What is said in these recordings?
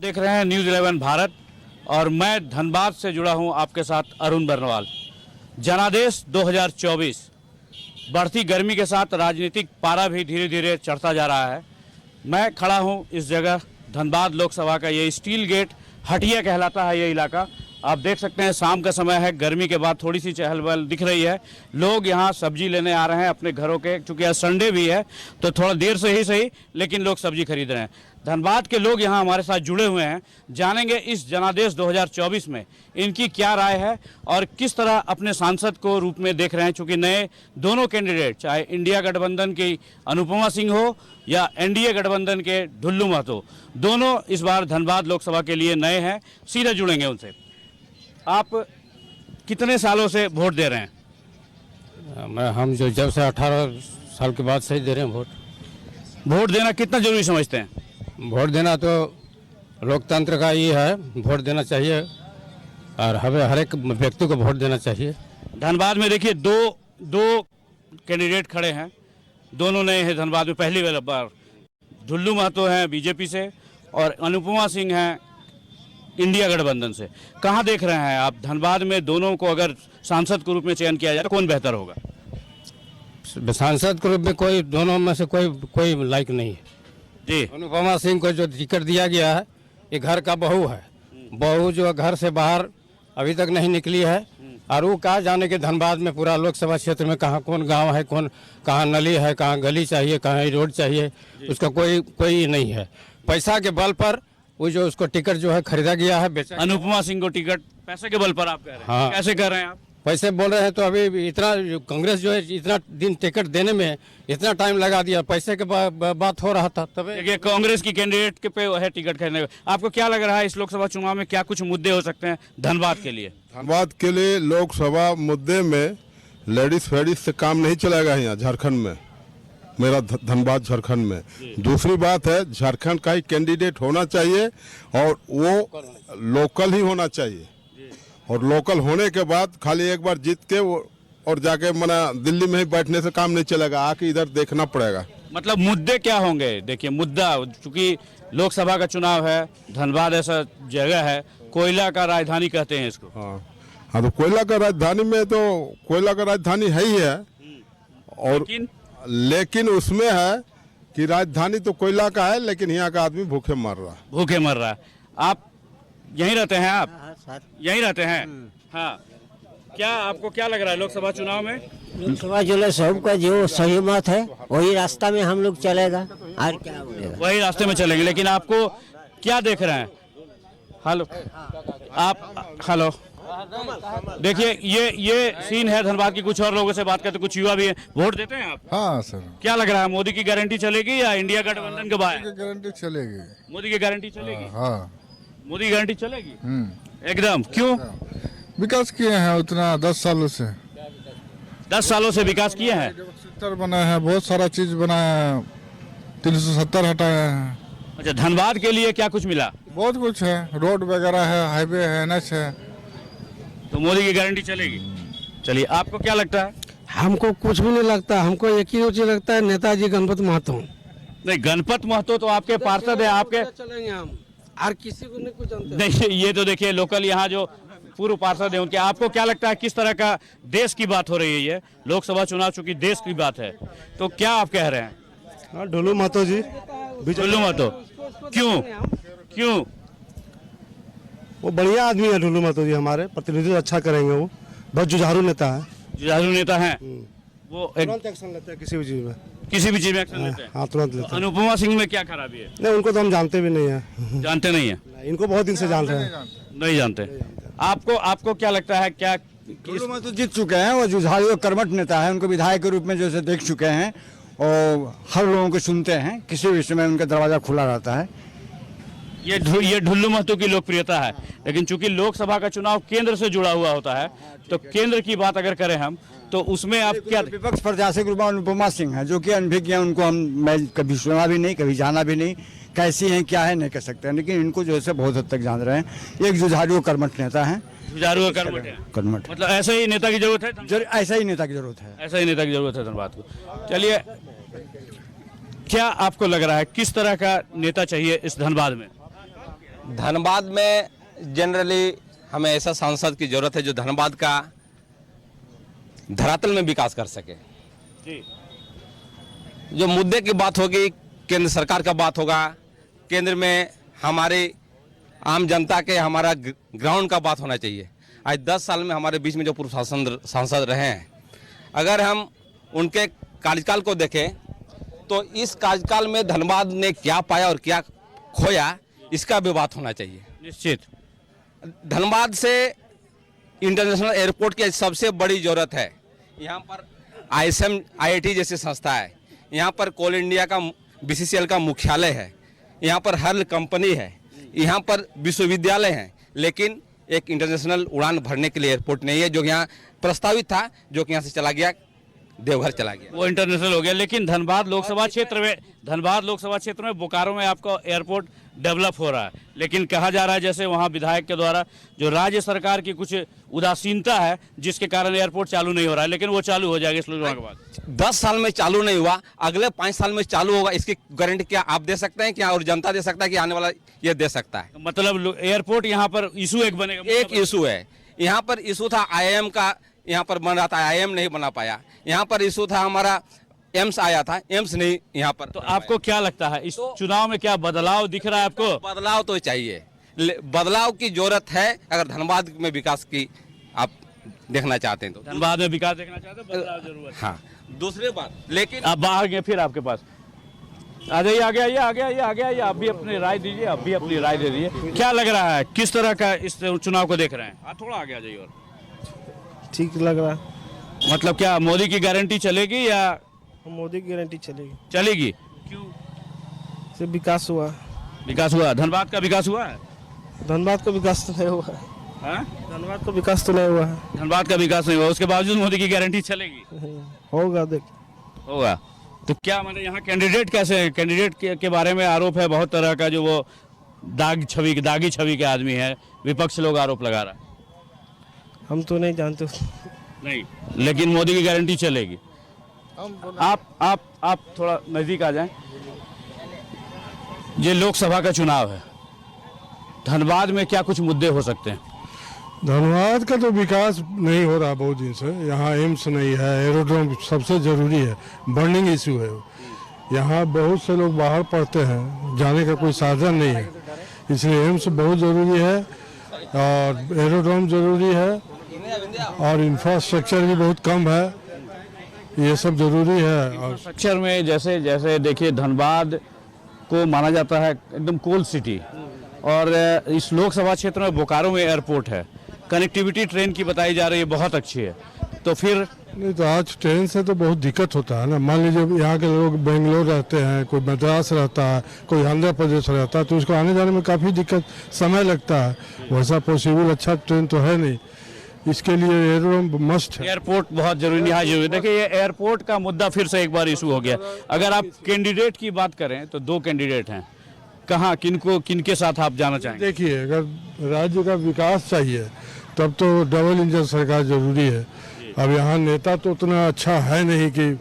देख रहे हैं न्यूज़ 11 भारत और मैं धनबाद से जुड़ा हूं आपके साथ अरुण बर्नवाल। जनादेश 2024 बढ़ती गर्मी के साथ राजनीतिक पारा भी धीरे धीरे चढ़ता जा रहा है। मैं खड़ा हूं इस जगह धनबाद लोकसभा का ये स्टील गेट हटिया कहलाता है ये इलाका। आप देख सकते हैं शाम का समय है, गर्मी के बाद थोड़ी सी चहल पहल दिख रही है। लोग यहाँ सब्जी लेने आ रहे हैं अपने घरों के, चूँकि आज संडे भी है तो थोड़ा देर से ही सही लेकिन लोग सब्जी खरीद रहे हैं। धनबाद के लोग यहाँ हमारे साथ जुड़े हुए हैं, जानेंगे इस जनादेश 2024 में इनकी क्या राय है और किस तरह अपने सांसद को रूप में देख रहे हैं। चूँकि नए दोनों कैंडिडेट, चाहे इंडिया गठबंधन की अनुपमा सिंह हो या एनडीए गठबंधन के ढुल्लू महतो, दोनों इस बार धनबाद लोकसभा के लिए नए हैं। सीधे जुड़ेंगे उनसे। आप कितने सालों से वोट दे रहे हैं? हम जो जब से 18 साल के बाद से ही दे रहे हैं वोट। वोट देना कितना जरूरी समझते हैं? वोट देना तो लोकतंत्र का ये है, वोट देना चाहिए और हमें हर एक व्यक्ति को वोट देना चाहिए। धनबाद में देखिए दो कैंडिडेट खड़े हैं, दोनों नए हैं धनबाद में पहली बार। ढुल्लू महतो हैं बीजेपी से और अनुपमा सिंह हैं इंडिया गठबंधन से। कहाँ देख रहे हैं आप धनबाद में दोनों को अगर सांसद के रूप में चयन किया जाए तो कौन बेहतर होगा? सांसद के रूप में कोई दोनों में से कोई लायक नहीं है जी। अनुपमा सिंह को जो टिकट दिया गया है ये घर का बहू है, बहू जो घर से बाहर अभी तक नहीं निकली है और वो कहा जाने के धनबाद में पूरा लोकसभा क्षेत्र में कहाँ कौन गांव है, कौन कहाँ नली है, कहाँ गली चाहिए, कहाँ रोड चाहिए, उसका कोई नहीं है। पैसा के बल पर वो जो उसको टिकट जो है खरीदा गया है, बेचा। अनुपमा सिंह को टिकट पैसे के बल पर आप कह रहे हैं? हाँ। कैसे कर रहे हैं आप? पैसे बोल रहे हैं तो अभी इतना कांग्रेस जो है इतना दिन टिकट देने में इतना टाइम लगा दिया, पैसे के बात हो रहा था तभी। देखिए कांग्रेस की कैंडिडेट के पे है टिकट खरीदने। आपको क्या लग रहा है इस लोकसभा चुनाव में क्या कुछ मुद्दे हो सकते हैं धनबाद के लिए? धनबाद के लिए लोकसभा मुद्दे में लेडीज फेडीज से काम नहीं चलेगा यहाँ झारखंड में, मेरा धनबाद झारखंड में। दूसरी बात है झारखंड का ही कैंडिडेट होना चाहिए और वो लोकल ही होना चाहिए और लोकल होने के बाद खाली एक बार जीत के वो और जाके मना दिल्ली में ही बैठने से काम नहीं चलेगा, आके इधर देखना पड़ेगा। मतलब मुद्दे क्या होंगे? देखिए मुद्दा, चूंकि लोकसभा का चुनाव है, धनबाद ऐसा जगह है, कोयला का राजधानी कहते हैं इसको। हाँ तो कोयला का राजधानी में तो कोयला का राजधानी है ही है और लेकिन उसमें है कि राजधानी तो कोयला का है लेकिन यहाँ का आदमी भूखे मर रहा है। आप यहीं रहते हैं? आप यहीं रहते हैं? हाँ। क्या आपको क्या लग रहा है लोकसभा चुनाव में? लोकसभा जो सबका जो सही मत है वही रास्ता में हम लोग चलेगा और क्या बोलेगा, वही रास्ते में चलेंगे। लेकिन आपको क्या देख रहे हैं? हेलो आप, हेलो देखिए ये सीन है धनबाद की। कुछ और लोगों से बात करते, कुछ युवा भी है। वोट देते हैं आप? हाँ सर। क्या लग रहा है मोदी की गारंटी चलेगी या इंडिया गठबंधन के बाद? गारंटी चलेगी। मोदी की गारंटी चलेगी? हाँ मोदी की गारंटी चलेगी एकदम। क्यों? विकास किए हैं उतना 10 सालों से। 10 सालों से विकास किए हैं। सेक्टर बनाए हैं, बहुत सारा चीज बनाया है, 370 हटाया है। अच्छा, धनबाद के लिए क्या कुछ मिला? बहुत कुछ है, रोड वगैरह है, हाईवे है, एनएच है। तो मोदी की गारंटी चलेगी। चलिए, आपको क्या लगता है? हमको कुछ भी नहीं लगता, हमको एक ही चीज लगता है, नेताजी गणपत महतो। नहीं, गणपत महतो तो आपके पार्षद है, आपके चलेंगे हम और किसी को नहीं कुछ जानते। नहीं, ये तो देखिए लोकल यहाँ जो पूर्व पार्षद है उनके। आपको क्या लगता है किस तरह का देश की बात हो रही है? ये लोकसभा चुनाव चूंकि देश की बात है तो क्या आप कह रहे हैं? ढुल्लू महतो जी। ढुल्लू महतो क्यों? वो बढ़िया आदमी है ढुल्लू महतो जी, हमारे प्रतिनिधित्व अच्छा करेंगे। वो बहुत जुझारू नेता है। जुझारू नेता है वो, तुरंत एक्शन लेते हैं किसी भी चीज में एक्शन लेते हैं। हाँ तुरंत लेते हैं। अनुपमा सिंह में क्या खराबी है? नहीं, उनको तो हम जानते भी नहीं है। जानते नहीं है? इनको बहुत दिन से जान रहे हैं। नहीं जानते। आपको क्या लगता है क्या? ढुल्लू महतो जीत चुके हैं, वो जुझारू कर्मठ नेता है, उनको विधायक के रूप में जैसे देख चुके हैं और हर लोगों को सुनते हैं, किसी भी समय उनका दरवाजा खुला रहता है। ये ढुल्लू महतो की लोकप्रियता है। लेकिन चूंकि लोकसभा का चुनाव केंद्र से जुड़ा हुआ होता है तो केंद्र की बात अगर करें हम तो उसमें आप क्या? विपक्ष प्रत्याशी के रूप में अनुपमा सिंह है जो कि अनभिज्ञ है, उनको मैं कभी सुना भी नहीं, कभी जाना भी नहीं, कैसी हैं क्या है नहीं कह सकते हैं, लेकिन इनको जो है बहुत हद तक जान रहे हैं। एक जुझारू कर्मठ नेता है। जुझारू कर्मठ मतलब ऐसे ही नेता की जरूरत है। ऐसा ही नेता की जरूरत है। ऐसा ही नेता की जरूरत है धनबाद को। चलिए, क्या आपको लग रहा है किस तरह का नेता चाहिए इस धनबाद में? धनबाद में जनरली हमें ऐसा सांसद की जरूरत है जो धनबाद का धरातल में विकास कर सके। जी। जो मुद्दे की बात होगी, केंद्र सरकार का बात होगा, केंद्र में हमारे आम जनता के हमारा ग्राउंड का बात होना चाहिए। आज 10 साल में हमारे बीच में जो पूर्व सांसद रहे हैं, अगर हम उनके कार्यकाल को देखें तो इस कार्यकाल में धनबाद ने क्या पाया और क्या खोया, इसका भी बात होना चाहिए। निश्चित। धनबाद से इंटरनेशनल एयरपोर्ट की सबसे बड़ी जरूरत है। यहाँ पर ISM IIT जैसी संस्था है, यहाँ पर कोल इंडिया का BCCL का मुख्यालय है, यहाँ पर हर कंपनी है, यहाँ पर विश्वविद्यालय हैं, लेकिन एक इंटरनेशनल उड़ान भरने के लिए एयरपोर्ट नहीं है, जो यहाँ प्रस्तावित था, जो कि यहाँ से चला गया, देवघर चला गया, वो इंटरनेशनल हो गया। लेकिन धनबाद लोकसभा क्षेत्र में बोकारो में आपका एयरपोर्ट डेवलप हो रहा है, लेकिन कहा जा रहा है जैसे वहाँ विधायक के द्वारा जो राज्य सरकार की कुछ उदासीनता है, जिसके कारण एयरपोर्ट चालू नहीं हो रहा है, लेकिन वो चालू हो जाएगा इस लोकसभा के बाद। 10 साल में चालू नहीं हुआ, अगले 5 साल में चालू होगा, इसकी गारंटी क्या आप दे सकते हैं क्या, और जनता दे सकता है कि आने वाला ये दे सकता है? मतलब एयरपोर्ट यहाँ पर इशू एक बनेगा। एक इशू है, यहाँ पर इशू था IIM का, यहाँ पर बन रहा था, IIM नहीं बना पाया। यहाँ पर इशू था हमारा एम्स आया था, एम्स नहीं यहाँ पर। तो आपको क्या लगता है इस चुनाव में क्या बदलाव दिख रहा है आपको? बदलाव तो चाहिए, बदलाव की जरूरत है। अगर धनबाद में विकास की आप देखना चाहते हैं तो धनबाद में विकास देखना चाहते हैं, बदलाव जरूरत है। हाँ, दूसरी बात, लेकिन आप बाहर गए, फिर आपके पास आ जाइए, आगे आप भी अपनी राय दीजिए, आप भी अपनी राय दे दीजिए। क्या लग रहा है, किस तरह का इस चुनाव को देख रहे हैं? थोड़ा आगे आ जाइए। और ठीक लग रहा है। मतलब क्या मोदी की गारंटी चलेगी या मोदी की गारंटी चलेगी? क्यों? से विकास हुआ, धनबाद का विकास हुआ है? धनबाद का विकास तो नहीं हुआ है। हाँ? धनबाद का विकास तो नहीं हुआ है। धनबाद का विकास नहीं हुआ, उसके बावजूद मोदी की गारंटी चलेगी? होगा, देख होगा। तो क्या मतलब यहाँ कैंडिडेट कैसे है? कैंडिडेट के बारे में आरोप है बहुत तरह का, जो वो दागी छवि के आदमी है, विपक्ष लोग आरोप लगा रहा है। हम तो नहीं जानते नहीं, लेकिन मोदी की गारंटी चलेगी। आप थोड़ा नजदीक आ जाएं। ये लोकसभा का चुनाव है, धनबाद में क्या कुछ मुद्दे हो सकते हैं? धनबाद का तो विकास नहीं हो रहा बहुत दिन से। यहाँ एम्स नहीं है, एरोड्रोम सबसे ज़रूरी है, बर्निंग इशू है। यहाँ बहुत से लोग बाहर पढ़ते हैं, जाने का कोई साधन नहीं है, इसलिए एम्स बहुत ज़रूरी है और एरोड्रोम ज़रूरी है और इंफ्रास्ट्रक्चर भी बहुत कम है, ये सब ज़रूरी है। और इंफ्रास्ट्रक्चर में जैसे देखिए, धनबाद को माना जाता है एकदम कोल सिटी, और इस लोकसभा क्षेत्र में बोकारो में एयरपोर्ट है, कनेक्टिविटी ट्रेन की बताई जा रही है बहुत अच्छी है। तो फिर नहीं तो आज ट्रेन से तो बहुत दिक्कत होता है ना। मान लीजिए यहाँ के लोग बेंगलोर रहते हैं, कोई मद्रास रहता है, कोई आंध्र प्रदेश रहता है, तो उसको आने जाने में काफ़ी दिक्कत, समय लगता है। वैसा पॉसिबल अच्छा ट्रेन तो है नहीं, इसके लिए एयरपोर्ट मस्ट है। एयरपोर्ट बहुत जरूरी, निहायत जरूरी। देखिए, ये एयरपोर्ट का मुद्दा फिर से एक बार इशू हो गया। अगर आप कैंडिडेट की बात करें तो 2 कैंडिडेट हैं, कहाँ किनके साथ आप जाना चाहेंगे? देखिए, अगर राज्य का विकास चाहिए तब तो डबल इंजन सरकार जरूरी है। अब यहाँ नेता तो उतना अच्छा है नहीं कि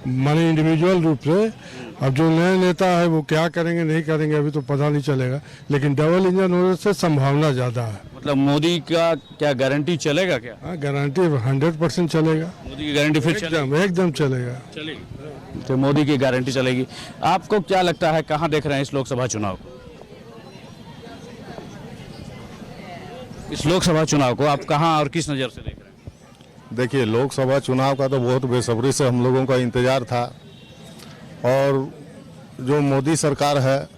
माने इंडिविजुअल रूप से, अब जो नए नेता है वो क्या करेंगे नहीं करेंगे अभी तो पता नहीं चलेगा, लेकिन डबल इंजन होने से संभावना ज़्यादा है। मतलब मोदी का क्या गारंटी चलेगा क्या? हाँ, गारंटी 100% चलेगा। मोदी की गारंटी फिर एकदम चलेगा। तो मोदी की गारंटी चलेगी। आपको क्या लगता है, कहाँ देख रहे हैं इस लोकसभा चुनाव को? इस लोकसभा चुनाव को आप कहाँ और किस नज़र से देख रहे हैं? देखिए, लोकसभा चुनाव का तो बहुत बेसब्री से हम लोगों का इंतज़ार था, और जो मोदी सरकार है,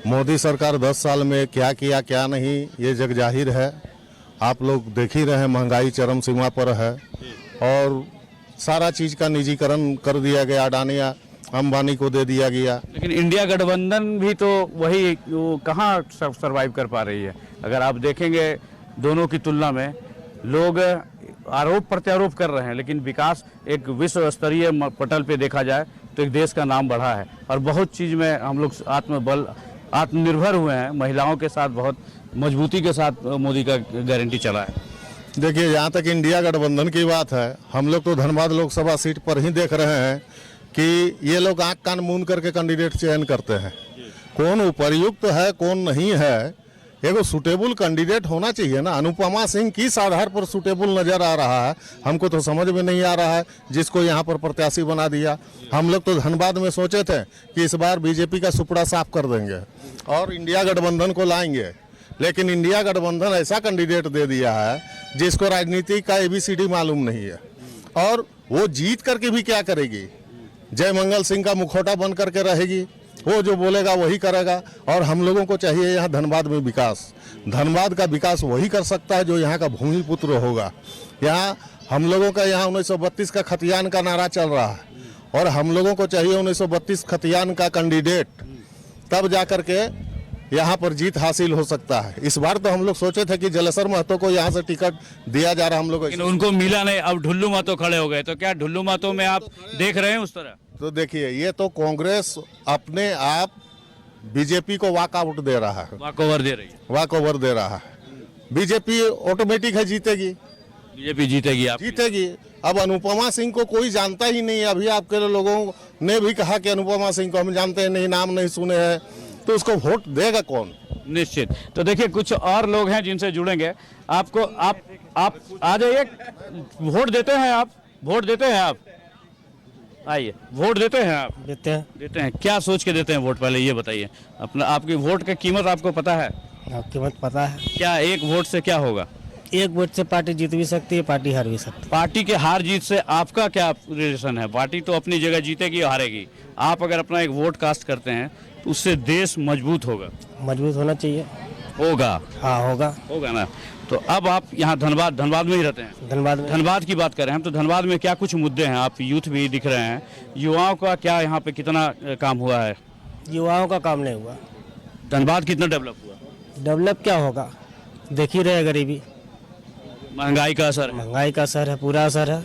मोदी सरकार 10 साल में क्या किया क्या नहीं ये जग जाहिर है। आप लोग देख ही रहे हैं, महंगाई चरम सीमा पर है और सारा चीज़ का निजीकरण कर दिया गया, अडानी अंबानी को दे दिया गया। लेकिन इंडिया गठबंधन भी तो वही, वो कहाँ सरवाइव कर पा रही है? अगर आप देखेंगे दोनों की तुलना में, लोग आरोप प्रत्यारोप कर रहे हैं, लेकिन विकास एक विश्व स्तरीय पटल पे देखा जाए तो एक देश का नाम बढ़ा है, और बहुत चीज़ में हम लोग आत्मनिर्भर हुए हैं। महिलाओं के साथ बहुत मजबूती के साथ मोदी का गारंटी चला है। देखिए, जहाँ तक इंडिया गठबंधन की बात है, हम लोग तो धनबाद लोकसभा सीट पर ही देख रहे हैं कि ये लोग आँख कान मूंद करके कैंडिडेट चयन करते हैं। कौन उपयुक्त है कौन नहीं है एगो सुटेबल कैंडिडेट होना चाहिए ना। अनुपमा सिंह किस आधार पर सुटेबल नजर आ रहा है हमको तो समझ में नहीं आ रहा है, जिसको यहाँ पर प्रत्याशी बना दिया। हम लोग तो धनबाद में सोचे थे कि इस बार बीजेपी का सुपड़ा साफ कर देंगे और इंडिया गठबंधन को लाएंगे, लेकिन इंडिया गठबंधन ऐसा कैंडिडेट दे दिया है जिसको राजनीति का ABCD मालूम नहीं है, और वो जीत करके भी क्या करेगी। जयमंगल सिंह का मुखौटा बन करके रहेगी, वो जो बोलेगा वही करेगा। और हम लोगों को चाहिए यहाँ धनबाद में विकास। धनबाद का विकास वही कर सकता है जो यहाँ का भूमि पुत्र होगा। यहाँ हम लोगों का यहाँ 1932 का खतियान का नारा चल रहा है, और हम लोगों को चाहिए 1932 खतियान का कैंडिडेट, तब जा करके यहाँ पर जीत हासिल हो सकता है। इस बार तो हम लोग सोचे थे कि जलेसर महतो को यहाँ से टिकट दिया जा रहा, हम लोग लेकिन उनको मिला नहीं। अब ढुल्लू महतो खड़े हो गए, तो क्या ढुल्लू महतो में आप देख रहे हैं उस तरह? तो देखिए, ये तो कांग्रेस अपने आप बीजेपी को वॉकआउट दे रहा है, वॉकओवर दे रही है। वॉकओवर दे रहा है। बीजेपी ऑटोमेटिक है जीतेगी, बीजेपी जीतेगी, आप जीतेगी। अब अनुपमा सिंह को कोई जानता ही नहीं है। अभी आपके लोगों ने भी कहा कि अनुपमा सिंह को हम जानते हैं नहीं, नाम नहीं सुने हैं, तो उसको वोट देगा कौन? निश्चित। तो देखिए कुछ और लोग हैं जिनसे जुड़ेंगे। आपको आप आ जाइए, वोट देते हैं आप? वोट देते हैं आप? आइए, वोट देते हैं आप? देते हैं। क्या सोच के देते हैं वोट, पहले ये बताइए। अपना आपकी वोट की कीमत आपको पता है? कीमत पता है। क्या एक वोट से क्या होगा? एक वोट से पार्टी जीत भी सकती है, पार्टी हार भी सकती है। पार्टी के हार जीत से आपका क्या रिलेशन है? पार्टी तो अपनी जगह जीतेगी और हारेगी। आप अगर अपना एक वोट कास्ट करते हैं तो उससे देश मजबूत होगा। मजबूत होना चाहिए। होगा? हाँ होगा ना। तो अब आप यहाँ धनबाद में ही रहते हैं? धनबाद की बात करें हम, तो धनबाद में क्या कुछ मुद्दे हैं? आप यूथ भी दिख रहे हैं, युवाओं का क्या यहाँ पे कितना काम हुआ है? युवाओं का काम नहीं हुआ। धनबाद कितना डेवलप हुआ? डेवलप क्या होगा, देख ही रहे, गरीबी, महंगाई का असर है। महंगाई का असर है, पूरा असर है।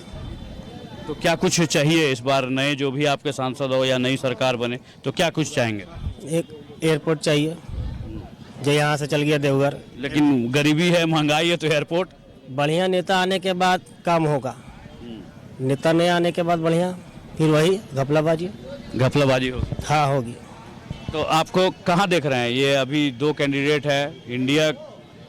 तो क्या कुछ चाहिए इस बार? नए जो भी आपके सांसद हो या नई सरकार बने तो क्या कुछ चाहेंगे? एक एयरपोर्ट चाहिए जो यहाँ से चल गया देवघर। लेकिन गरीबी है, महंगाई है, तो एयरपोर्ट। बढ़िया नेता आने के बाद काम होगा, नेता नहीं आने के बाद बढ़िया फिर वही घपलाबाजी होगी। हाँ होगी। तो आपको कहाँ देख रहे हैं? ये अभी दो कैंडिडेट है, इंडिया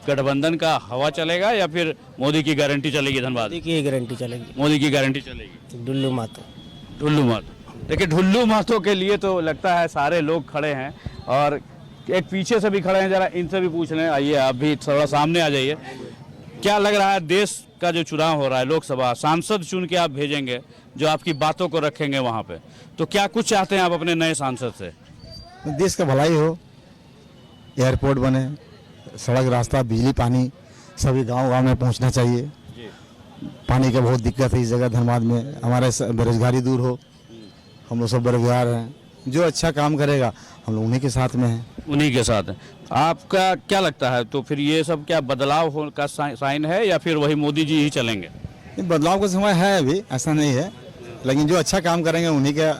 गठबंधन का हवा चलेगा या फिर मोदी की गारंटी चलेगी? धनबाद मोदी की गारंटी चलेगी। मोदी की गारंटी चलेगी। ढुल्लू महतो देखिए, ढुल्लू महतो के लिए तो लगता है सारे लोग खड़े हैं, और एक पीछे से भी खड़े हैं। जरा इनसे भी पूछ लें। आइए, आप भी थोड़ा सामने आ जाइए। क्या लग रहा है, देश का जो चुनाव हो रहा है, लोकसभा सांसद चुन के आप भेजेंगे जो आपकी बातों को रखेंगे वहाँ पे, तो क्या कुछ चाहते हैं आप अपने नए सांसद से? देश का भलाई हो, एयरपोर्ट बने, सड़क रास्ता, बिजली पानी सभी गांव में पहुंचना चाहिए। पानी का बहुत दिक्कत है इस जगह धनबाद में। हमारे बेरोजगारी दूर हो, हम लोग सब बेरोजगार हैं। जो अच्छा काम करेगा हम लोग उन्हीं के साथ में हैं। उन्हीं के साथ है। आपका क्या लगता है, तो फिर ये सब क्या बदलाव हो का साइन है या फिर वही मोदी जी ही चलेंगे? बदलाव का समय है अभी, ऐसा नहीं है, लेकिन जो अच्छा काम करेंगे उन्हीं के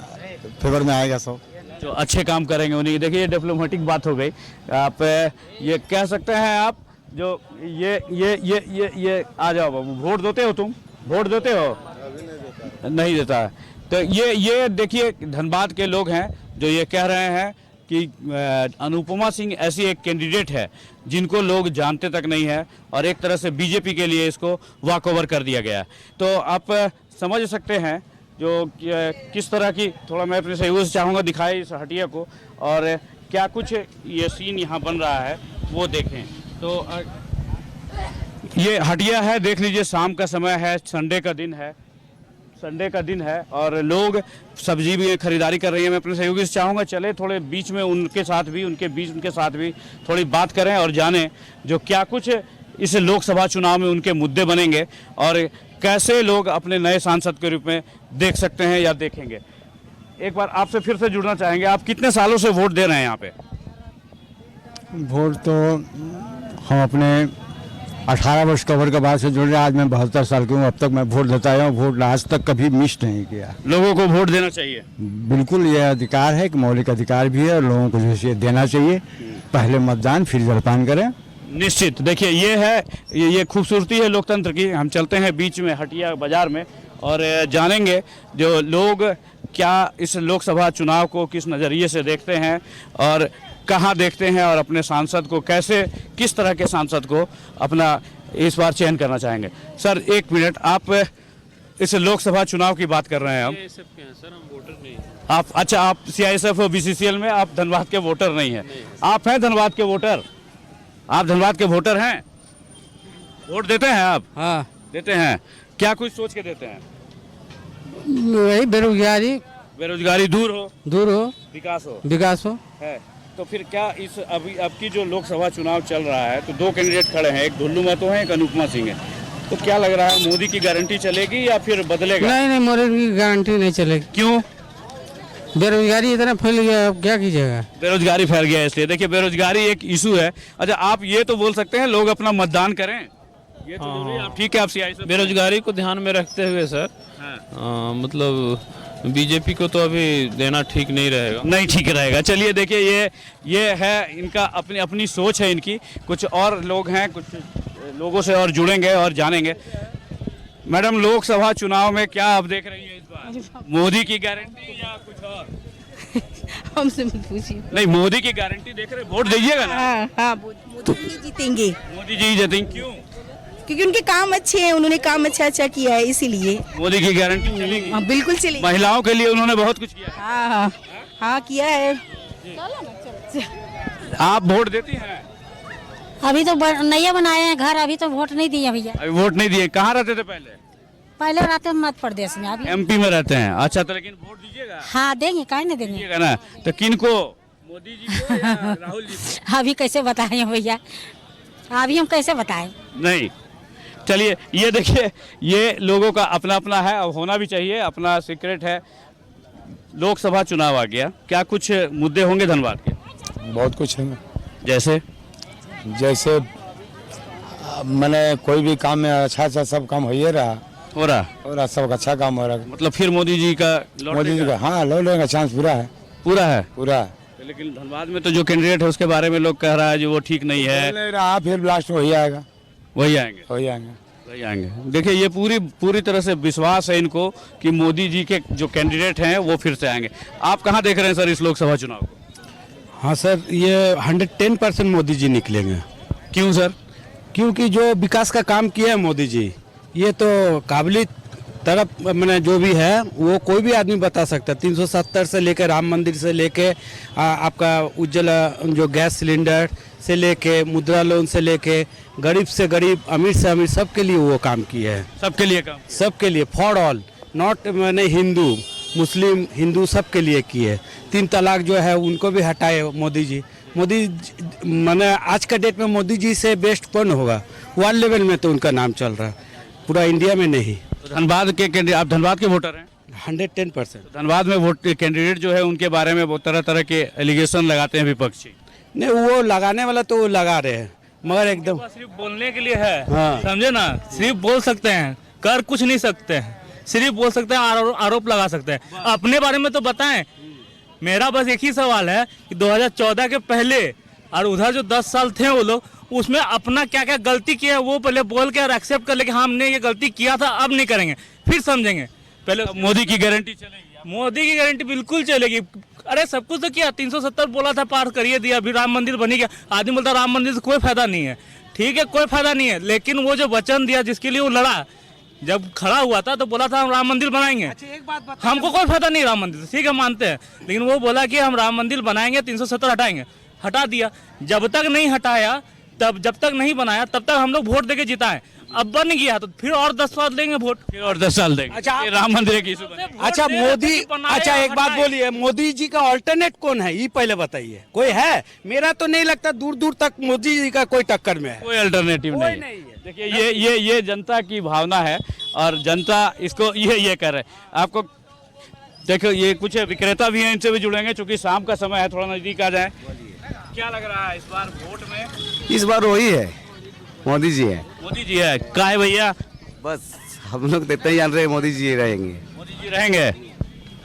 फेवर में आएगा सब। जो अच्छे काम करेंगे उन्हीं। देखिए, ये डिप्लोमेटिक बात हो गई। आप ये कह सकते हैं आप जो ये आ जाओ बाबू, वोट देते हो तुम? वोट देते हो? नहीं देता है। तो ये देखिए, धनबाद के लोग हैं जो ये कह रहे हैं कि अनुपमा सिंह ऐसी एक कैंडिडेट है जिनको लोग जानते तक नहीं है, और एक तरह से बीजेपी के लिए इसको वॉकओवर कर दिया गया है। तो आप समझ सकते हैं जो किस तरह की, थोड़ा मैं अपने सहयोग से चाहूँगा दिखाए इस हटिया को, और क्या कुछ ये सीन यहाँ बन रहा है वो देखें। तो ये हटिया है, देख लीजिए, शाम का समय है, संडे का दिन है और लोग सब्जी भी खरीदारी कर रही है। मैं अपने सहयोगी से चाहूँगा चले थोड़े बीच में उनके साथ भी थोड़ी बात करें और जानें जो क्या कुछ इस लोकसभा चुनाव में उनके मुद्दे बनेंगे और कैसे लोग अपने नए सांसद के रूप में देख सकते हैं या देखेंगे। एक बार आपसे फिर से जुड़ना चाहेंगे, आप कितने सालों से वोट दे रहे हैं यहाँ पे? वोट तो हम अपने 18 वर्ष का उम्र के बाद से जुड़ रहे हैं। आज मैं 72 साल की हूँ। अब तक मैं वोट देता आया हूँ, वोट आज तक कभी मिस नहीं किया। लोगों को वोट देना चाहिए? बिल्कुल, यह अधिकार है, कि मौलिक अधिकार भी है और लोगों को जैसे देना चाहिए। पहले मतदान फिर जलपान करें। निश्चित। देखिए, ये है, ये खूबसूरती है लोकतंत्र की। हम चलते हैं बीच में हटिया बाजार में और जानेंगे जो लोग क्या इस लोकसभा चुनाव को किस नज़रिए से देखते हैं और कहाँ देखते हैं और अपने सांसद को कैसे किस तरह के सांसद को अपना इस बार चयन करना चाहेंगे। सर एक मिनट, आप इस लोकसभा चुनाव की बात कर रहे हैं हम। सर हम वोटर नहीं हैं। आप अच्छा, आप CISF और BCCL में आप धनबाद के वोटर नहीं हैं। आप हैं धनबाद के वोटर? आप धनबाद के वोटर हैं? वोट देते हैं आप? हाँ, देते हैं। क्या कुछ सोच के देते हैं? वही बेरोजगारी दूर हो, विकास हो है। तो फिर क्या इस अब की जो लोकसभा चुनाव चल रहा है तो दो कैंडिडेट खड़े हैं, एक ढुल्लू महतो है, एक अनुपमा सिंह है, तो क्या लग रहा है मोदी की गारंटी चलेगी या फिर बदलेगा? नहीं, मोदी की गारंटी नहीं चलेगी। क्यों? बेरोजगारी इतना फैल गया, अब क्या कीजिएगा। बेरोजगारी फैल गया है इसलिए। देखिए बेरोजगारी एक इशू है। अच्छा, आप ये तो बोल सकते हैं लोग अपना मतदान करें, ये तो जरूरी है। आप ठीक है, आप CISF बेरोजगारी को ध्यान में रखते हुए सर मतलब बीजेपी को तो अभी देना ठीक नहीं रहेगा। नहीं ठीक रहेगा। चलिए देखिए, ये है इनका अपनी अपनी सोच है इनकी। कुछ और लोग हैं, कुछ लोगों से और जुड़ेंगे और जानेंगे। मैडम, लोकसभा चुनाव में क्या आप देख रही हैं इस बार? मोदी की गारंटी या कुछ और? हमसे मत पूछिए। नहीं, मोदी की गारंटी देख रहे, वोट दीजिएगा ना? हाँ, मोदी जी जीतेंगे। मोदी जी जीतेंगे। क्यों? क्योंकि उनके काम अच्छे हैं, उन्होंने काम अच्छा किया है, इसीलिए मोदी की गारंटी चलेगी। हाँ, बिल्कुल चलेगी। महिलाओं के लिए उन्होंने बहुत कुछ किया है। हाँ किया है। आप वोट देती हैं? अभी तो नया बनाए हैं घर, अभी तो वोट नहीं दिए भैया। अभी वोट नहीं दिए। कहाँ रहते थे पहले? पहले रहते मध्य प्रदेश में, अभी MP में रहते हैं। अच्छा, तो लेकिन वोट दीजिएगा? हाँ देंगे, काहे नहीं देंगे। दीजिएगा ना? तो किनको? मोदी जी को या राहुल जी को? अभी कैसे बताएं भैया, अभी हम कैसे बताएं। नहीं, चलिए ये देखिए, ये लोगों का अपना अपना है, अब होना भी चाहिए, अपना सीक्रेट है। लोकसभा चुनाव आ गया, क्या कुछ मुद्दे होंगे धनबाद के? बहुत कुछ है। जैसे मैंने कोई भी काम में अच्छा सब काम हो रहा सब अच्छा काम हो रहा। मतलब फिर मोदी जी का हाँ लौट लेगा, चांस पूरा है। लेकिन धनबाद में तो जो कैंडिडेट है उसके बारे में लोग कह रहा है जो वो ठीक नहीं है। फिर लास्ट में वही आएंगे। देखिए ये पूरी तरह से विश्वास है इनको कि मोदी जी के जो कैंडिडेट हैं वो फिर से आएंगे। आप कहाँ देख रहे हैं सर इस लोकसभा चुनाव को? हाँ सर, ये 110% मोदी जी निकलेंगे। क्यों सर? क्योंकि जो विकास का काम किया है मोदी जी, ये तो काबिलियत तरफ मैंने जो भी है वो कोई भी आदमी बता सकता है। 370 से लेकर राम मंदिर से लेके आपका उज्ज्वला जो गैस सिलेंडर से लेके मुद्रा लोन से लेके गरीब से गरीब अमीर से अमीर सबके लिए वो काम किए हैं। सबके लिए फॉर ऑल, नॉट मैंने हिंदू मुस्लिम हिंदू सबके लिए किए। 3 तलाक जो है उनको भी हटाए मोदी जी। मैंने आज का डेट में मोदी जी से बेस्ट कौन होगा? वर्ल्ड लेवल में तो उनका नाम चल रहा है, पूरा इंडिया में नहीं। तो धनबाद के आप धनबाद के वोटर हैं? 110%। धनबाद में वोट कैंडिडेट जो है उनके बारे में बहुत तरह के एलिगेशन लगाते हैं विपक्षी। नहीं, वो लगाने वाला तो वो लगा रहे हैं, मगर एकदम सिर्फ बोलने के लिए है। हाँ। समझे ना, सिर्फ बोल सकते हैं, कर कुछ नहीं सकते हैं। सिर्फ बोल सकते हैं, आरोप लगा सकते हैं। अपने बारे में तो बताएं। मेरा बस एक ही सवाल है कि 2014 के पहले और उधर जो 10 साल थे वो लोग, उसमें अपना क्या क्या गलती किया है वो पहले बोल के और एक्सेप्ट कर ले कि हमने ये गलती किया था, अब नहीं करेंगे, फिर समझेंगे। पहले मोदी की गारंटी चलेगी? मोदी की गारंटी बिल्कुल चलेगी। अरे सब कुछ तो किया, 370 बोला था, पार करिए दिया, अभी राम मंदिर बनी गया। आदमी बोलता राम मंदिर से कोई फायदा नहीं है। ठीक है, कोई फायदा नहीं है, लेकिन वो जो वचन दिया जिसके लिए वो लड़ा, जब खड़ा हुआ था तो बोला था हम राम मंदिर बनाएंगे। अच्छा, एक बात बता, हमको कोई फायदा नहीं राम मंदिर से, ठीक है मानते हैं, लेकिन वो बोला कि हम राम मंदिर बनाएंगे, 370 हटाएंगे, हटा दिया। जब तक नहीं हटाया, जब तक नहीं बनाया, तब तक हम लोग वोट देके जिताए। अब बन गया तो फिर और 10 साल देंगे वोट, फिर और 10 साल देंगे। अच्छा, ये राम मंदिर की इशू अच्छा मोदी, अच्छा एक बात बोलिए, मोदी जी का ऑल्टरनेट कौन है ये पहले बताइए। कोई है? मेरा तो नहीं लगता दूर दूर तक मोदी जी का कोई टक्कर में है। कोई अल्टरनेटिव नहीं है। देखिए ये जनता की भावना है और जनता इसको ये कर रहे हैं। आपको देखो, ये कुछ विक्रेता भी हैं, इनसे भी जुड़ेंगे क्योंकि शाम का समय है, थोड़ा नजदीक आ जाए। क्या लग रहा है इस बार वोट में? इस बार वही है, मोदी जी है। मोदी जी है? क्या है भैया? बस हम लोग तो इतना ही जान रहे हैं, मोदी जी रहेंगे। मोदी जी रहेंगे।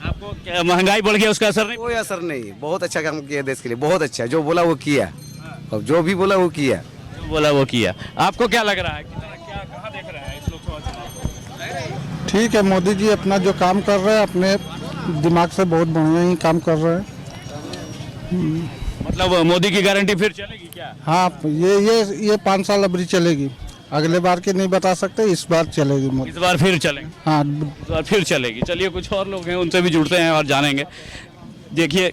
आपको क्या महंगाई बढ़ गया, उसका असर नहीं? कोई असर नहीं, बहुत अच्छा काम किया देश के लिए, बहुत अच्छा। जो बोला वो किया, और जो भी बोला वो किया। जो बोला वो किया। आपको क्या लग रहा है, क्या कहाँ देख रहे हैं इस लोकसभा चुनाव? ठीक है, मोदी जी अपना जो काम कर रहे हैं अपने दिमाग से बहुत बढ़िया ही काम कर रहे हैं। मतलब मोदी की गारंटी फिर चलेगी क्या? हाँ, ये 5 साल अबरी चलेगी, अगले बार की नहीं बता सकते, इस बार चलेगी मोदी। इस बार फिर चलेंगे? हाँ, इस बार फिर चलेगी। चलिए कुछ और लोग हैं उनसे भी जुड़ते हैं और जानेंगे। देखिए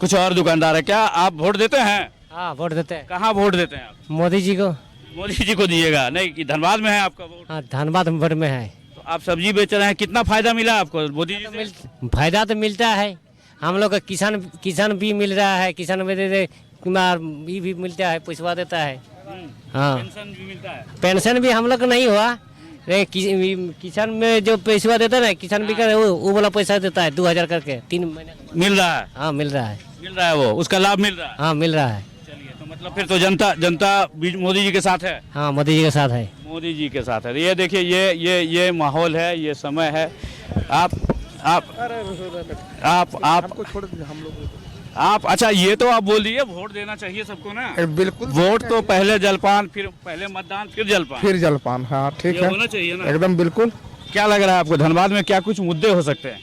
कुछ और दुकानदार है। क्या आप वोट देते हैं? हाँ, वोट देते हैं। कहाँ वोट देते हैं आप? मोदी जी को। मोदी जी को दिएगा? नहीं कि धनबाद में है आपका वोट? हाँ, धनबाद भर में है। तो आप सब्जी बेच रहे हैं, कितना फायदा मिला आपको मोदी जी से? फायदा तो मिलता है, हम लोग का किसान भी मिल रहा है, किसान में दे भी मिलता है, पैसा देता है। हाँ, पेंशन भी मिलता है? पेंशन भी हम लोग को नहीं हुआ, किसान में जो पैसा देता है ना, किसान भी कर वो वाला पैसा देता है 2000 करके 3 महीने मिल रहा है? हाँ, मिल रहा है। मिल रहा है, वो उसका लाभ मिल रहा है? हाँ, मिल रहा है। चलिए तो मतलब फिर तो जनता मोदी जी के साथ है? हाँ, मोदी जी के साथ है। मोदी जी के साथ है। ये देखिए ये माहौल है, ये समय है। आपको छोड़ हम लोग आप अच्छा ये तो आप बोल दिए वोट देना चाहिए सबको ना? बिल्कुल। वोट तो पहले जलपान, फिर पहले मतदान, फिर जलपान। फिर जलपान, हाँ ठीक ये है, होना चाहिए ना? एकदम बिल्कुल। क्या लग रहा है आपको धनबाद में क्या कुछ मुद्दे हो सकते हैं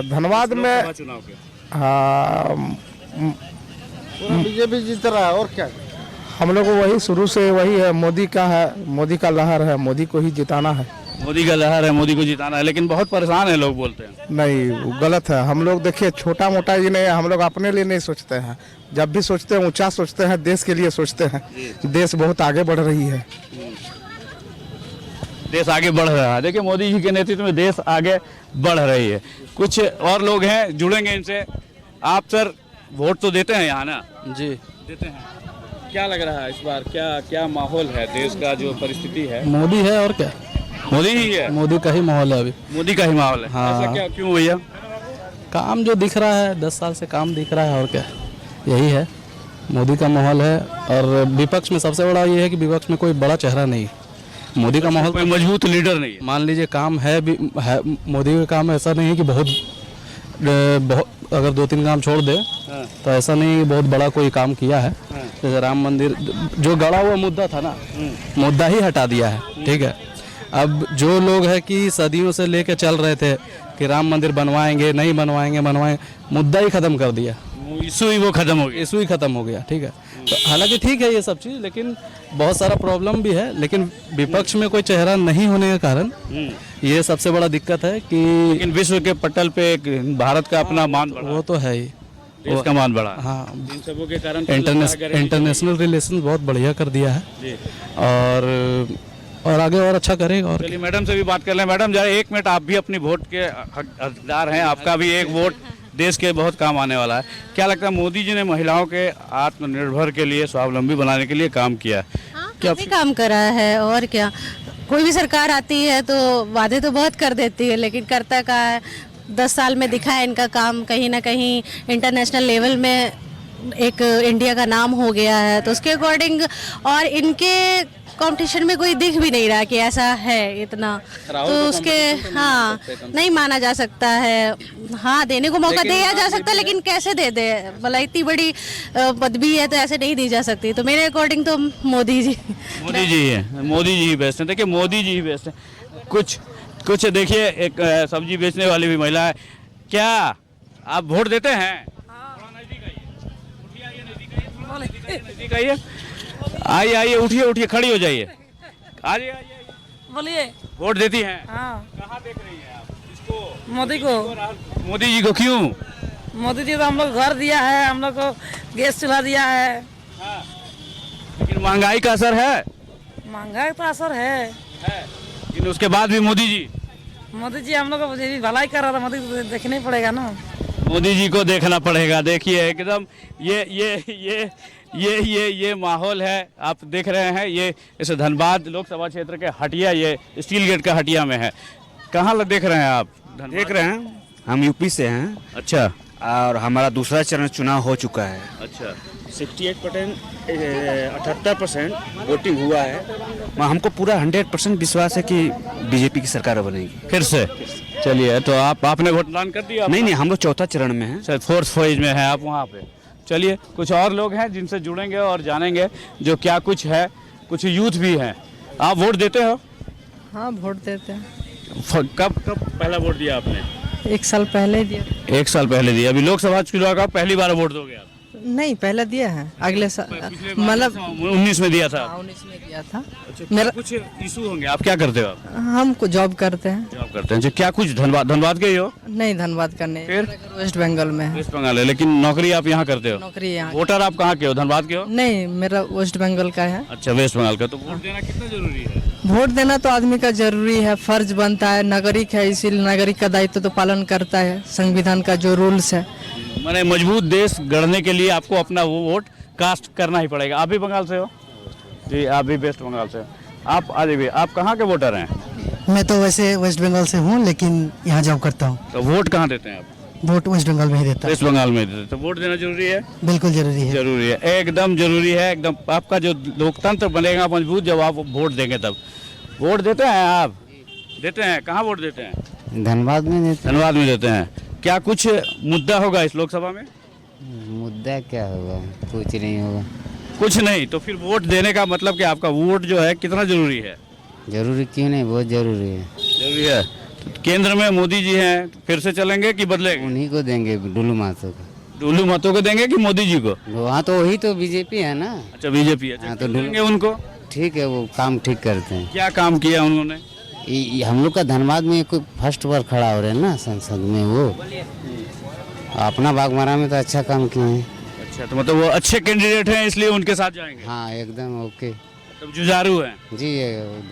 धनबाद में? लोकसभा चुनाव के? हाँ, बीजेपी जीत रहा है और क्या। हम लोग को वही शुरू से वही है, मोदी का है, मोदी का लहर है, मोदी को ही जिताना है। मोदी का लहर है, मोदी को जिताना है, लेकिन बहुत परेशान है लोग बोलते हैं। नहीं, वो गलत है। हम लोग देखिए छोटा मोटा ही नहीं, हम लोग अपने लिए नहीं सोचते हैं, जब भी सोचते हैं ऊंचा सोचते हैं, देश के लिए सोचते हैं। देश बहुत आगे बढ़ रही है, देश आगे बढ़ रहा है। देखिए मोदी जी के नेतृत्व में देश आगे बढ़ रही है। कुछ और लोग हैं, जुड़ेंगे इनसे। आप सर वोट तो देते हैं यहाँ ना? जी देते हैं। क्या लग रहा है इस बार, क्या माहौल है देश का, जो परिस्थिति है? मोदी है और क्या, मोदी ही है? मोदी का ही माहौल है अभी। मोदी का ही माहौल है? हाँ। ऐसा क्या, क्यों भैया? काम जो दिख रहा है 10 साल से काम दिख रहा है और क्या, यही है, मोदी का माहौल है। और विपक्ष में सबसे बड़ा ये है कि विपक्ष में कोई बड़ा चेहरा नहीं, मोदी का माहौल, कोई मजबूत लीडर नहीं है। मान लीजिए काम है मोदी का काम ऐसा नहीं है कि बहुत अगर 2-3 काम छोड़ दे तो ऐसा नहीं बहुत बड़ा कोई काम किया है। जैसे राम मंदिर जो गड़ा हुआ मुद्दा था ना, मुद्दा ही हटा दिया है। ठीक है, अब जो लोग है कि सदियों से लेके चल रहे थे कि राम मंदिर बनवाएंगे नहीं बनवाएंगे, मुद्दा ही खत्म कर दिया, इशू ही वो खत्म हो गया, इशू ही खत्म हो गया। ठीक है, तो हालांकि ठीक है ये सब चीज़, लेकिन बहुत सारा प्रॉब्लम भी है, लेकिन विपक्ष में कोई चेहरा नहीं होने के कारण ये सबसे बड़ा दिक्कत है कि लेकिन विश्व के पटल पे भारत का अपना मान बढ़ा, वो तो है ही, देश का मान बढ़ा। हाँ, इन सबों के कारण इंटरनेशनल रिलेशन बहुत बढ़िया कर दिया है जी। और आगे और अच्छा करेगा। और चलिए मैडम से भी बात कर लें। मैडम जरा 1 मिनट, आप भी अपनी वोट के हकदार हैं, आपका भी एक वोट देश के बहुत काम आने वाला है। क्या लगता है मोदी जी ने महिलाओं के आत्मनिर्भर के लिए, स्वावलंबी बनाने के लिए काम किया? हाँ, काफी काम करा है और क्या। कोई भी सरकार आती है तो वादे तो बहुत कर देती है, लेकिन करता का है। 10 साल में दिखा है इनका काम, कहीं ना कहीं इंटरनेशनल लेवल में एक इंडिया का नाम हो गया है, तो उसके अकॉर्डिंग और इनके कंपटीशन में कोई दिख भी नहीं रहा कि ऐसा है इतना, तो उसके हाँ नहीं माना जा सकता है। हाँ, देने को मौका दिया जा सकता है, लेकिन कैसे दे दे, भला इतनी बड़ी पदवी है तो ऐसे नहीं दी जा सकती। तो मेरे अकॉर्डिंग तो मोदी जी है, मोदी जी ही बेस्ट है। देखिए मोदी जी ही बेस्ट है। कुछ देखिए, एक सब्जी बेचने वाली भी महिला है। क्या आप वोट देते हैं? नजदीक आइए, आइए, उठिए, खड़ी हो जाइए, आइए। बोलिए, वोट देती हैं? हाँ। कहाँ देख रही हैं आप? इसको? मोदी को। मोदी जी को क्यों? मोदी जी तो हम लोग घर दिया है, हम लोग को गैस चूल्हा दिया है। हाँ। लेकिन महंगाई का असर है? महंगाई तो असर है, लेकिन उसके बाद भी मोदी जी हम लोग को भलाई कर रहा था। मोदी को देखना ही पड़ेगा ना, मोदी जी को देखना पड़ेगा। देखिए एकदम ये माहौल है, आप देख रहे हैं। ये इस धनबाद लोकसभा क्षेत्र के हटिया, ये स्टील गेट का हटिया में है। कहाँ देख रहे हैं आप? देख रहे हैं, हम यूपी से हैं। अच्छा। और हमारा दूसरा चरण चुनाव हो चुका है। अच्छा। 78% वोटिंग हुआ है। हमको पूरा 100% विश्वास है कि बीजेपी की सरकार बनेगी फिर से। चलिए, तो आपने वोटदान कर दिया? नहीं, हम लोग चौथा चरण में हैं। सर, 4th फेज में है आप वहाँ पे। चलिए, कुछ और लोग हैं जिनसे जुड़ेंगे और जानेंगे जो क्या कुछ है। कुछ यूथ भी हैं। आप वोट देते हो? हाँ, वोट देते हैं। कब पहला वोट दिया आपने? 1 साल पहले दिया। 1 साल पहले दिया। अभी लोकसभा चुनाव का पहली बार वोट दोगे आप? नहीं पहले दिया है, अगले साल मतलब 19 में दिया था। 19 में दिया था। मेरा कुछ इशू होंगे, आप क्या करते हो? आप हम जॉब करते हैं। जॉब करते हैं। क्या कुछ धनबाद के ही हो? नहीं, धनबाद का नहीं, फिर वेस्ट बंगाल में है। वेस्ट बंगाल है, लेकिन नौकरी आप यहाँ करते हो? नौकरी यहाँ। वोटर आप कहाँ के हो? धनबाद के हो? नहीं, मेरा वेस्ट बंगाल का है। अच्छा, वेस्ट बंगाल का। तो वोट देना कितना जरूरी है? वोट देना तो आदमी का जरूरी है, फर्ज बनता है, नागरिक है, इसीलिए नागरिक का दायित्व तो पालन करता है, संविधान का जो रूल्स है। माने मजबूत देश गढ़ने के लिए आपको अपना वो वोट कास्ट करना ही पड़ेगा। आप भी बंगाल से हो? जी, आप भी वेस्ट बंगाल से। आप आ जाइए, आप कहाँ के वोटर हैं? मैं तो वैसे वेस्ट बंगाल से हूँ, लेकिन यहाँ जॉब करता हूँ। तो वोट कहाँ देते हैं आप? वोट वेस्ट बंगाल में ही देता हूँ। वेस्ट बंगाल में देते। तो वोट देना जरूरी है? बिल्कुल जरूरी है। जरूरी है, एकदम जरूरी है। एकदम आपका जो लोकतंत्र बनेगा मजबूत जब आप वोट देंगे तब। वोट देते हैं आप? देते हैं। कहाँ वोट देते हैं? धनबाद में देते हैं। धनबाद में देते हैं। क्या कुछ मुद्दा होगा इस लोकसभा में? मुद्दा क्या होगा? कुछ नहीं होगा। कुछ नहीं? तो फिर वोट देने का मतलब कि आपका वोट जो है कितना जरूरी है? जरूरी क्यों नहीं, बहुत जरूरी है। जरूरी है। तो केंद्र में मोदी जी हैं, फिर से चलेंगे कि बदलेंगे? उन्हीं को देंगे, डुल्लू महतो को। डुल्लू महतो को देंगे कि मोदी जी को? वहाँ तो वही तो बीजेपी है ना। अच्छा, बीजेपी है। तो देंगे उनको। ठीक है, वो काम ठीक करते हैं। क्या काम किया उन्होंने? हम लोग का धनबाद में कोई फर्स्ट बार खड़ा हो रहे हैं ना संसद में, वो अपना बागमारा में तो अच्छा काम किए हैं। अच्छा, तो मतलब वो अच्छे कैंडिडेट हैं इसलिए उनके साथ जाएंगे? हाँ, एकदम ओके। तब जुझारू हैं जी,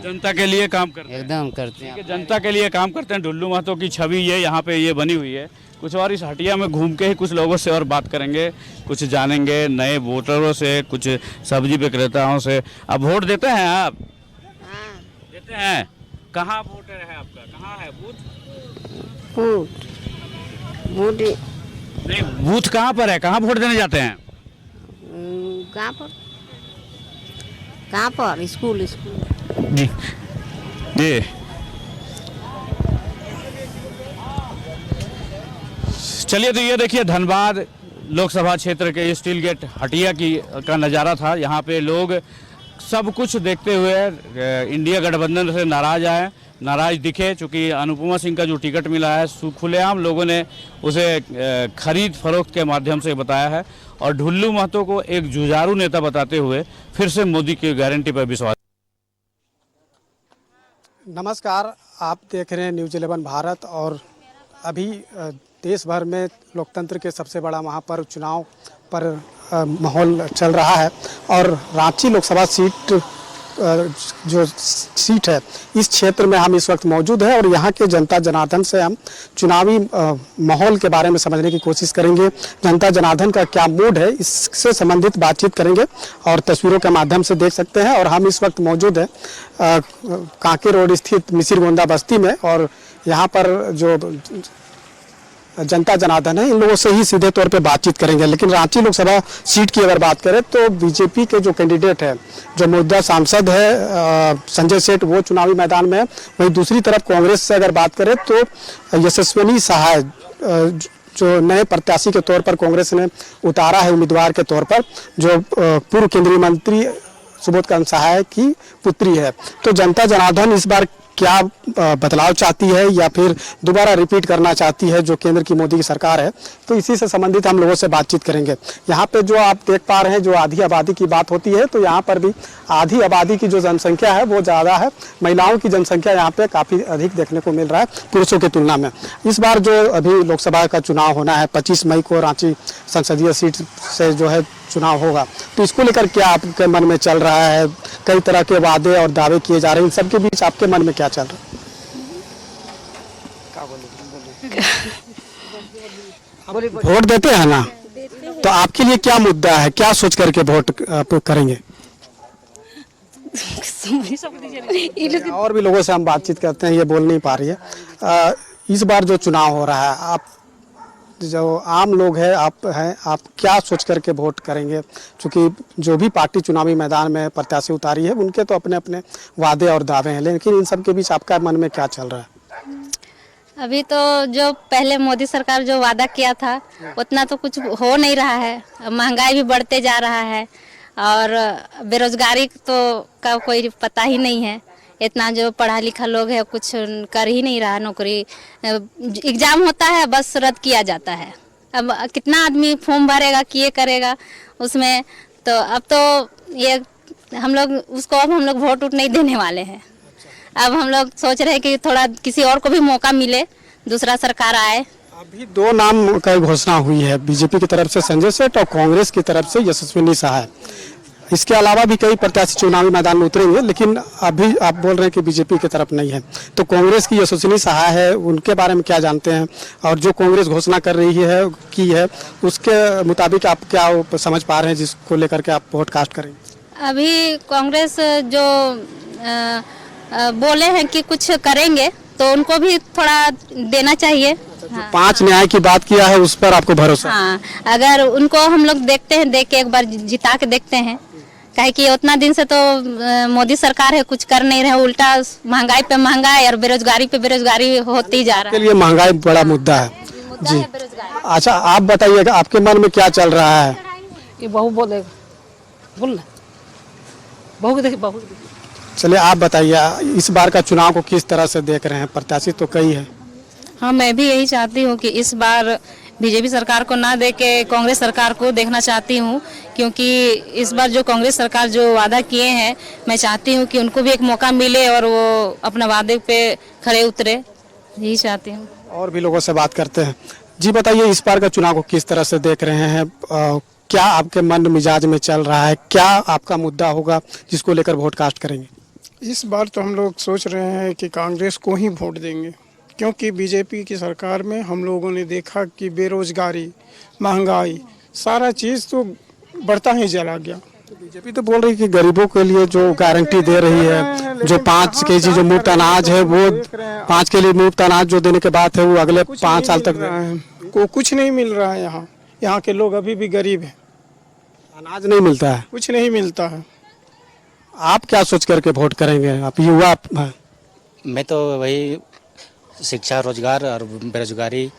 जनता के लिए काम करते हैं। एकदम करते हैं, जनता के लिए काम करते हैं। डुल्लू महतो की छवि ये यहाँ पे ये बनी हुई है। कुछ और इस हटिया में घूम के ही कुछ लोगों से और बात करेंगे, कुछ जानेंगे नए वोटरों से, कुछ सब्जी विक्रेताओं से। अब वोट देते हैं आप? देते हैं। कहाँ वोटर है आपका? कहाँ है बूथ? बूथ नहीं, बूथ कहाँ पर है? कहाँ वोट देने जाते हैं? कहाँ पर? स्कूल। जी जी। चलिए, तो ये देखिए धनबाद लोकसभा क्षेत्र के स्टील गेट हटिया का नज़ारा था। यहाँ पे लोग सब कुछ देखते हुए इंडिया गठबंधन से नाराज दिखे, चूँकि अनुपमा सिंह का जो टिकट मिला है खुलेआम लोगों ने उसे खरीद फरोख्त के माध्यम से बताया है, और डुल्लू महतो को एक जुझारू नेता बताते हुए फिर से मोदी की गारंटी पर विश्वास। नमस्कार, आप देख रहे हैं न्यूज़ 11 भारत। और अभी देश भर में लोकतंत्र के सबसे बड़ा महापर्व चुनाव पर माहौल चल रहा है, और रांची लोकसभा सीट जो सीट है, इस क्षेत्र में हम इस वक्त मौजूद हैं और यहाँ के जनता जनार्दन से हम चुनावी माहौल के बारे में समझने की कोशिश करेंगे। जनता जनार्दन का क्या मूड है, इससे संबंधित बातचीत करेंगे और तस्वीरों के माध्यम से देख सकते हैं। और हम इस वक्त मौजूद हैं कांके रोड स्थित मिसिर गोंदा बस्ती में, और यहाँ पर जो जनता जनार्दन है इन लोगों से ही सीधे तौर पे बातचीत करेंगे। लेकिन रांची लोकसभा सीट की अगर बात करें तो बीजेपी के जो कैंडिडेट है, जो मौजूदा सांसद है संजय सेठ, वो चुनावी मैदान में है। वहीं दूसरी तरफ कांग्रेस से अगर बात करें तो यशस्विनी सहाय जो नए प्रत्याशी के तौर पर कांग्रेस ने उतारा है उम्मीदवार के तौर पर, जो पूर्व केंद्रीय मंत्री सुबोध कांत सहाय की पुत्री है। तो जनता जनार्दन इस बार क्या बदलाव चाहती है या फिर दोबारा रिपीट करना चाहती है जो केंद्र की मोदी की सरकार है, तो इसी से संबंधित हम लोगों से बातचीत करेंगे। यहाँ पे जो आप देख पा रहे हैं, जो आधी आबादी की बात होती है, तो यहाँ पर भी आधी आबादी की जो जनसंख्या है वो ज़्यादा है। महिलाओं की जनसंख्या यहाँ पे काफ़ी अधिक देखने को मिल रहा है पुरुषों की तुलना में। इस बार जो अभी लोकसभा का चुनाव होना है 25 मई को रांची संसदीय सीट से जो है चुनाव होगा, तो इसको लेकर क्या आपके मन में चल रहा है? कई तरह के वादे और दावे किए जा रहे हैं, इन सब के बीच आपके मन में क्या चल रहा है? वोट देते हैं ना, तो आपके लिए क्या मुद्दा है, क्या सोच करके वोट करेंगे? और भी लोगों से हम बातचीत करते हैं, ये बोल नहीं पा रही है। इस बार जो चुनाव हो रहा है, आप जो आम लोग हैं, आप क्या सोच करके वोट करेंगे? क्योंकि जो भी पार्टी चुनावी मैदान में प्रत्याशी उतारी है उनके तो अपने अपने वादे और दावे हैं, लेकिन इन सब के बीच आपका मन में क्या चल रहा है? अभी तो जो पहले मोदी सरकार जो वादा किया था उतना तो कुछ हो नहीं रहा है। महंगाई भी बढ़ते जा रहा है और बेरोजगारी तो का कोई पता ही नहीं है। इतना जो पढ़ा लिखा लोग है कुछ कर ही नहीं रहा, नौकरी एग्जाम होता है बस रद्द किया जाता है। अब कितना आदमी फॉर्म भरेगा, किए करेगा उसमें। तो अब तो ये हम लोग उसको अब हम लोग वोट नहीं देने वाले हैं। अब हम लोग सोच रहे हैं कि थोड़ा किसी और को भी मौका मिले, दूसरा सरकार आए। अभी दो नाम का घोषणा हुई है, बीजेपी की तरफ से संजय सेठ और कांग्रेस की तरफ से यशस्विनी सहाय। इसके अलावा भी कई प्रत्याशी चुनावी मैदान में उतरेंगे, लेकिन अभी आप बोल रहे हैं कि बीजेपी की तरफ नहीं है। तो कांग्रेस की यशस्विनी सहाय है, उनके बारे में क्या जानते हैं? और जो कांग्रेस घोषणा कर रही है उसके मुताबिक आप क्या समझ पा रहे हैं जिसको लेकर के आप वोट कास्ट करेंगे? अभी कांग्रेस जो बोले हैं कि कुछ करेंगे, तो उनको भी थोड़ा देना चाहिए। हाँ, 5 न्याय की बात किया है, उस पर आपको भरोसा? हाँ, अगर उनको हम लोग देखते हैं, देख के एक बार जिता के देखते हैं। काहे कि उतना दिन से तो मोदी सरकार है, कुछ कर नहीं रहे, उल्टा महंगाई पे महंगाई और बेरोजगारी पे बेरोजगारी होती जा रहा है। के लिए महंगाई बड़ा मुद्दा है जी। अच्छा, आप बताइएगा आपके मन में क्या चल रहा है? ये बहू बोल बहू देखिए बहू। चलिए आप बताइए, इस बार का चुनाव को किस तरह से देख रहे हैं? प्रत्याशी तो कई है। हाँ, मैं भी यही चाहती हूँ कि इस बार बीजेपी सरकार को ना दे के कांग्रेस सरकार को देखना चाहती हूँ, क्योंकि इस बार जो कांग्रेस सरकार जो वादा किए हैं, मैं चाहती हूँ कि उनको भी एक मौका मिले और वो अपना वादे पे खड़े उतरे, यही चाहती हूँ। और भी लोगों से बात करते हैं। जी बताइए, इस बार का चुनाव को किस तरह से देख रहे हैं? क्या आपके मन मिजाज में चल रहा है? क्या आपका मुद्दा होगा जिसको लेकर वोट कास्ट करेंगे? इस बार तो हम लोग सोच रहे हैं कि कांग्रेस को ही वोट देंगे, क्योंकि बीजेपी की सरकार में हम लोगों ने देखा कि बेरोजगारी, महंगाई, सारा चीज़ तो बढ़ता ही चला गया। बीजेपी तो बोल रही कि गरीबों के लिए जो गारंटी दे रही है, जो 5 केजी जो मुफ्त अनाज है, वो 5 के लिए मुफ्त अनाज जो देने के बाद है वो अगले 5 साल तक को कुछ नहीं मिल रहा है। यहाँ के लोग अभी भी गरीब हैं, अनाज नहीं मिलता है, कुछ नहीं मिलता है। आप क्या सोच करके वोट करेंगे? आप युवा हैं। मैं तो वही शिक्षा, रोजगार और बेरोजगारी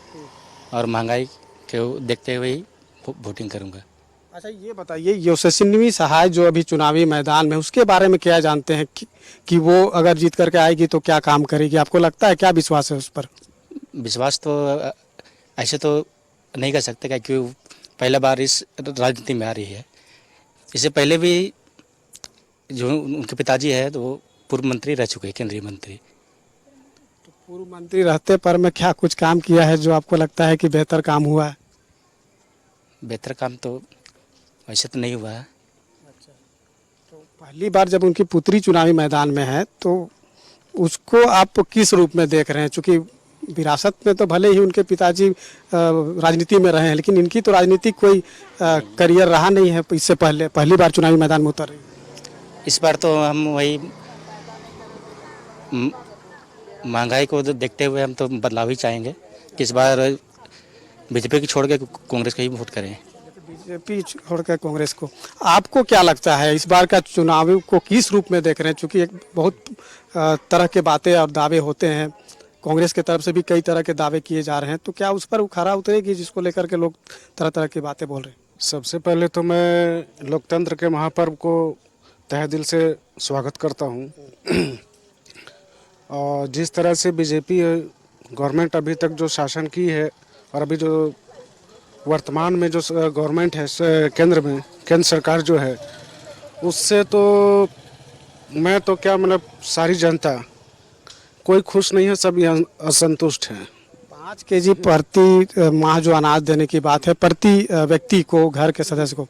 और महंगाई के देखते हुए ही वोटिंग करूंगा। अच्छा, ये बताइए, यशस्विनी सहाय जो अभी चुनावी मैदान में, उसके बारे में क्या जानते हैं कि वो अगर जीत करके आएगी तो क्या काम करेगी? आपको लगता है, क्या विश्वास है उस पर? विश्वास तो ऐसे तो नहीं कर सकते, क्योंकि पहला बार इस राजनीति में आ रही है। इससे पहले भी जो उनके पिताजी है तो वो पूर्व मंत्री रह चुके हैं, केंद्रीय मंत्री। तो पूर्व मंत्री रहते पर में क्या कुछ काम किया है जो आपको लगता है कि बेहतर काम हुआ है? बेहतर काम तो वैसे तो नहीं हुआ है। अच्छा, तो पहली बार जब उनकी पुत्री चुनावी मैदान में है तो उसको आप किस रूप में देख रहे हैं? चूँकि विरासत में तो भले ही उनके पिताजी राजनीति में रहे हैं, लेकिन इनकी तो राजनीतिक कोई करियर रहा नहीं है इससे पहले, पहली बार चुनावी मैदान में उतर रही है। इस बार तो हम वही महंगाई को देखते हुए हम तो बदलाव ही चाहेंगे कि इस बार बीजेपी की छोड़ के कांग्रेस को ही वोट करें। बीजेपी छोड़ के कांग्रेस को। आपको क्या लगता है इस बार का चुनाव को किस रूप में देख रहे हैं? चूँकि एक बहुत तरह के बातें और दावे होते हैं, कांग्रेस की तरफ से भी कई तरह के दावे किए जा रहे हैं, तो क्या उस पर खरा उतरेगी जिसको लेकर के लोग तरह तरह की बातें बोल रहे हैं? सबसे पहले तो मैं लोकतंत्र के महापर्व को तहे दिल से स्वागत करता हूँ। और जिस तरह से बीजेपी गवर्नमेंट अभी तक जो शासन की है और अभी जो वर्तमान में जो गवर्नमेंट है केंद्र सरकार जो है, उससे तो मैं तो क्या मतलब सारी जनता कोई खुश नहीं है, सब असंतुष्ट हैं। 5 केजी प्रति माह जो अनाज देने की बात है प्रति व्यक्ति को, घर के सदस्य को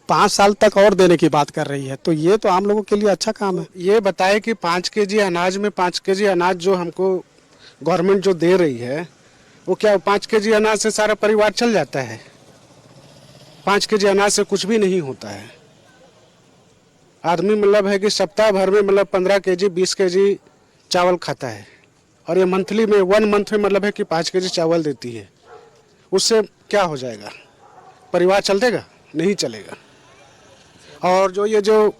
5 साल तक और देने की बात कर रही है, तो ये तो आम लोगों के लिए अच्छा काम है। ये बताए कि 5 केजी अनाज में 5 केजी अनाज जो हमको गवर्नमेंट जो दे रही है, वो क्या 5 केजी अनाज से सारा परिवार चल जाता है? 5 केजी अनाज से कुछ भी नहीं होता है। आदमी मतलब है कि सप्ताह भर में मतलब 15 केजी 20 केजी चावल खाता है, और ये मंथली में 1 मंथ में मतलब है कि 5 केजी चावल देती है। उससे क्या हो जाएगा? परिवार चलेगा? नहीं चलेगा। और जो ये जो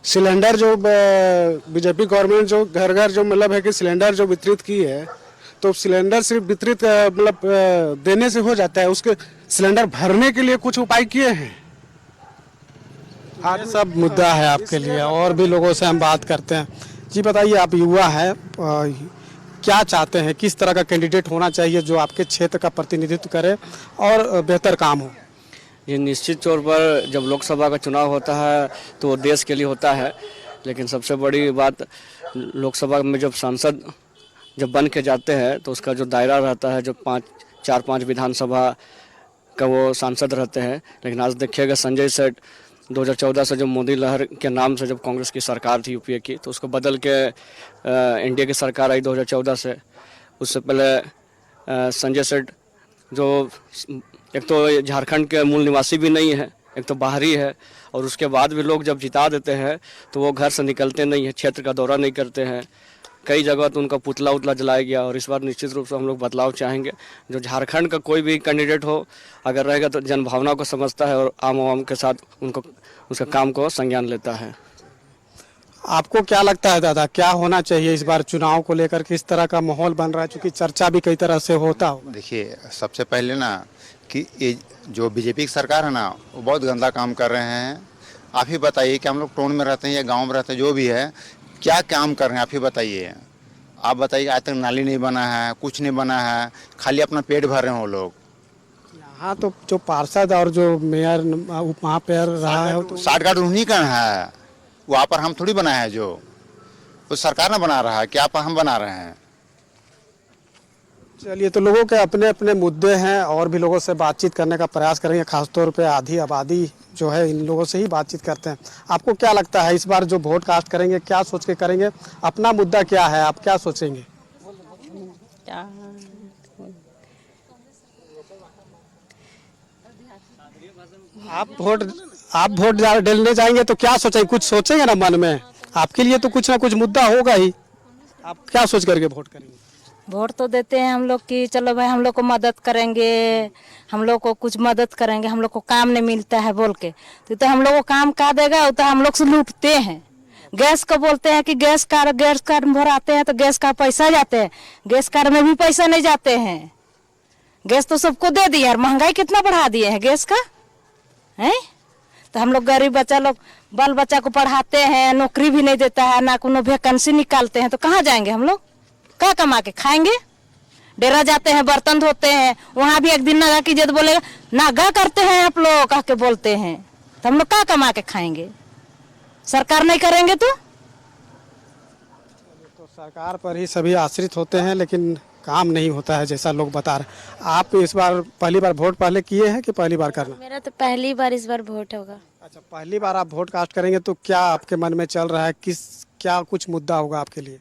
सिलेंडर जो बीजेपी गवर्नमेंट जो घर घर जो मतलब है कि सिलेंडर जो वितरित की है, तो सिलेंडर सिर्फ वितरित मतलब देने से हो जाता है, उसके सिलेंडर भरने के लिए कुछ उपाय किए हैं? आज सब मुद्दा है आपके लिए। और भी लोगों से हम बात करते हैं। जी बताइए, आप युवा हैं, क्या चाहते हैं, किस तरह का कैंडिडेट होना चाहिए जो आपके क्षेत्र का प्रतिनिधित्व करे और बेहतर काम हो? ये निश्चित तौर पर जब लोकसभा का चुनाव होता है तो वो देश के लिए होता है, लेकिन सबसे बड़ी बात लोकसभा में जब सांसद जब बन के जाते हैं तो उसका जो दायरा रहता है, जो 4-5 विधानसभा का वो सांसद रहते हैं। लेकिन आज देखिएगा संजय सेठ 2014 से जो मोदी लहर के नाम से जब कांग्रेस की सरकार थी यूपीए की, तो उसको बदल के एनडीए की सरकार आई 2014 से। उससे पहले संजय सेठ जो एक तो झारखंड के मूल निवासी भी नहीं है, एक तो बाहरी है, और उसके बाद भी लोग जब जिता देते हैं तो वो घर से निकलते नहीं हैं, क्षेत्र का दौरा नहीं करते हैं। कई जगह तो उनका पुतला उतला जलाया गया। और इस बार निश्चित रूप से हम लोग बदलाव चाहेंगे। जो झारखंड का कोई भी कैंडिडेट हो अगर रहेगा तो जनभावना को समझता है और आम आवाम के साथ उनको उसका काम को संज्ञान लेता है। आपको क्या लगता है दादा, क्या होना चाहिए इस बार चुनाव को लेकर, किस तरह का माहौल बन रहा है, क्योंकि चर्चा भी कई तरह से होता हो? देखिए, सबसे पहले ना कि ये जो बीजेपी की सरकार है ना, वो बहुत गंदा काम कर रहे हैं। आप ही बताइए कि हम लोग टाउन में रहते हैं या गांव में रहते हैं, जो भी है, क्या काम कर रहे हैं आप ही बताइए। आप बताइए, आज तक नाली नहीं बना है, कुछ नहीं बना है, खाली अपना पेट भर रहे हैं वो लोग। यहाँ तो जो पार्षद और जो मेयर वहाँ पे रहा है तो शॉर्टकट उन्हीं का है, वहाँ पर हम थोड़ी बनाए हैं, जो वो सरकार ने बना रहा है, क्या पर हम बना रहे हैं। चलिए, तो लोगों के अपने अपने मुद्दे हैं और भी लोगों से बातचीत करने का प्रयास करेंगे। खासतौर पे आधी आबादी जो है इन लोगों से ही बातचीत करते हैं। आपको क्या लगता है इस बार जो वोट कास्ट करेंगे, क्या सोच के करेंगे, अपना मुद्दा क्या है, आप क्या सोचेंगे? आप वोट डालने जाएंगे तो क्या सोचेंगे, कुछ सोचेंगे ना मन में? आपके लिए तो कुछ ना कुछ मुद्दा होगा ही, आप क्या सोच करके वोट करेंगे? वोट तो देते हैं हम लोग कि चलो भाई हम लोग को मदद करेंगे, हम लोग को कुछ मदद करेंगे, हम लोग को काम नहीं मिलता है बोल के, तो हम लोग को काम का देगा, तो हम लोग से लूटते हैं। गैस को बोलते हैं कि गैस कार्ड भराते हैं तो गैस का पैसा जाते हैं, गैस कार्ड में भी पैसा नहीं जाते हैं। गैस तो सबको दे दिया, और महंगाई कितना बढ़ा दिए हैं गैस का है। तो हम लोग गरीब बच्चा लोग बाल बच्चा को पढ़ाते हैं, नौकरी भी नहीं देता है, ना कोनो वैकेंसी निकालते हैं, तो कहाँ जाएंगे हम लोग, क्या कमा के खाएंगे? डेरा जाते हैं, बर्तन धोते हैं, वहाँ भी एक दिन नागा की जद बोलेगा नागा करते हैं आप लोग कह के बोलते हैं, तो हम लोग क्या कमा के खाएंगे? सरकार नहीं करेंगे तो सरकार पर ही सभी आश्रित होते हैं, लेकिन काम नहीं होता है जैसा लोग बता रहे। आप इस बार पहली बार वोट पहले किए हैं कि पहली बार करना? मेरा तो पहली बार इस बार वोट होगा। अच्छा, पहली बार आप वोट कास्ट करेंगे तो क्या आपके मन में चल रहा है, क्या कुछ मुद्दा होगा आपके लिए?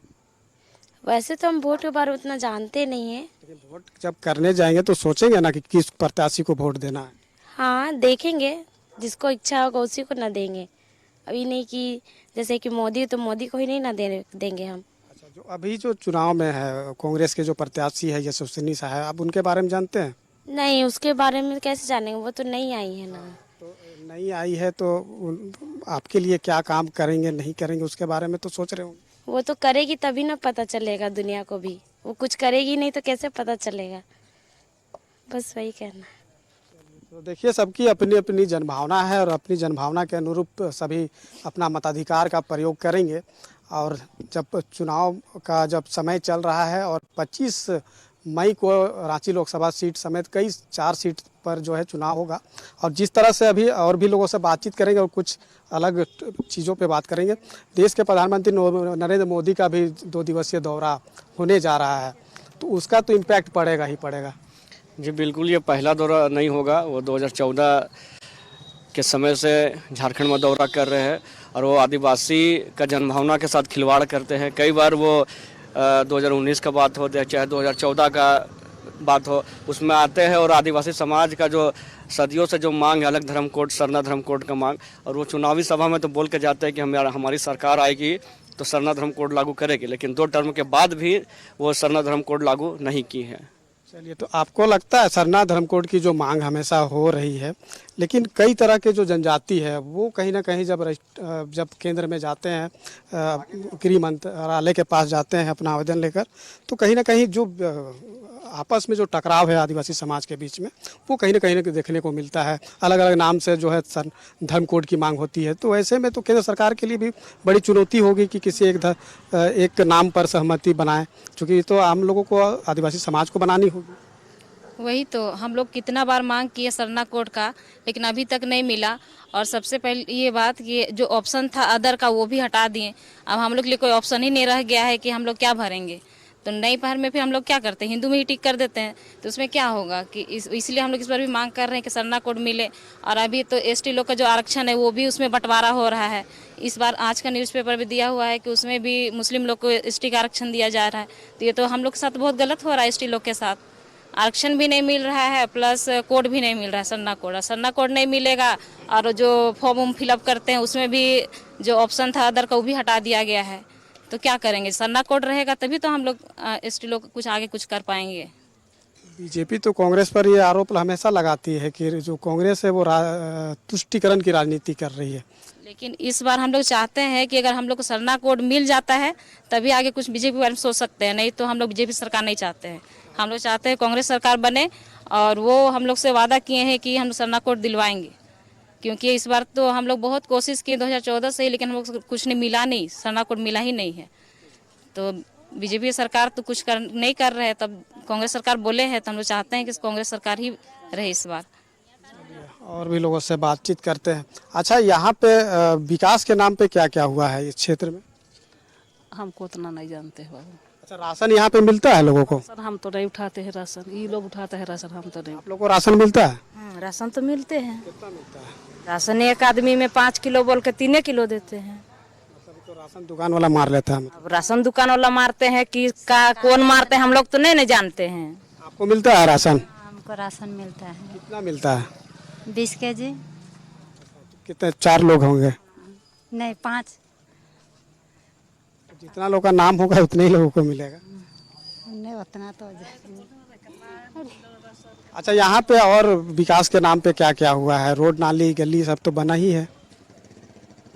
वैसे तो हम वोट के बारे में उतना जानते नहीं है, लेकिन वोट जब करने जाएंगे तो सोचेंगे ना कि किस प्रत्याशी को वोट देना है। हाँ, देखेंगे, जिसको इच्छा होगा उसी को ना देंगे। अभी नहीं कि जैसे कि मोदी, तो मोदी को ही नहीं ना देंगे हम। अच्छा, जो अभी जो चुनाव में है कांग्रेस के जो प्रत्याशी है यशस्विनी साहब, आप उनके बारे में जानते हैं? नहीं, उसके बारे में कैसे जानेंगे, वो तो नहीं आई है ना। तो नहीं आई है तो आपके लिए क्या काम करेंगे नहीं करेंगे उसके बारे में तो सोच रहे होंगे। वो तो करेगी तभी ना पता चलेगा दुनिया को भी, वो कुछ करेगी नहीं तो कैसे पता चलेगा, बस वही कहना है। तो देखिए, सबकी अपनी अपनी जनभावना है और अपनी जनभावना के अनुरूप सभी अपना मताधिकार का प्रयोग करेंगे। और जब चुनाव का जब समय चल रहा है और 25 मई को रांची लोकसभा सीट समेत कई 4 सीट पर जो है चुनाव होगा, और जिस तरह से अभी और भी लोगों से बातचीत करेंगे और कुछ अलग चीज़ों पे बात करेंगे। देश के प्रधानमंत्री नरेंद्र मोदी का भी 2 दिवसीय दौरा होने जा रहा है, तो उसका तो इम्पैक्ट पड़ेगा ही पड़ेगा। जी बिल्कुल, ये पहला दौरा नहीं होगा, वो 2014 के समय से झारखंड में दौरा कर रहे हैं और वो आदिवासी का जनभावना के साथ खिलवाड़ करते हैं। कई बार वो 2019 का बात हो चाहे 2014 का बात हो, उसमें आते हैं और आदिवासी समाज का जो सदियों से जो मांग है, अलग धर्म कोड, सरना धर्म कोड का मांग, और वो चुनावी सभा में तो बोल के जाते हैं कि हमारी सरकार आएगी तो सरना धर्म कोड लागू करेगी, लेकिन 2 टर्म के बाद भी वो सरना धर्म कोड लागू नहीं की है। चलिए, तो आपको लगता है सरना धर्म कोड की जो मांग हमेशा हो रही है, लेकिन कई तरह के जो जनजाति है वो कहीं ना कहीं जब केंद्र में जाते हैं, गृह मंत्रालय के पास जाते हैं अपना आवेदन लेकर, तो कहीं ना कहीं जो आपस में जो टकराव है आदिवासी समाज के बीच में, वो कहीं ना देखने को मिलता है। अलग अलग नाम से जो है धर्म कोड की मांग होती है। तो ऐसे में तो केंद्र सरकार के लिए भी बड़ी चुनौती होगी कि किसी एक नाम पर सहमति बनाए, क्योंकि तो आम लोगों को, आदिवासी समाज को बनानी होगी। वही तो हम लोग कितना बार मांग किए सरना कोड का, लेकिन अभी तक नहीं मिला। और सबसे पहले ये बात कि जो ऑप्शन था अदर का, वो भी हटा दिए। अब हम लोग के लिए कोई ऑप्शन ही नहीं रह गया है कि हम लोग क्या भरेंगे। तो नई पहर में फिर हम लोग क्या करते हैं, हिंदू में ही टिक कर देते हैं। तो उसमें क्या होगा कि इसलिए हम लोग इस बार भी मांग कर रहे हैं कि सरना कोड मिले। और अभी तो एसटी लोग का जो आरक्षण है वो भी उसमें बंटवारा हो रहा है। इस बार आज का न्यूज़पेपर भी दिया हुआ है कि उसमें भी मुस्लिम लोग को एसटी का आरक्षण दिया जा रहा है। तो ये तो हम लोग के साथ बहुत गलत हो रहा है। एसटी लोग के साथ आरक्षण भी नहीं मिल रहा है, प्लस कोड भी नहीं मिल रहा है, सरना कोड नहीं मिलेगा। और जो फॉर्म फिलअप करते हैं उसमें भी जो ऑप्शन था अदर का, वो भी हटा दिया गया है। तो क्या करेंगे, सरना कोड रहेगा तभी तो हम लोग एसटी लोग कुछ आगे कुछ कर पाएंगे। बीजेपी तो कांग्रेस पर ये आरोप हमेशा लगाती है कि जो कांग्रेस है वो तुष्टीकरण की राजनीति कर रही है। लेकिन इस बार हम लोग चाहते हैं कि अगर हम लोग को सरना कोड मिल जाता है तभी आगे कुछ बीजेपी के बारे में सोच सकते हैं, नहीं तो हम लोग बीजेपी सरकार नहीं चाहते हैं। हम लोग चाहते हैं कांग्रेस सरकार बने, और वो हम लोग से वादा किए हैं कि हम सरना कोड दिलवाएंगे। क्योंकि इस बार तो हम लोग बहुत कोशिश किए 2014 से ही, लेकिन हम लोग कुछ नहीं मिला, नहीं सरना कोड मिला ही नहीं है। तो बीजेपी सरकार तो कुछ नहीं कर रहे हैं, तब कांग्रेस सरकार बोले हैं, तो हम लोग चाहते हैं कि कांग्रेस सरकार ही रहे इस बार। और भी लोगों से बातचीत करते हैं। अच्छा, यहाँ पे विकास के नाम पे क्या क्या हुआ है इस क्षेत्र में? हमको उतना नहीं जानते हो। अच्छा, राशन यहाँ पे मिलता है लोगों को? राशन हम तो नहीं उठाते हैं, राशन ये लोग उठाते हैं राशन, हम तो नहीं। आप लोग को राशन मिलता है? राशन तो मिलते हैं। कितना मिलता है? राशन एक आदमी में 5 किलो बोल के 3 किलो देते हैं। तो राशन दुकान वाला मार लेता है? अब राशन दुकान वाला मारते हैं कि कौन मारते हैं हम लोग तो नहीं जानते हैं। आपको मिलता है राशन? हमको राशन मिलता है। कितना मिलता है? 20 केजी। कितने, 4 लोग होंगे? नहीं, 5। जितना लोग का नाम होगा उतने ही लोगों को मिलेगा। नहीं उतना तो। अच्छा, यहाँ पे और विकास के नाम पे क्या क्या हुआ है? रोड, नाली, गली सब तो बना ही है।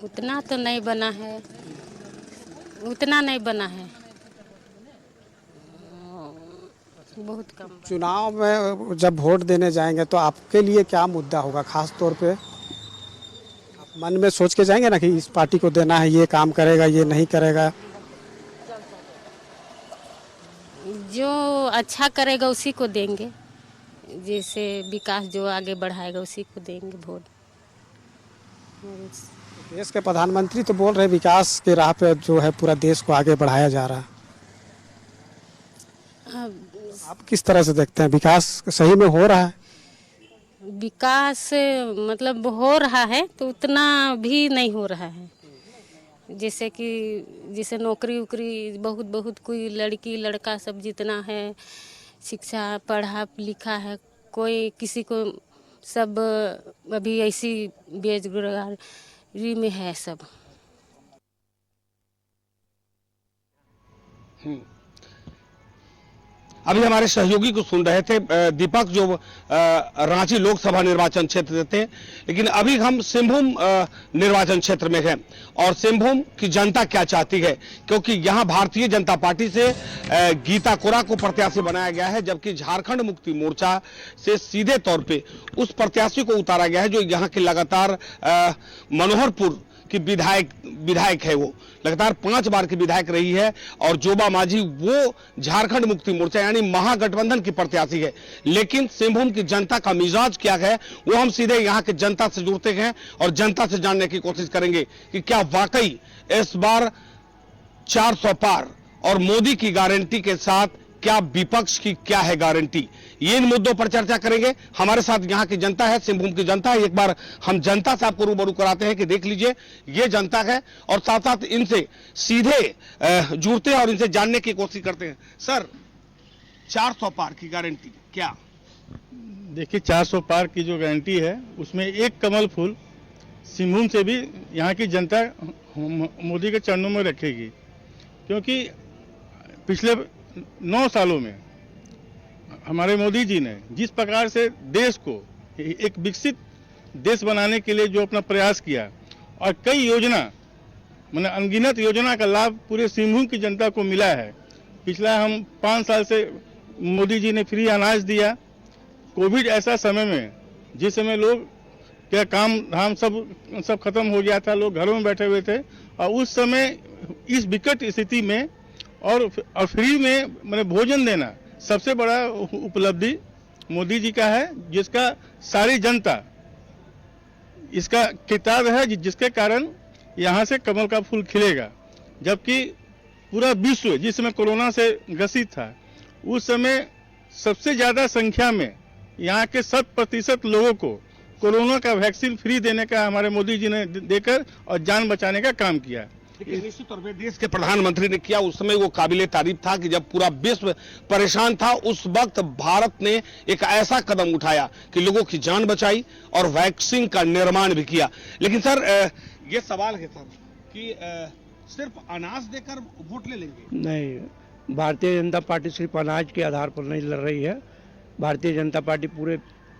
उतना तो नहीं बना है, उतना नहीं बना है, बहुत कम। चुनाव में जब वोट देने जाएंगे तो आपके लिए क्या मुद्दा होगा खास तौर पे? आप मन में सोच के जाएंगे ना कि इस पार्टी को देना है, ये काम करेगा, ये नहीं करेगा? जो अच्छा करेगा उसी को देंगे, जैसे विकास जो आगे बढ़ाएगा उसी को देंगे वोट। देश के प्रधानमंत्री तो बोल रहे विकास के राह पे जो है पूरा देश को आगे बढ़ाया जा रहा है। आप किस तरह से देखते हैं, विकास सही में हो रहा है? विकास मतलब हो रहा है तो उतना भी नहीं हो रहा है। जैसे नौकरी उकरी बहुत कोई लड़की लड़का सब जितना है, शिक्षा पढ़ा लिखा है, कोई किसी को, सब अभी ऐसी बेरोजगारी में है सब। अभी हमारे सहयोगी को सुन रहे थे दीपक, जो रांची लोकसभा निर्वाचन क्षेत्र थे, लेकिन अभी हम सिंहभूम निर्वाचन क्षेत्र में हैं और सिंहभूम की जनता क्या चाहती है, क्योंकि यहां भारतीय जनता पार्टी से गीता कोरा को प्रत्याशी बनाया गया है, जबकि झारखंड मुक्ति मोर्चा से सीधे तौर पे उस प्रत्याशी को उतारा गया है जो यहां के लगातार मनोहरपुर की विधायक है। वो लगातार 5 बार की विधायक रही है और जोबा मांझी वो झारखंड मुक्ति मोर्चा यानी महागठबंधन की प्रत्याशी है। लेकिन सिंहभूम की जनता का मिजाज क्या है, वो हम सीधे यहाँ के जनता से जुड़ते हैं और जनता से जानने की कोशिश करेंगे कि क्या वाकई इस बार 400 पार और मोदी की गारंटी के साथ क्या विपक्ष की क्या है गारंटी। ये इन मुद्दों पर चर्चा करेंगे। हमारे साथ यहाँ की जनता है, सिंहभूम की जनता है। एक बार हम जनता से आपको रूबरू कराते हैं कि देख लीजिए ये जनता है, और साथ साथ इनसे सीधे जुड़ते हैं और इनसे जानने की कोशिश करते हैं। सर, 400 पार की गारंटी क्या? देखिए, 400 पार की जो गारंटी है उसमें एक कमल फूल सिंहभूम से भी यहाँ की जनता मोदी के चरणों में रखेगी, क्योंकि पिछले 9 सालों में हमारे मोदी जी ने जिस प्रकार से देश को एक विकसित देश बनाने के लिए जो अपना प्रयास किया और कई योजना, माने अनगिनत योजना का लाभ पूरे सिंहभूम की जनता को मिला है। पिछला हम 5 साल से मोदी जी ने फ्री अनाज दिया। कोविड ऐसा समय में जिस समय लोग क्या काम धाम सब खत्म हो गया था, लोग घरों में बैठे हुए थे, और उस समय इस विकट स्थिति में और फ्री में मैंने भोजन देना सबसे बड़ा उपलब्धि मोदी जी का है, जिसका सारी जनता इसका किताब है, जिसके कारण यहाँ से कमल का फूल खिलेगा। जबकि पूरा विश्व जिस समय कोरोना से ग्रसित था, उस समय सबसे ज़्यादा संख्या में यहाँ के 100% लोगों को कोरोना का वैक्सीन फ्री देने का हमारे मोदी जी ने देकर और जान बचाने का काम किया। लेकिन निश्चित तौर पर देश के प्रधानमंत्री ने किया, उस समय वो काबिले तारीफ था कि जब पूरा विश्व परेशान था, उस वक्त भारत ने एक ऐसा कदम उठाया कि लोगों की जान बचाई और वैक्सीन का निर्माण भी किया। लेकिन सर ये सवाल है सर कि सिर्फ अनाज देकर वोट ले लेंगे? नहीं, भारतीय जनता पार्टी सिर्फ अनाज के आधार पर नहीं लड़ रही है। भारतीय जनता पार्टी पूरे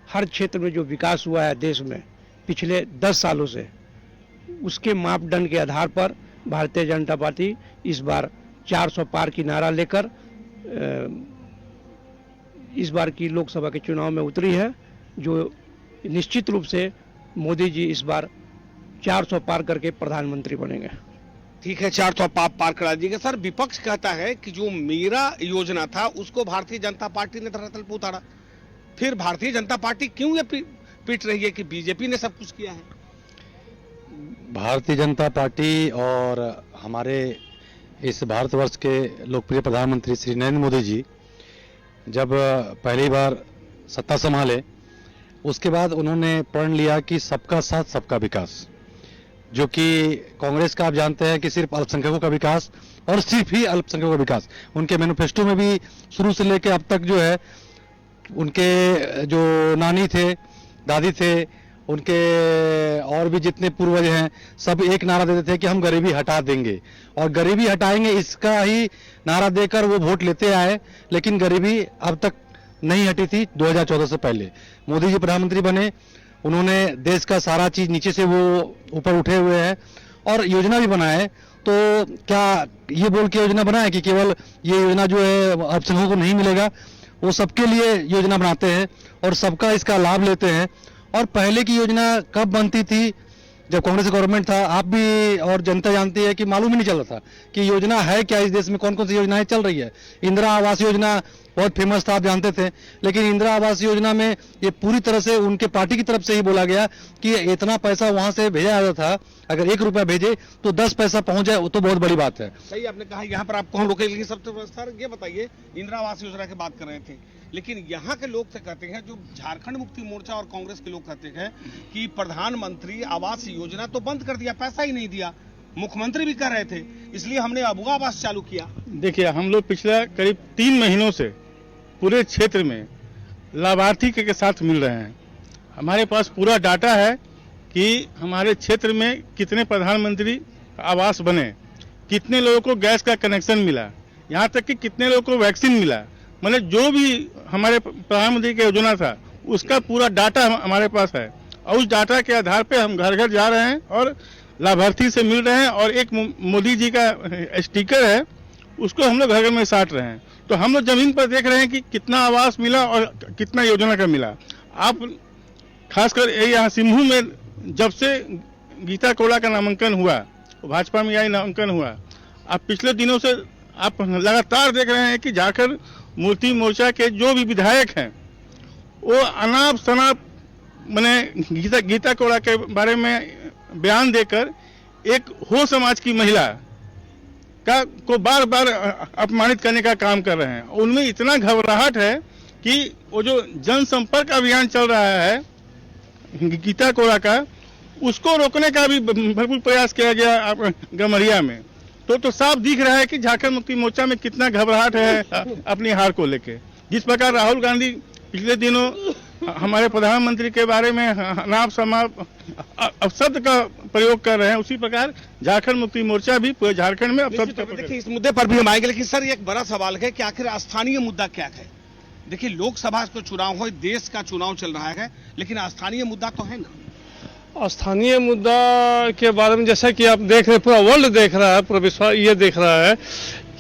हर क्षेत्र में जो विकास हुआ है देश में पिछले 10 सालों से, उसके मापदंड के आधार पर भारतीय जनता पार्टी इस बार 400 पार की नारा लेकर इस बार की लोकसभा के चुनाव में उतरी है, जो निश्चित रूप से मोदी जी इस बार 400 पार करके प्रधानमंत्री बनेंगे। ठीक है, 400 पार करा दीजिएगा। सर विपक्ष कहता है कि जो मेरा योजना था उसको भारतीय जनता पार्टी ने धरातल पर उतारा, फिर भारतीय जनता पार्टी क्यों ये पीट रही है कि बीजेपी ने सब कुछ किया है? भारतीय जनता पार्टी और हमारे इस भारतवर्ष के लोकप्रिय प्रधानमंत्री श्री नरेंद्र मोदी जी जब पहली बार सत्ता संभाले, उसके बाद उन्होंने प्रण लिया कि सबका साथ सबका विकास, जो कि कांग्रेस का आप जानते हैं कि सिर्फ अल्पसंख्यकों का विकास और सिर्फ ही अल्पसंख्यकों का विकास। उनके मैनिफेस्टो में भी शुरू से लेकर अब तक जो है, उनके जो नानी थे, दादी थे, उनके और भी जितने पूर्वज हैं, सब एक नारा देते थे कि हम गरीबी हटा देंगे और गरीबी हटाएंगे, इसका ही नारा देकर वो वोट लेते आए। लेकिन गरीबी अब तक नहीं हटी थी। 2014 से पहले मोदी जी प्रधानमंत्री बने, उन्होंने देश का सारा चीज नीचे से वो ऊपर उठे हुए हैं और योजना भी बनाए। तो क्या ये बोल के योजना बनाए कि केवल ये योजना जो है अल्पसंख्यकों को नहीं मिलेगा? वो सबके लिए योजना बनाते हैं और सबका इसका लाभ लेते हैं। और पहले की योजना कब बनती थी? जब कांग्रेस गवर्नमेंट था। आप भी और जनता जानती है कि मालूम ही नहीं चल रहा था कि योजना है क्या, इस देश में कौन कौन सी योजनाएं चल रही है। इंदिरा आवास योजना बहुत फेमस था, आप जानते थे, लेकिन इंदिरा आवास योजना में ये पूरी तरह से उनके पार्टी की तरफ से ही बोला गया कि इतना पैसा वहां से भेजा जाता था, अगर 1 रुपया भेजे तो 10 पैसा पहुंच जाए, वो तो बहुत बड़ी बात है। सही आपने कहा, यहाँ पर आप कौन रोके, लेकिन सबसे सर ये बताइए, इंदिरा आवास योजना की बात कर रहे थे, लेकिन यहाँ के लोग से कहते हैं, जो झारखंड मुक्ति मोर्चा और कांग्रेस के लोग कहते हैं कि प्रधानमंत्री आवास योजना तो बंद कर दिया, पैसा ही नहीं दिया। मुख्यमंत्री भी कह रहे थे इसलिए हमने अबुआ आवास चालू किया। देखिए, हम लोग पिछले करीब 3 महीनों से पूरे क्षेत्र में लाभार्थी के साथ मिल रहे हैं। हमारे पास पूरा डाटा है कि हमारे क्षेत्र में कितने प्रधानमंत्री आवास बने, कितने लोगों को गैस का कनेक्शन मिला, यहाँ तक कि कितने लोगों को वैक्सीन मिला। मतलब जो भी हमारे प्रधानमंत्री की योजना था उसका पूरा डाटा हमारे पास है और उस डाटा के आधार पे हम घर घर जा रहे हैं और लाभार्थी से मिल रहे हैं। और एक मोदी जी का स्टिकर है, उसको हम लोग घर घर में साट रहे हैं। तो हम लोग जमीन पर देख रहे हैं कि कितना आवास मिला और कितना योजना का मिला। आप खासकर यहाँ सिम्भू में जब से गीता कोड़ा का नामांकन हुआ, भाजपा में यही नामांकन हुआ, आप पिछले दिनों से आप लगातार देख रहे हैं कि झारखंड मुक्ति मोर्चा के जो भी विधायक हैं वो अनाप शनाप मैंने गीता कोड़ा के बारे में बयान देकर एक हो समाज की महिला को बार बार अपमानित करने का काम कर रहे हैं। उनमें इतना घबराहट है कि वो जो जनसंपर्क अभियान चल रहा है गीता कोड़ा का, उसको रोकने का भी भरपूर प्रयास किया गया गमरिया में। तो साफ दिख रहा है कि झारखंड मुक्ति मोर्चा में कितना घबराहट है अपनी हार को लेके। जिस प्रकार राहुल गांधी पिछले दिनों हमारे प्रधानमंत्री के बारे में नाप समाप अपशब्द का प्रयोग कर रहे हैं, उसी प्रकार झारखंड मुक्ति मोर्चा भी पूरे झारखंड में अपशब्द का प्रयोग। देखिए, इस मुद्दे पर भी हम आएंगे, लेकिन सर एक बड़ा सवाल है कि आखिर स्थानीय मुद्दा क्या है। देखिए, लोकसभा का चुनाव हो, देश का चुनाव चल रहा है, लेकिन स्थानीय मुद्दा तो है ना। स्थानीय मुद्दा के बारे में जैसा कि आप देख रहे हैं, पूरा वर्ल्ड देख रहा है, पूरा विश्व ये देख रहा है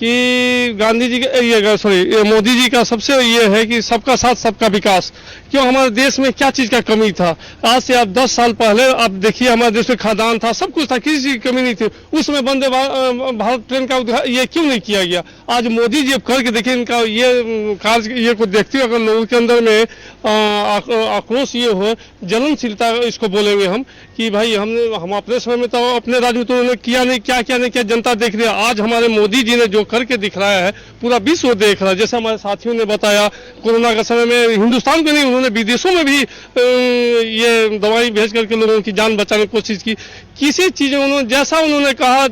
कि गांधी जी का ये मोदी जी का सबसे ये है कि सबका साथ सबका विकास। क्यों हमारे देश में क्या चीज़ का कमी था? आज से आप 10 साल पहले आप देखिए हमारे देश में खादान था, सब कुछ था, किसी चीज़ की कमी नहीं थी। उसमें वंदे भारत ट्रेन का ये क्यों नहीं किया गया? आज मोदी जी अब करके देखिए, इनका ये कार्य ये को देखते हुए अगर लोगों के अंदर में आक्रोश ये हो, जलनशीलता इसको बोलेंगे हम कि भाई हम अपने समय में तो अपने राज्य में तो उन्होंने किया नहीं, क्या नहीं किया, जनता देख रही है। आज हमारे मोदी जी ने जो करके दिखलाया है पूरा विश्व देख रहा है। जैसे हमारे साथियों ने बताया, कोरोना के समय में हिंदुस्तान के नहीं, उन्होंने विदेशों में भी ये दवाई भेज करके लोगों की जान बचाने की कोशिश की। किसी चीज उन्होंने जैसा उन्होंने कहा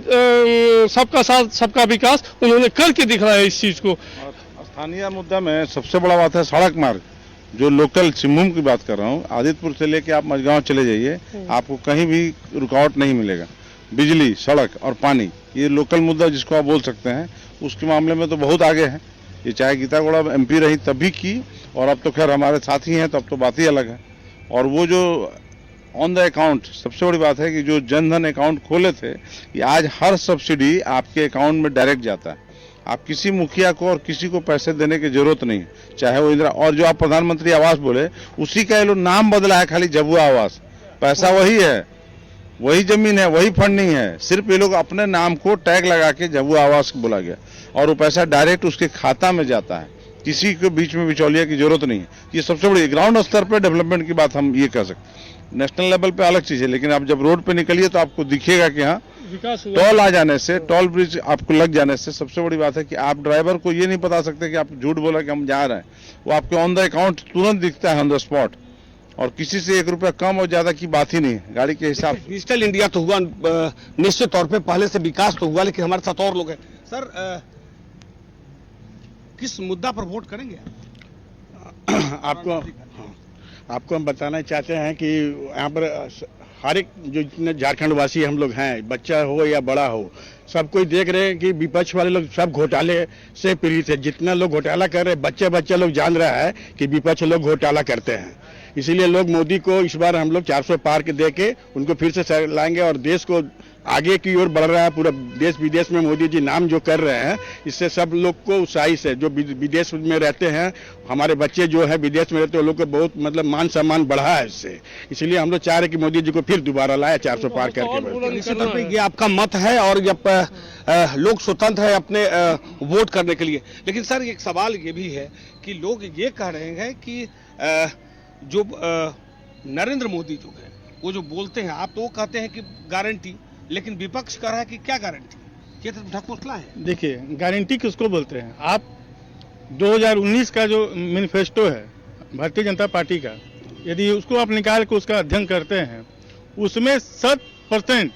सबका साथ सबका विकास, उन्होंने करके दिखलाया इस चीज को। स्थानीय मुद्दा में सबसे बड़ा बात है सड़क मार्ग। जो लोकल सिंहभूम की बात कर रहा हूँ, आदित्यपुर से लेके आप मझगांव चले जाइए, आपको कहीं भी रुकावट नहीं मिलेगा। बिजली, सड़क और पानी, ये लोकल मुद्दा जिसको आप बोल सकते हैं, उसके मामले में तो बहुत आगे है। ये चाहे गीता गौड़ा MP रही तब भी की, और अब तो खैर हमारे साथी हैं, तब तो बात ही अलग है। और वो जो ऑन द अकाउंट, सबसे बड़ी बात है कि जो जनधन अकाउंट खोले थे, ये आज हर सब्सिडी आपके अकाउंट में डायरेक्ट जाता है। आप किसी मुखिया को और किसी को पैसे देने की जरूरत नहीं, चाहे वो इंदिरा, और जो आप प्रधानमंत्री आवास बोले, उसी का ये लोग नाम बदला है, खाली जबुआ आवास। पैसा वही है, वही जमीन है, वही फंडिंग है, सिर्फ ये लोग अपने नाम को टैग लगा के जबुआ आवास बोला गया, और वो पैसा डायरेक्ट उसके खाता में जाता है। किसी के बीच में बिचौलिया की जरूरत नहीं है। ये सबसे बड़ी ग्राउंड स्तर पर डेवलपमेंट की बात हम ये कह सकते हैं। नेशनल लेवल पे अलग चीज है, लेकिन आप जब रोड पे निकलिए तो आपको दिखेगा कि हाँ, टोल आ जाने से, टोल ब्रिज आपको लग जाने से सबसे बड़ी बात है कि आप ड्राइवर को ये नहीं बता सकते कि आप झूठ बोला कि हम जा रहे हैं। वो आपके ऑन द अकाउंट तुरंत दिखता है, ऑन द स्पॉट, और किसी से 1 रुपया कम और ज्यादा की बात ही नहीं है गाड़ी के हिसाब से। डिजिटल इंडिया तो हुआ, निश्चित तौर पे पहले से विकास तो हुआ, लेकिन हमारे साथ और लोग हैं। सर, किस मुद्दा पर वोट करेंगे? आपको हम बताना चाहते हैं कि यहाँ पर हर एक जो जितने झारखंड वासी हम लोग हैं, बच्चा हो या बड़ा हो, सब कोई देख रहे हैं कि विपक्ष वाले लोग सब घोटाले से पीड़ित है। जितना लोग घोटाला कर रहे हैं, बच्चा लोग जान रहा है कि विपक्ष लोग घोटाला करते हैं। इसीलिए लोग मोदी को इस बार हम लोग 400 पार के दे के उनको फिर से लाएंगे, और देश को आगे की ओर बढ़ रहा है। पूरा देश विदेश में मोदी जी नाम जो कर रहे हैं, इससे सब लोग को उत्साही से, जो विदेश में रहते हैं, हमारे बच्चे जो है विदेश में रहते हैं, वो लोग को बहुत मतलब मान सम्मान बढ़ा है इससे। इसलिए हम लोग चाह रहे हैं कि मोदी जी को फिर दोबारा लाया 400 पार करके। ये आपका मत है, और जब लोग स्वतंत्र है अपने वोट करने के लिए। लेकिन सर, एक सवाल ये भी है कि लोग ये कह रहे हैं कि जो नरेंद्र मोदी जो है, वो जो बोलते हैं, आप तो वो कहते हैं कि गारंटी, लेकिन विपक्ष कह रहा है कि क्या गारंटी? ये तो ढकोसला है। देखिए, गारंटी किसको बोलते हैं? आप 2019 का जो मैनिफेस्टो है भारतीय जनता पार्टी का, यदि उसको आप निकाल के उसका अध्ययन करते हैं, उसमें 100%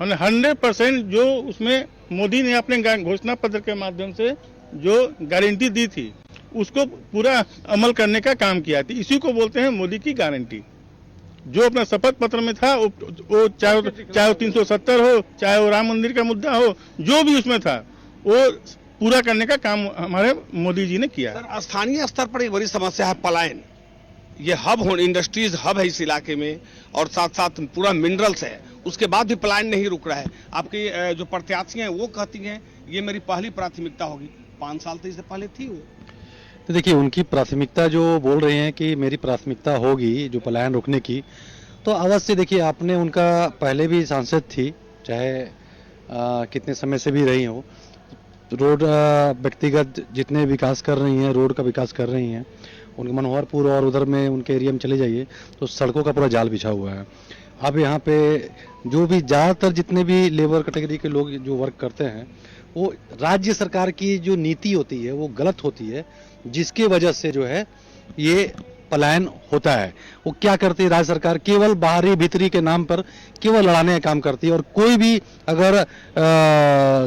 100% जो उसमें मोदी ने अपने घोषणा पत्र के माध्यम से जो गारंटी दी थी, उसको पूरा अमल करने का काम किया था। इसी को बोलते हैं मोदी की गारंटी। जो अपना शपथ पत्र में था, वो चाहे 370 हो, चाहे वो राम मंदिर का मुद्दा हो, जो भी उसमें था, वो पूरा करने का काम हमारे मोदी जी ने किया। सर, स्थानीय स्तर पर एक बड़ी समस्या है पलायन। ये हब हो, इंडस्ट्रीज हब है इस इलाके में, और साथ साथ पूरा मिनरल्स है, उसके बाद भी पलायन नहीं रुक रहा है। आपकी जो प्रत्याशी हैं वो कहती हैं ये मेरी पहली प्राथमिकता होगी। 5 साल तो इससे पहले थी वो। तो देखिए, उनकी प्राथमिकता जो बोल रहे हैं कि मेरी प्राथमिकता होगी जो पलायन रोकने की, तो अवश्य देखिए, आपने उनका पहले भी सांसद थी, चाहे कितने समय से भी रही हो। रोड व्यक्तिगत जितने विकास कर रही हैं, रोड का विकास कर रही हैं, उनके मनोहरपुर और उधर में उनके एरिया में चले जाइए तो सड़कों का पूरा जाल बिछा हुआ है। अब यहाँ पे जो भी ज़्यादातर जितने भी लेबर कैटेगरी के लोग जो वर्क करते हैं, वो राज्य सरकार की जो नीति होती है वो गलत होती है, जिसकी वजह से जो है ये पलायन होता है। वो क्या करती है राज्य सरकार? केवल बाहरी भीतरी के नाम पर केवल लड़ाने का काम करती है। और कोई भी अगर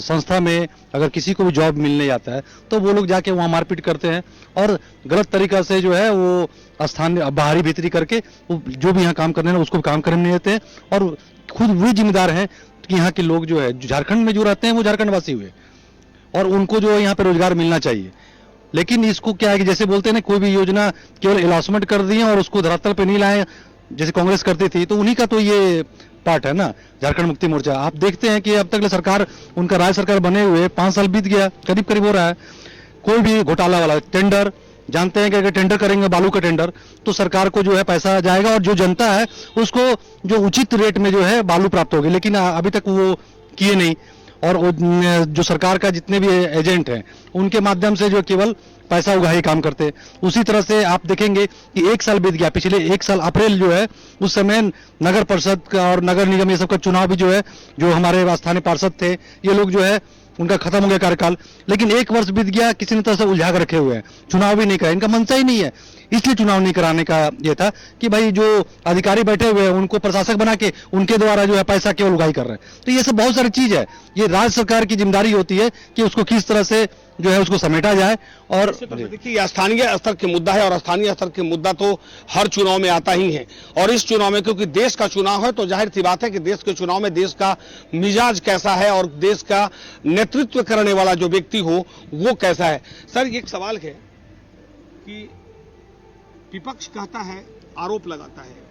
संस्था में अगर किसी को भी जॉब मिलने जाता है तो वो लोग जाके वहाँ मारपीट करते हैं, और गलत तरीका से जो है वो स्थानीय बाहरी भीतरी करके वो जो भी यहाँ काम करने हैं उसको काम करने नहीं देते हैं, और खुद वही जिम्मेदार हैं कि यहाँ के लोग जो है झारखंड में जो रहते हैं वो झारखंड वासी हुए, और उनको जो है यहाँ पे रोजगार मिलना चाहिए। लेकिन इसको क्या है कि जैसे बोलते हैं ना, कोई भी योजना केवल अनाउंसमेंट कर दी है और उसको धरातल पे नहीं लाए, जैसे कांग्रेस करती थी, तो उन्हीं का तो ये पार्ट है ना झारखंड मुक्ति मोर्चा। आप देखते हैं कि अब तक सरकार, उनका राज्य सरकार बने हुए 5 साल बीत गया, करीब करीब हो रहा है। कोई भी घोटाला वाला टेंडर, जानते हैं कि अगर टेंडर करेंगे बालू का टेंडर तो सरकार को जो है पैसा जाएगा और जो जनता है उसको जो उचित रेट में जो है बालू प्राप्त होगी, लेकिन अभी तक वो किए नहीं। और जो सरकार का जितने भी एजेंट हैं उनके माध्यम से जो केवल पैसा उगाही काम करते। उसी तरह से आप देखेंगे कि 1 साल बीत गया, पिछले 1 साल अप्रैल जो है उस समय नगर परिषद का और नगर निगम ये सब का चुनाव भी जो है, जो हमारे स्थानीय पार्षद थे ये लोग जो है उनका खत्म हो गया कार्यकाल, लेकिन 1 वर्ष बीत गया, किसी ने तरह से उलझा कर रखे हुए हैं, चुनाव भी नहीं कराए। इनका मनसा ही नहीं है, इसलिए चुनाव नहीं कराने का ये था कि भाई जो अधिकारी बैठे हुए हैं उनको प्रशासक बना के उनके द्वारा जो है पैसा केवल उगाही कर रहे हैं। तो ये सब बहुत सारी चीज है, ये राज्य सरकार की जिम्मेदारी होती है कि उसको किस तरह से जो है उसको समेटा जाए। और देखिए स्थानीय स्तर के मुद्दा है और स्थानीय स्तर के मुद्दा तो हर चुनाव में आता ही है, और इस चुनाव में क्योंकि देश का चुनाव है तो जाहिर सी बात है कि देश के चुनाव में देश का मिजाज कैसा है और देश का नेतृत्व करने वाला जो व्यक्ति हो वो कैसा है। सर एक सवाल है कि विपक्ष कहता है, आरोप लगाता है,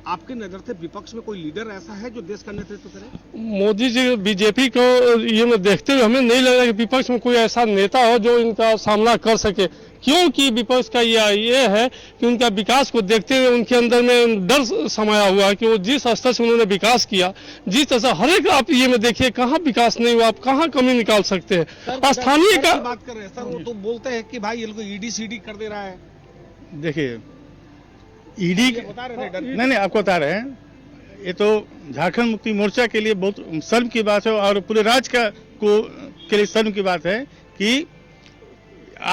आपके नजर से विपक्ष में कोई लीडर ऐसा है जो देश का नेतृत्व करे? मोदी जी बीजेपी को ये में देखते हुए हमें नहीं लग रहा कि विपक्ष में कोई ऐसा नेता हो जो इनका सामना कर सके, क्योंकि विपक्ष का ये है कि उनका विकास को देखते हुए उनके अंदर में डर समाया हुआ है कि वो जिस स्तर से उन्होंने विकास किया, जिस तरह से हर एक आप ये में देखिए कहाँ विकास नहीं हुआ, आप कहाँ कमी निकाल सकते हैं। स्थानीय का बात कर रहे हैं सर, वो तो बोलते हैं कि भाई ये लोग ईडी सीडी कर दे रहा है। देखिए ईडी नहीं आपको बता रहे हैं, ये तो झारखंड मुक्ति मोर्चा के लिए बहुत शर्म की बात है और पूरे राज्य का के लिए शर्म की बात है कि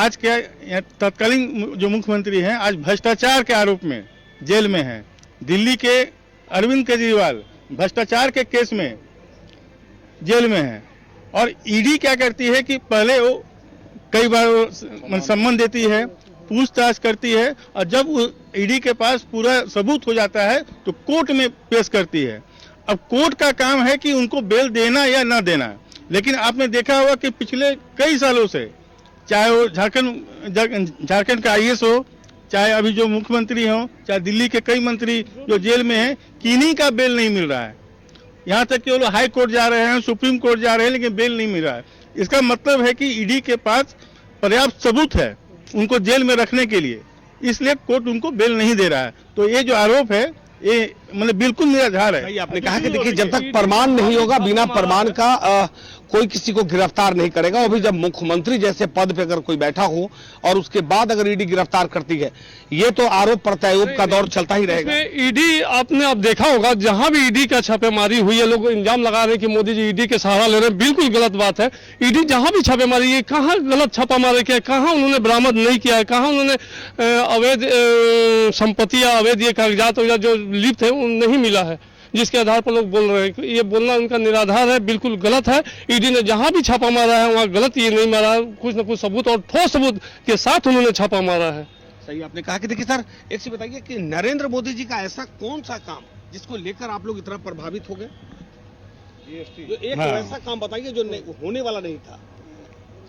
आज के तत्कालीन जो मुख्यमंत्री हैं आज भ्रष्टाचार के आरोप में जेल में हैं। दिल्ली के अरविंद केजरीवाल भ्रष्टाचार के केस में जेल में हैं और ईडी क्या करती है कि पहले वो कई बार सम्मन देती है, पूछताछ करती है और जब ईडी के पास पूरा सबूत हो जाता है तो कोर्ट में पेश करती है। अब कोर्ट का काम है कि उनको बेल देना या ना देना, लेकिन आपने देखा होगा कि पिछले कई सालों से चाहे वो झारखंड का आईएएस हो, चाहे अभी जो मुख्यमंत्री हो, चाहे दिल्ली के कई मंत्री जो जेल में हैं, किन्हीं का बेल नहीं मिल रहा है। यहाँ तक कि वो हाई कोर्ट जा रहे हैं, सुप्रीम कोर्ट जा रहे हैं, लेकिन बेल नहीं मिल रहा है। इसका मतलब है कि ईडी के पास पर्याप्त सबूत है उनको जेल में रखने के लिए, इसलिए कोर्ट उनको बेल नहीं दे रहा है। तो ये जो आरोप है ये मतलब बिल्कुल निराधार है। आपने कहा कि देखिए जब तक प्रमाण नहीं होगा, बिना प्रमाण का कोई किसी को गिरफ्तार नहीं करेगा। अभी जब मुख्यमंत्री जैसे पद पे अगर कोई बैठा हो और उसके बाद अगर ईडी गिरफ्तार करती है, ये तो आरोप प्रत्यारोप का दौर चलता ही रहेगा। ईडी आपने अब देखा होगा जहां भी ईडी का छापेमारी हुई है, लोग इल्जाम लगा रहे हैं कि मोदी जी ईडी के सहारा ले रहे हैं, बिल्कुल गलत बात है। ईडी जहां भी छापेमारी है, कहाँ गलत छापा मारे किया, कहाँ उन्होंने बरामद नहीं किया है, कहाँ उन्होंने अवैध संपत्ति या अवैध ये कागजात जो लिप्त है नहीं मिला है, जिसके आधार पर लोग बोल रहे हैं। ये बोलना उनका निराधार है, बिल्कुल गलत है। ईडी ने जहां भी छापा मारा है वहां गलत ये नहीं मारा, कुछ न कुछ सबूत और ठोस सबूत के साथ उन्होंने छापा मारा है। सही आपने कहा कि देखिए सर एक चीज बताइए कि नरेंद्र मोदी जी का ऐसा कौन सा काम जिसको लेकर आप लोग इतना प्रभावित हो गए? जीएसटी जो एक ऐसा काम बताइए जो होने वाला नहीं था।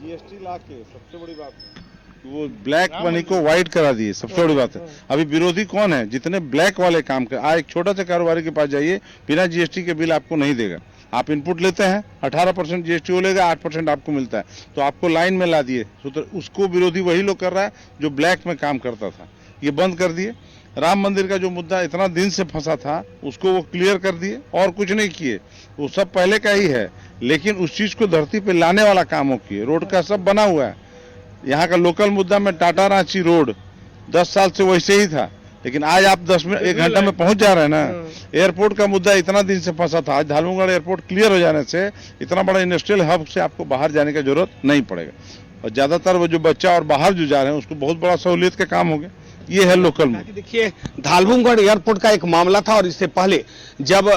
जीएसटी ला के सबसे बड़ी बात वो ब्लैक मनी को व्हाइट करा दिए, सबसे बड़ी बात है। अभी विरोधी कौन है जितने ब्लैक वाले काम कर, एक छोटा सा कारोबारी के पास जाइए, बिना जीएसटी के बिल आपको नहीं देगा। आप इनपुट लेते हैं 18% जीएसटी वो लेगा, 8% आपको मिलता है, तो आपको लाइन में ला दिए। उसको विरोधी वही लोग कर रहा है जो ब्लैक में काम करता था, ये बंद कर दिए। राम मंदिर का जो मुद्दा इतना दिन से फंसा था उसको वो क्लियर कर दिए और कुछ नहीं किए, वो सब पहले का ही है, लेकिन उस चीज को धरती पे लाने वाला काम वो किए। रोड का सब बना हुआ है। यहाँ का लोकल मुद्दा में टाटा रांची रोड 10 साल से वैसे ही था, लेकिन आज आप 1 घंटा में पहुंच जा रहे हैं ना। एयरपोर्ट का मुद्दा इतना दिन से फंसा था, आज धालूगढ़ एयरपोर्ट क्लियर हो जाने से इतना बड़ा इंडस्ट्रियल हब से आपको बाहर जाने की जरूरत नहीं पड़ेगा। और ज्यादातर वो जो बच्चा और बाहर जो जा रहे हैं उसको बहुत बड़ा सहूलियत का काम हो गया। ये है लोकल मुद्दा। देखिए धालूगढ़ एयरपोर्ट का एक मामला था और इससे पहले जब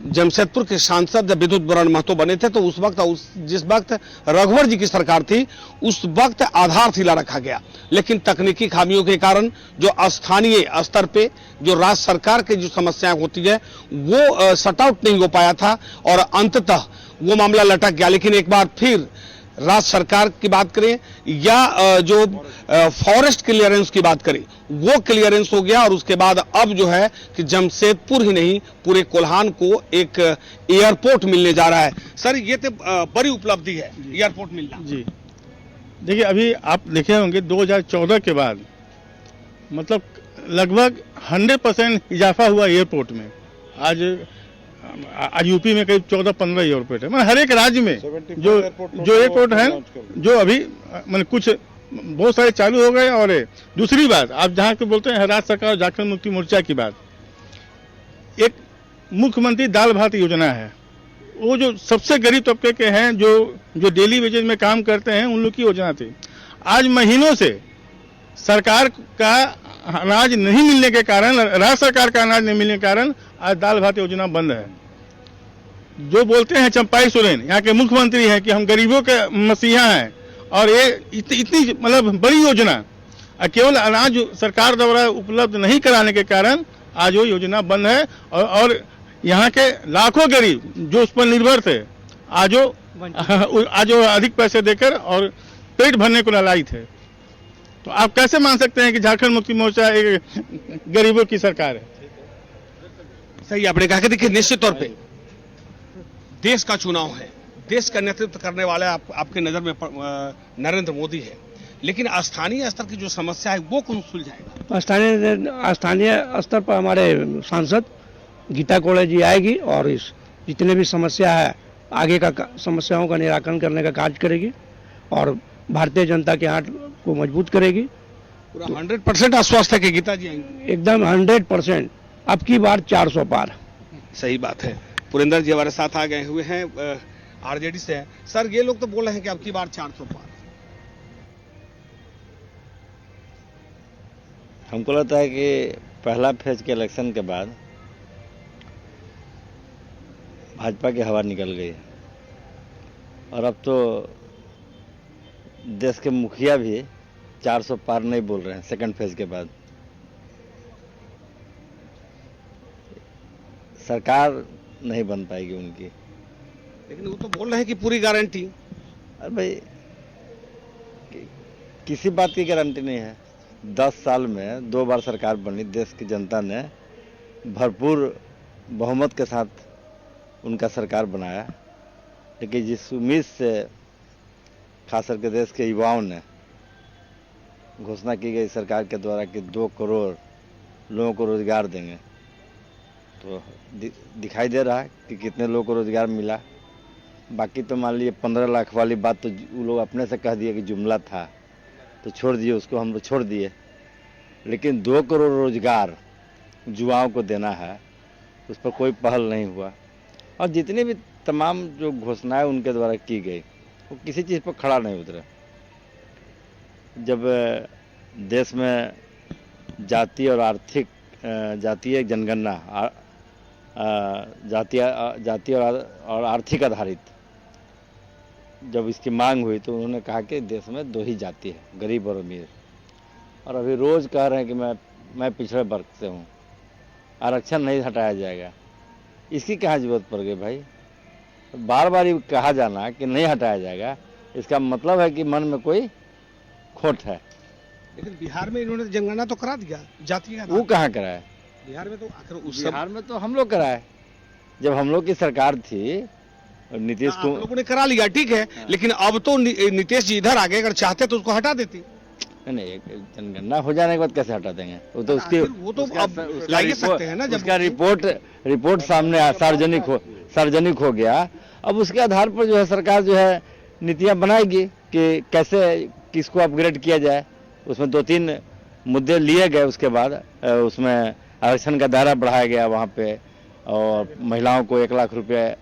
जमशेदपुर के सांसद विद्युत बरण महतो बने थे तो उस वक्त जिस वक्त रघुवर जी की सरकार थी उस वक्त आधार शिला रखा गया, लेकिन तकनीकी खामियों के कारण जो स्थानीय स्तर पे जो राज्य सरकार की जो समस्याएं होती है वो सट आउट नहीं हो पाया था और अंततः वो मामला लटक गया। लेकिन एक बार फिर राज्य सरकार की बात करें या जो फॉरेस्ट क्लियरेंस की बात करें, वो क्लियरेंस हो गया और उसके बाद अब जो है कि जमशेदपुर ही नहीं पूरे कोल्हान को एक एयरपोर्ट मिलने जा रहा है। सर ये तो बड़ी उपलब्धि है एयरपोर्ट मिलना। जी देखिए, अभी आप देखे होंगे 2014 के बाद मतलब लगभग 100% इजाफा हुआ एयरपोर्ट में। आज यूपी में करीब 14-15 एयरपोर्ट है, मतलब हर एक राज्य में जो एयरपोर्ट है, जो अभी मतलब कुछ बहुत सारे चालू हो गए। और दूसरी बात, आप जहाँ के बोलते हैं राज्य सरकार झारखंड मुक्ति मोर्चा की बात, एक मुख्यमंत्री दाल भात योजना है, वो जो सबसे गरीब तबके के हैं, जो डेली वेजेज में काम करते हैं, उन लोग की योजना थी। आज महीनों से सरकार का अनाज नहीं मिलने के कारण, राज्य सरकार का अनाज नहीं मिलने के कारण आज दाल भात योजना बंद है। जो बोलते हैं चंपाई सोरेन यहाँ के मुख्यमंत्री हैं कि हम गरीबों के मसीहा हैं, और ये इतनी मतलब बड़ी योजना केवल अनाज सरकार द्वारा उपलब्ध नहीं कराने के कारण आज वो योजना बंद है। और यहाँ के लाखों गरीब जो उस पर निर्भर थे, आज वो अधिक पैसे देकर और पेट भरने को लायक थे। तो आप कैसे मान सकते हैं कि झारखंड मुक्ति मोर्चा एक गरीबों की सरकार है? सही आपने कहा कि देखिए, निश्चित तौर पे देश का चुनाव है, देश का नेतृत्व करने वाले आपके नजर में नरेंद्र मोदी है, लेकिन स्थानीय स्तर की जो समस्या है वो कौन सुलझाएगा? स्थानीय स्तर पर हमारे सांसद गीता कोड़े जी आएगी और इस जितने भी समस्या है आगे का समस्याओं का निराकरण करने का कार्य करेगी और भारतीय जनता के हाथ को मजबूत करेगी। पूरा 100% आश्वस्त है कि गीता जी आएंगे? एकदम 100%। अब की बार 400 पार। सही बात है। पुरेंद्र जी हमारे साथ आ गए हुए हैं, आरजेडी से है। सर ये लोग तो बोल रहे हैं कि अब की बार 400 पार। हमको लगता है कि पहला फेज के इलेक्शन के बाद भाजपा की हवा निकल गई है और अब तो देश के मुखिया भी 400 पार नहीं बोल रहे हैं सेकंड फेज के बाद। सरकार नहीं बन पाएगी उनकी। लेकिन वो तो बोल रहे हैं कि पूरी गारंटी। अरे भाई किसी बात की गारंटी नहीं है। 10 साल में 2 बार सरकार बनी, देश की जनता ने भरपूर बहुमत के साथ उनका सरकार बनाया, लेकिन जिस उम्मीद से खास करके देश के युवाओं ने घोषणा की गई सरकार के द्वारा कि 2 करोड़ लोगों को रोजगार देंगे, तो दिखाई दे रहा है कि कितने लोगों को रोजगार मिला। बाकी तो मान लीजिए 15 लाख वाली बात तो वो लोग अपने से कह दिए कि जुमला था, तो छोड़ दिए उसको, हम लोग छोड़ दिए। लेकिन 2 करोड़ रोजगार युवाओं को देना है, उस पर कोई पहल नहीं हुआ। और जितनी भी तमाम जो घोषणाएं उनके द्वारा की गई वो किसी चीज़ पर खड़ा नहीं उतरा। जब देश में जातीय और आर्थिक जातीय जनगणना जातीय और आर्थिक आधारित जब इसकी मांग हुई तो उन्होंने कहा कि देश में 2 ही जाति है, गरीब और अमीर। और अभी रोज़ कह रहे हैं कि मैं पिछड़े वर्ग से हूँ, आरक्षण नहीं हटाया जाएगा। इसकी कहाँ जरूरत पड़ गई भाई? बार बार ये कहा जाना कि नहीं हटाया जाएगा, इसका मतलब है कि मन में कोई खोट है। लेकिन बिहार में इन्होंने जनगणना तो करा दिया जाति का। वो कहाँ कराया? बिहार में तो आखिर उस बिहार में तो हम लोग कराए, जब हम लोग की सरकार थी नीतीश कुमार लोगों ने करा लिया, ठीक है। लेकिन अब तो नीतीश जी इधर आ गए, अगर चाहते तो उसको हटा देते। नहीं, जनगणना हो जाने के बाद कैसे हटा देंगे? वो तो उसकी वो तो अब ला सकते हैं ना, जब उसका रिपोर्ट सामने सार्वजनिक हो गया। अब उसके आधार पर जो है सरकार जो है नीतियां बनाएगी कि कैसे किसको अपग्रेड किया जाए। उसमें 2-3 मुद्दे लिए गए, उसके बाद उसमें आरक्षण का दायरा बढ़ाया गया वहाँ पे, और महिलाओं को 1 लाख रुपये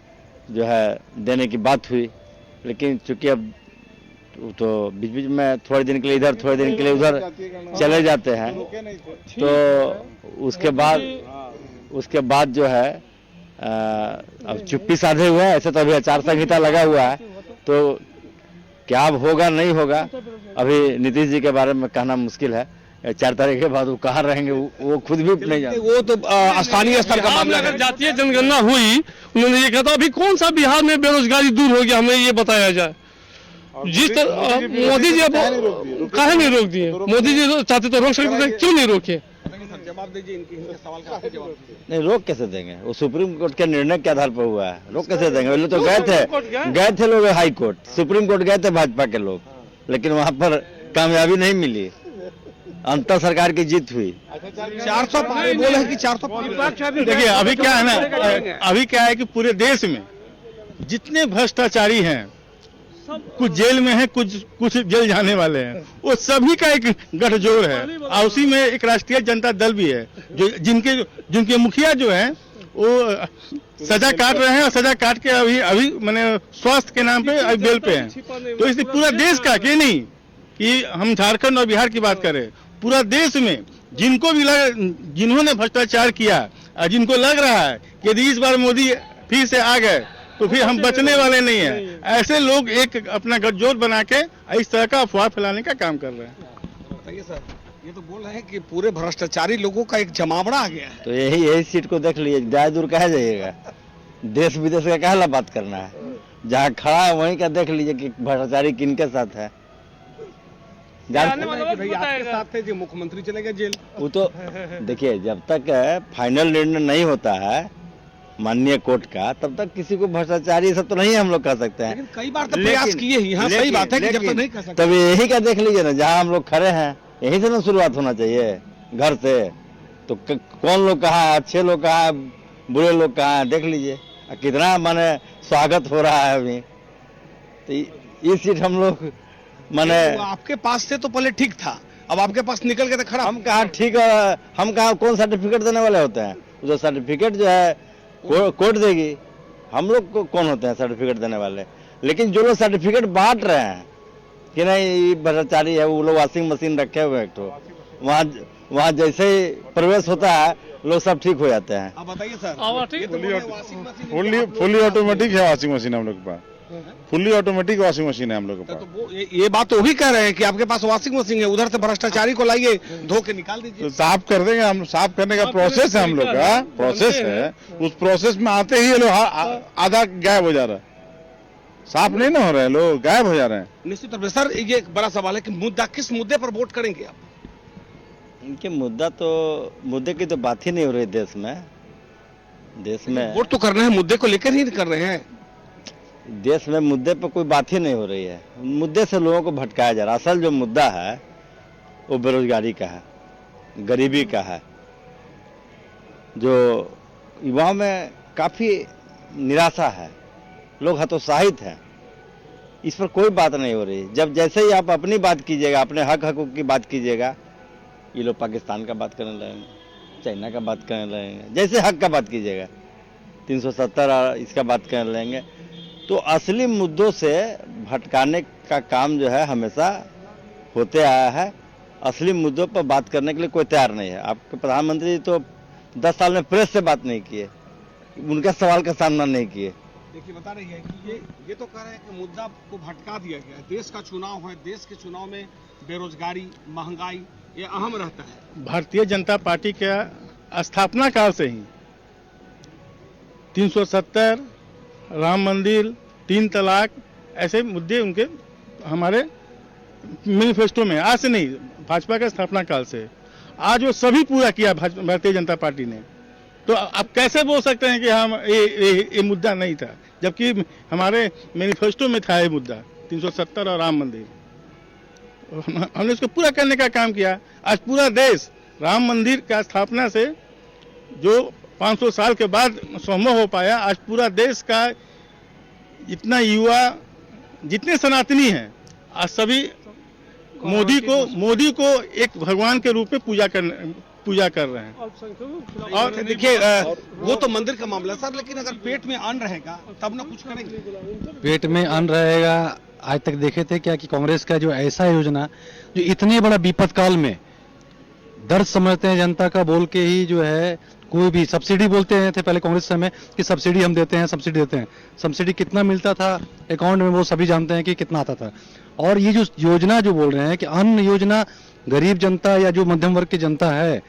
जो है देने की बात हुई। लेकिन चूंकि अब तो बीच बीच में थोड़े दिन के लिए इधर थोड़े दिन के लिए उधर चले जाते हैं, तो उसके बाद जो है अब चुप्पी साधे हुए हैं। ऐसे तो अभी आचार संहिता लगा हुआ है, तो क्या अब होगा नहीं होगा अभी नीतीश जी के बारे में कहना मुश्किल है। 4 तारीख के बाद वो कहाँ रहेंगे वो खुद भी नहीं जानते। वो तो स्थानीय स्तर का मामला है। जातीय जनगणना हुई, उन्होंने ये कहा था अभी कौन सा बिहार में बेरोजगारी दूर हो गया, हमें ये बताया जाए। जिस मोदी जी अब काहे नहीं रोक दिए? मोदी जी चाहते तो रोक सकते थे, क्यों नहीं रोके? जवाब दीजिए इनके सवाल का जवाब दीजिए। नहीं, रोक कैसे देंगे? वो सुप्रीम कोर्ट के निर्णय के आधार पर हुआ है, रोक कैसे देंगे? वो लोग तो गए थे लोग हाई कोर्ट, सुप्रीम कोर्ट गए थे भाजपा के लोग, लेकिन वहाँ पर कामयाबी नहीं मिली, अंतर सरकार की जीत हुई। 400 पार बोले हैं कि 400। देखिए अभी क्या है ना, अभी क्या है कि पूरे देश में जितने भ्रष्टाचारी हैं, कुछ जेल में हैं, कुछ जेल जाने वाले हैं, वो सभी का एक गठजोड़ है और उसी में एक राष्ट्रीय जनता दल भी है, जो जिनके मुखिया जो हैं वो सजा काट रहे हैं और सजा काट के अभी मैंने स्वास्थ्य के नाम पे अभी बेल पे हैं। तो इसलिए पूरा देश का कि नहीं कि हम झारखंड और बिहार की बात करें, पूरा देश में जिनको भी जिन्होंने भ्रष्टाचार किया और जिनको लग रहा है कि यदि इस बार मोदी फिर से आ गए तो फिर हम बचने वाले नहीं हैं, ऐसे लोग एक अपना गठजोड़ बना के इस तरह का अफवाह फैलाने का काम कर रहे हैं। बताइए सर, ये तो बोल रहे हैं कि पूरे भ्रष्टाचारी लोगों का एक जमावड़ा आ गया है। तो यही सीट को देख लीजिए, जाए दूर कहा जाइएगा, देश विदेश का कहला बात करना है, जहाँ खड़ा है वहीं का देख लीजिए कि भ्रष्टाचारी किनके साथ है। भाई आपके साथ थे जो मुख्यमंत्री चले गए जेल। वो तो देखिए, जब तक फाइनल निर्णय नहीं होता है माननीय कोर्ट का, तब तक किसी को भ्रष्टाचारी सब तो नहीं हम लोग कह सकते हैं। लेकिन कई बार तो प्रयास किए ही। हाँ, सही बात है कि जब तक नहीं कह सकते। तब यही का देख लीजिए ना, जहाँ हम लोग खड़े हैं यहीं से ना शुरुआत होना चाहिए, घर से। तो कौन लोग कहाँ है, अच्छे लोग कहाँ है, बुरे लोग कहाँ है, देख लीजिए कितना माने स्वागत हो रहा है अभी। तो ये सीट हम लोग माने आपके पास थे तो पहले ठीक था, अब आपके पास निकल के तो खराब। हम कहाँ ठीक है, हम कहाँ कौन सर्टिफिकेट देने वाले होते हैं? जो सर्टिफिकेट जो है कोर्ट देगी, हम लोग को कौन होते हैं सर्टिफिकेट देने वाले? लेकिन जो लोग सर्टिफिकेट बांट रहे हैं कि नहीं भ्रष्टाचारी है, वो लोग वॉशिंग मशीन रखे हुए हैं, तो वहाँ जैसे ही प्रवेश होता है लोग सब ठीक हो जाते हैं। अब बताइए सर, फुली ऑटोमेटिक है वॉशिंग मशीन हम लोग के पास, फुली ऑटोमेटिक वॉशिंग मशीन है हम लोग के पास। तो ये बात तो वही कह रहे हैं कि आपके पास वॉशिंग मशीन है, उधर से भ्रष्टाचारी को लाइए, धो के निकाल दीजिए। तो साफ कर देंगे हम, साफ करने का प्रोसेस है हम लोग का, प्रोसेस है। उस प्रोसेस में आते ही ये लोग आधा गायब हो जा रहा है, साफ नहीं ना हो रहे हैं लोग, गायब हो जा रहे हैं। निश्चित तौर पर सर, ये एक बड़ा सवाल है कि मुद्दा किस मुद्दे पर वोट करेंगे आप? इनके मुद्दे की तो बात ही नहीं हो रही देश में वोट तो करना है, मुद्दे को लेकर ही कर रहे हैं। देश में मुद्दे पर कोई बात ही नहीं हो रही है, मुद्दे से लोगों को भटकाया जा रहा है। असल जो मुद्दा है वो बेरोजगारी का है, गरीबी का है, जो युवाओं में काफ़ी निराशा है, लोग हतोत्साहित हैं। इस पर कोई बात नहीं हो रही। जब जैसे ही आप अपनी बात कीजिएगा, अपने हक हकूक़ की बात कीजिएगा, ये लोग पाकिस्तान का बात करने लगेंगे, चाइना का बात करने लगेंगे। जैसे हक का बात कीजिएगा 370 इसका बात करने लगेंगे। तो असली मुद्दों से भटकाने का काम जो है हमेशा होते आया है। असली मुद्दों पर बात करने के लिए कोई तैयार नहीं है। आपके प्रधानमंत्री तो 10 साल में प्रेस से बात नहीं किए, उनका सवाल का सामना नहीं किए। देखिए, बता रही है कि ये तो कह रहे हैं कि मुद्दा को भटका दिया गया। देश का चुनाव है, देश के चुनाव में बेरोजगारी, महंगाई ये अहम रहता है। भारतीय जनता पार्टी के स्थापना काल से ही 370, राम मंदिर, 3 तलाक ऐसे मुद्दे उनके हमारे मैनिफेस्टो में, आज से नहीं, भाजपा का स्थापना काल से आज वो सभी पूरा किया भारतीय जनता पार्टी ने। तो आप कैसे बोल सकते हैं कि हम ये मुद्दा नहीं था, जबकि हमारे मैनिफेस्टो में था ये मुद्दा 370 और राम मंदिर। हमने इसको पूरा करने का काम किया। आज पूरा देश राम मंदिर का स्थापना से जो 500 साल के बाद संभव हो पाया, आज पूरा देश का इतना युवा, जितने सनातनी हैं, आज सभी मोदी को एक भगवान के रूप में पूजा कर रहे हैं। और देखिए, वो तो मंदिर का मामला सर, लेकिन अगर पेट में अन्न रहेगा तब ना कुछ करेंगे। पेट में अन्न रहेगा। आज तक देखे थे क्या कि कांग्रेस का जो ऐसा योजना जो इतने बड़ा विपद काल में दर्द समझते हैं जनता का, बोल के ही जो है कोई भी सब्सिडी बोलते हैं थे पहले कांग्रेस समय कि सब्सिडी हम देते हैं, सब्सिडी देते हैं। सब्सिडी कितना मिलता था अकाउंट में वो सभी जानते हैं कि कितना आता था। और ये जो योजना जो बोल रहे हैं कि अन्न योजना, गरीब जनता या जो मध्यम वर्ग की जनता है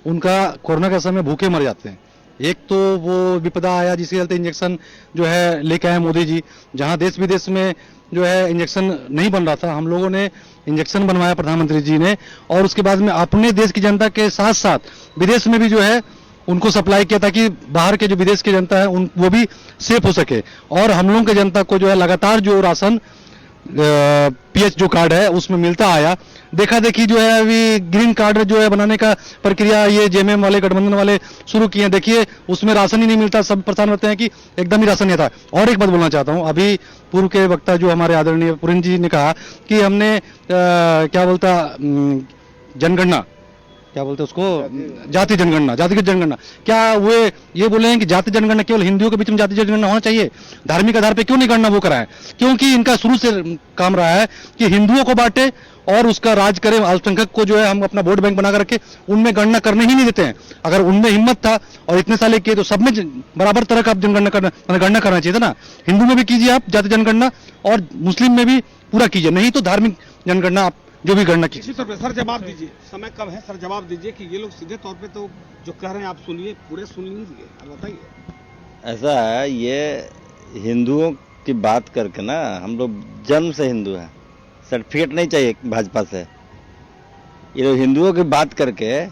उनका कोरोना के समय भूखे मर जाते हैं, एक तो वो विपदा आया जिसके चलते इंजेक्शन जो है लेके आए मोदी जी, जहां देश विदेश में जो है इंजेक्शन नहीं बन रहा था, हम लोगों ने इंजेक्शन बनवाया प्रधानमंत्री जी ने, और उसके बाद में अपने देश की जनता के साथ साथ विदेश में भी जो है उनको सप्लाई किया ताकि बाहर के जो विदेश की जनता है वो भी सेफ हो सके। और हम लोगों की जनता को जो है लगातार जो राशन पीएच जो कार्ड है उसमें मिलता आया। देखा देखी जो है अभी ग्रीन कार्ड जो है बनाने का प्रक्रिया ये जेएमएम वाले गठबंधन वाले शुरू किए हैं। देखिए उसमें राशन ही नहीं मिलता, सब परेशान होते हैं कि एकदम ही राशन नहीं आता। और एक बात बोलना चाहता हूं, अभी पूर्व के वक्ता जो हमारे आदरणीय पुरीन जी ने कहा कि हमने क्या बोलता जनगणना, क्या बोलते उसको, जाति जनगणना, जातिगत जनगणना, क्या वो ये बोले हैं कि जाति जनगणना केवल हिंदुओं के बीच में जाति जनगणना होना चाहिए, धार्मिक आधार पे क्यों नहीं गणना वो कराएं? क्योंकि इनका शुरू से काम रहा है कि हिंदुओं को बांटे और उसका राज करें, अल्पसंख्यक को जो है हम अपना वोट बैंक बनाकर रखे, उनमें गणना करने ही नहीं देते हैं। अगर उनमें हिम्मत था और इतने साले किए तो सब में बराबर तरह का जनगणना गणना करना चाहिए था ना। हिंदू में भी कीजिए आप जाति जनगणना और मुस्लिम में भी पूरा कीजिए, नहीं तो धार्मिक जनगणना आप जो भी गणना कीजिए। सर जवाब दीजिए, समय कम है, सर जवाब दीजिए कि ये लोग सीधे तौर पे तो जो कह रहे हैं आप सुनिए, पूरे सुन लीजिए, अब बताइए। ऐसा है, ये हिंदुओं की बात करके ना, हम लोग जन्म से हिंदू हैं, सर्टिफिकेट नहीं चाहिए भाजपा से। ये लोग हिंदुओं की बात करके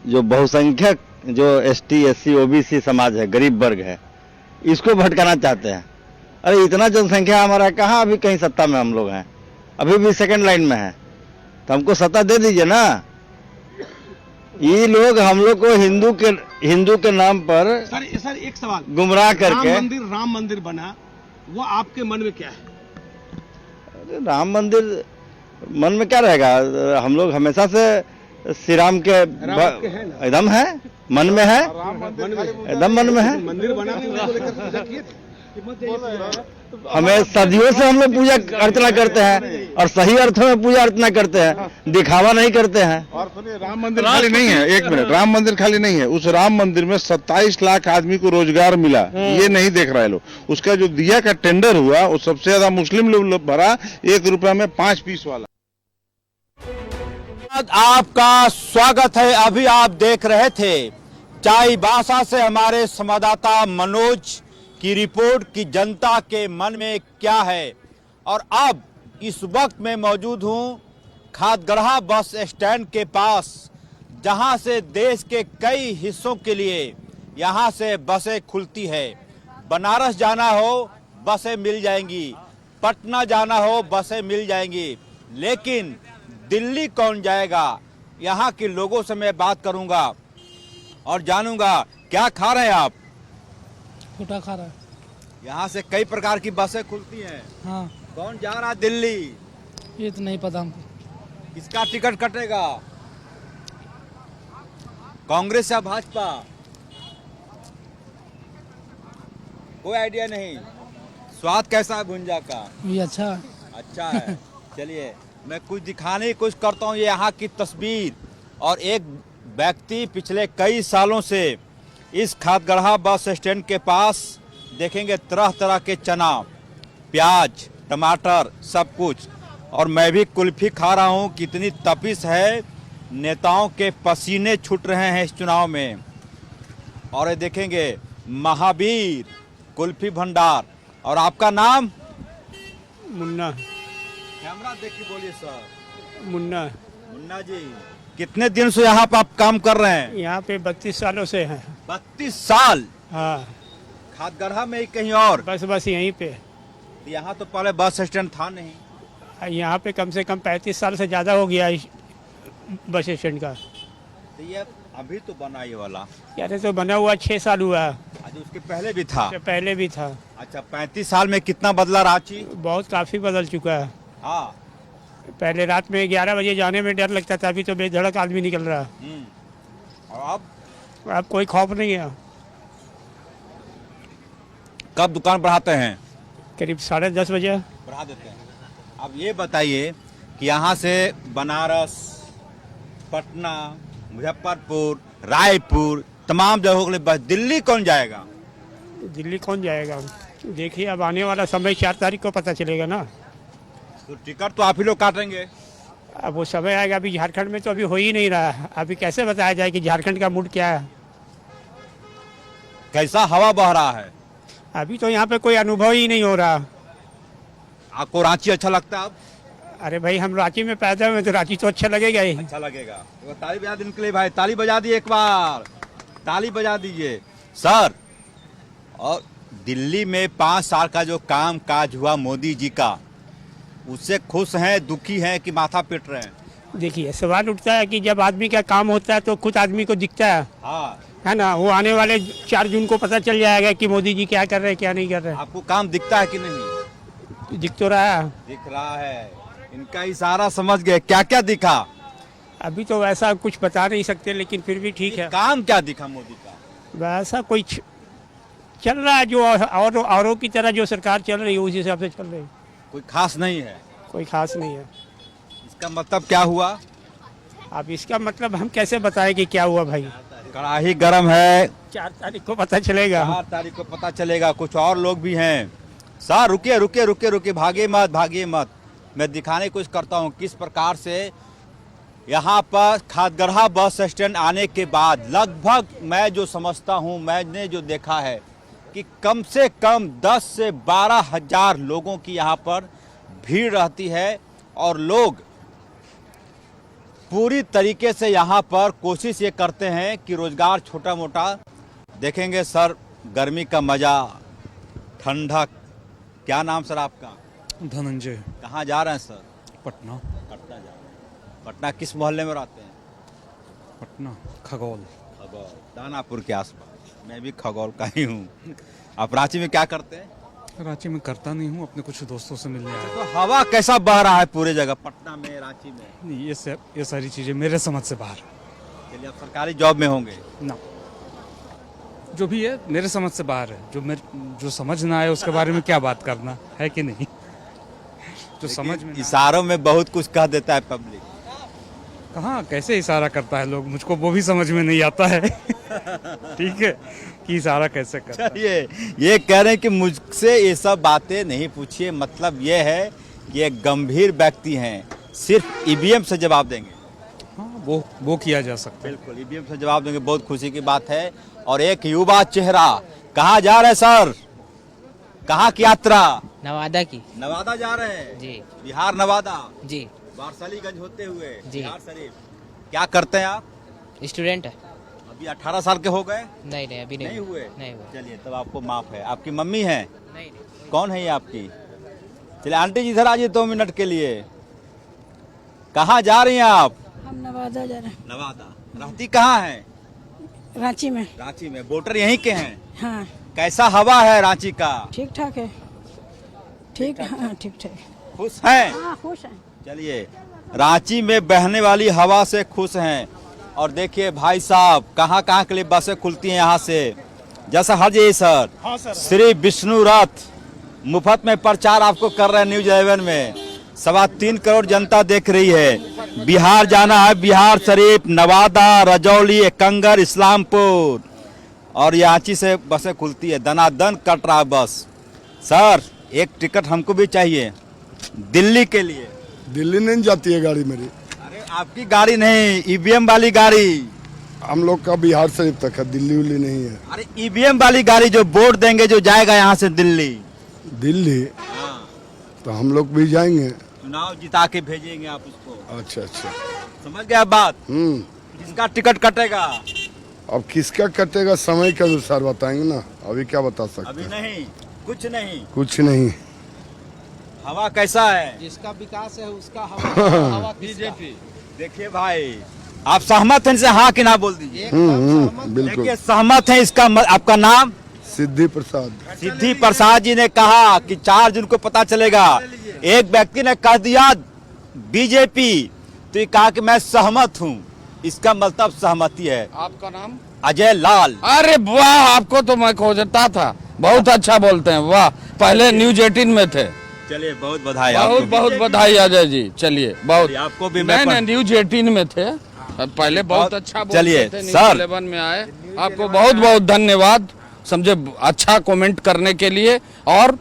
जो बहुसंख्यक जो एसटी एससी ओबीसी समाज है, गरीब वर्ग है, इसको भटकाना चाहते हैं। अरे इतना जनसंख्या हमारा कहाँ अभी कहीं सत्ता में हम लोग हैं, अभी भी सेकंड लाइन में है, तो हमको सत्ता दे दीजिए ना। ये लोग हम लोग को हिंदू के नाम पर सर एक सवाल, गुमराह करके राम मंदिर बना, वो आपके मन में क्या है? अरे राम मंदिर मन में क्या रहेगा, हम लोग हमेशा से श्री राम के एकदम है, मन में है, एकदम मन में है। मंदिर बना हमें सदियों से हम लोग पूजा अर्चना करते हैं और सही अर्थों में पूजा अर्चना करते हैं, दिखावा नहीं करते हैं। और सुनिए, राम मंदिर खाली नहीं है, एक मिनट, राम मंदिर खाली नहीं है। उस राम मंदिर में 27 लाख आदमी को रोजगार मिला, ये नहीं देख रहे लोग। उसका जो दिया का टेंडर हुआ वो सबसे ज्यादा मुस्लिम लोग भरा, 1 रुपया में 5 पीस वाला। आपका स्वागत है। अभी आप देख रहे थे चाईबासा से हमारे संवाददाता मनोज की रिपोर्ट कि जनता के मन में क्या है। और अब इस वक्त मैं मौजूद हूं खादगढ़ा बस स्टैंड के पास, जहां से देश के कई हिस्सों के लिए यहां से बसें खुलती है। बनारस जाना हो बसें मिल जाएंगी, पटना जाना हो बसें मिल जाएंगी, लेकिन दिल्ली कौन जाएगा? यहाँ के लोगों से मैं बात करूंगा और जानूंगा क्या खा रहे हैं आप। फूटा खा रहा है। यहाँ से कई प्रकार की बसें खुलती हैं। हाँ। कौन जा रहा है दिल्ली? ये तो नहीं पता हमको। किसका टिकट कटेगा, कांग्रेस या भाजपा? कोई आइडिया नहीं। स्वाद कैसा है भुंजा का? ये अच्छा है। अच्छा है। चलिए मैं कुछ दिखाने की कोशिश करता हूँ। ये यहाँ की तस्वीर, और एक व्यक्ति पिछले कई सालों से इस खादगढ़ा बस स्टैंड के पास देखेंगे तरह तरह के चना, प्याज, टमाटर, सब कुछ। और मैं भी कुल्फी खा रहा हूँ। कितनी तपिश है, नेताओं के पसीने छूट रहे हैं इस चुनाव में। और ये देखेंगे महावीर कुल्फी भंडार। और आपका नाम? मुन्ना। कैमरा देख के बोलिए सर। मुन्ना। मुन्ना जी, कितने दिन से यहाँ पर आप काम कर रहे हैं? यहाँ पे 32 सालों से हैं। 32 साल? हाँ। खादगढ़ा में ही कहीं और? बस यहीं पे। यहाँ तो पहले बस स्टैंड था नहीं। यहाँ पे कम से कम 35 साल से ज़्यादा हो गया बस स्टैंड का। तो ये अभी तो बना ये वाला? यार तो बना हुआ 6 साल हुआ। अच्छा, उसके पहले भी था? पहले भी था। अच्छा, 35 साल में कितना बदला रांची? बहुत काफ़ी बदल चुका है। हाँ। पहले रात में 11 बजे जाने में डर लगता था, अभी तो बेधड़क आदमी निकल रहा है। और अब कोई खौफ नहीं है। कब दुकान बढ़ाते हैं? करीब 10:30 बजे बढ़ा देते हैं। अब ये बताइए कि यहाँ से बनारस, पटना, मुजफ्फरपुर, रायपुर, तमाम जगहों के लिए बस, दिल्ली कौन जाएगा? दिल्ली कौन जाएगा? देखिए अब आने वाला समय 4 तारीख को पता चलेगा ना। तो टिकट तो आप ही लोग काटेंगे। अब वो समय आएगा। अभी झारखंड में तो अभी हो ही नहीं रहा है। अभी कैसे बताया जाए कि झारखंड का मूड क्या है? कैसा हवा बह रहा है? अभी तो यहाँ पे कोई अनुभव ही नहीं हो रहा। आपको रांची अच्छा लगता है? अब अरे भाई हम रांची में पैदा हुए तो रांची तो अच्छा लगेगा ही। अच्छा लगेगा। तो ताली बजा देने के लिए भाई, ताली बजा दी, एक बार ताली बजा दीजिए सर। और दिल्ली में 5 साल का जो काम काज हुआ मोदी जी का, उससे खुश हैं, दुखी हैं कि माथा पीट रहे हैं? देखिए सवाल उठता है कि जब आदमी का काम होता है तो खुद आदमी को दिखता है, हाँ है ना। वो आने वाले 4 जून को पता चल जाएगा कि मोदी जी क्या कर रहे हैं क्या नहीं कर रहे हैं। आपको काम दिखता है कि नहीं? दिख तो रहा है। दिख रहा है। इनका इशारा समझ गए। क्या क्या दिखा? अभी तो वैसा कुछ बता नहीं सकते, लेकिन फिर भी ठीक है। काम क्या दिखा मोदी का? वैसा कोई चल रहा है जो औरों की तरह जो सरकार चल रही है उसी हिसाब से चल रही है। कोई खास नहीं है? कोई खास नहीं है। इसका मतलब क्या हुआ? अब इसका मतलब हम कैसे बताएं कि क्या हुआ भाई? कड़ाही गरम है। 4 तारीख को पता चलेगा। 4 तारीख को पता चलेगा। कुछ और लोग भी हैं। सर रुकिए रुकिए रुकिए रुकिए, भागिए मत भागिए मत। मैं दिखाने की कोशिश करता हूँ किस प्रकार से यहाँ पर खादगढ़ा बस स्टैंड आने के बाद लगभग मैं जो समझता हूँ, मैंने जो देखा है कि कम से कम 10 से 12 हजार लोगों की यहाँ पर भीड़ रहती है और लोग पूरी तरीके से यहाँ पर कोशिश ये करते हैं कि रोजगार छोटा मोटा देखेंगे। सर गर्मी का मजा, ठंडक। क्या नाम सर आपका? धनंजय। कहाँ जा रहे हैं सर? पटना। पटना जा रहे हैं। पटना किस मोहल्ले में रहते हैं? पटना खगौल। खगौल, दानापुर के आसपास। मैं भी खगौल का ही हूँ। आप रांची में क्या करते हैं? रांची में करता नहीं हूँ, अपने कुछ दोस्तों से मिलने आया। तो हवा कैसा बह रहा है पूरे जगह, पटना में, रांची में? नहीं, ये सारी चीजें मेरे समझ से बाहर। चलिए, आप सरकारी जॉब में होंगे ना? जो भी है मेरे समझ से बाहर है। जो समझ ना आए उसके बारे में क्या बात करना है कि नहीं? जो समझ में इशारों में बहुत कुछ कह देता है पब्लिक। कहाँ कैसे इशारा करता है लोग, मुझको वो भी समझ में नहीं आता है। ठीक है कि इशारा कैसे करता है। चलिए, ये कह रहे हैं कि मुझसे ये सब बातें नहीं पूछिए, मतलब ये है कि एक गंभीर व्यक्ति हैं, सिर्फ ईवीएम से जवाब देंगे। हाँ, वो किया जा सकता है। बिल्कुल, ईवीएम से जवाब देंगे। बहुत खुशी की बात है। और एक युवा चेहरा, कहाँ जा रहे हैं सर? कहाँ की यात्रा? नवादा की। नवादा जा रहे हैं जी। बिहार नवादा जी। वारसलीगंज होते हुए जी। बिहार शरीफ। क्या करते हैं आप? स्टूडेंट है। अभी 18 साल के हो गए? नहीं अभी नहीं हुए। नहीं हुए। चलिए, तब आपको माफ है। आपकी मम्मी है? नहीं। कौन है ये आपकी? चलिए आंटी जी इधर आ जाइए 2 मिनट के लिए। कहाँ जा रही हैं आप? हम नवादा जा रहे हैं। नवादा। रहती कहाँ है? रांची में। रांची में। वोटर यहीं के हैं? हाँ। कैसा हवा है रांची का? ठीक ठाक है। ठीक, हाँ ठीक ठाक। खुश हैं? हाँ खुश हैं। चलिए, रांची में बहने वाली हवा से खुश हैं। और देखिए भाई साहब, कहाँ कहाँ के लिए बसें खुलती हैं यहाँ से। जैसा हर जी सर, हाँ सर। श्री विष्णु रथ मुफ्त में प्रचार आपको कर रहे हैं न्यूज 11 में। 3.25 करोड़ जनता देख रही है। बिहार जाना है, बिहार शरीफ, नवादा, रजौली, कंगर, इस्लामपुर और रांची से बसें खुलती है। दनादन कट रहा बस। सर एक टिकट हमको भी चाहिए दिल्ली के लिए। दिल्ली नहीं जाती है गाड़ी मेरी। अरे आपकी गाड़ी नहीं, ईवीएम वाली गाड़ी। हम लोग का बिहार शरीफ तक है, दिल्ली उल्ली नहीं है। अरे ईवीएम वाली गाड़ी जो वोट देंगे, जो जाएगा यहाँ से दिल्ली। दिल्ली? तो हम लोग भी जाएंगे। चुनाव जिता के भेजेंगे आप उसको। अच्छा अच्छा, समझ गए आप बात? किसका टिकट कटेगा? अब किसका कटेगा समय के अनुसार बताएंगे ना, अभी क्या बता सकते? अभी नहीं, कुछ नहीं। कुछ नहीं। हवा कैसा है? जिसका विकास है उसका हवा बीजेपी। देखिए भाई, आप सहमत हैं इनसे? हाँ कि ना बोल दीजिए। बिल्कुल। देखिए सहमत हैं। इसका आपका नाम? सिद्धि प्रसाद। सिद्धि प्रसाद जी ने कहा कि 4 जून को पता चलेगा। एक व्यक्ति ने कह दिया बीजेपी, तो ये कहा कि मैं सहमत हूँ। इसका मतलब सहमति है। आपका नाम? अजय लाल। अरे वाह, आपको तो मैं खोजता था। बहुत अच्छा बोलते हैं, वाह। पहले न्यूज 18 में थे। चलिए, बहुत बधाई। बहुत बधाई अजय जी। चलिए, बहुत आपको भी। नहीं, न्यूज 18 में थे पहले, बहुत अच्छा बोलते थे। न्यूज 11 में आए। आपको बहुत बहुत धन्यवाद, समझे, अच्छा कमेंट करने के लिए और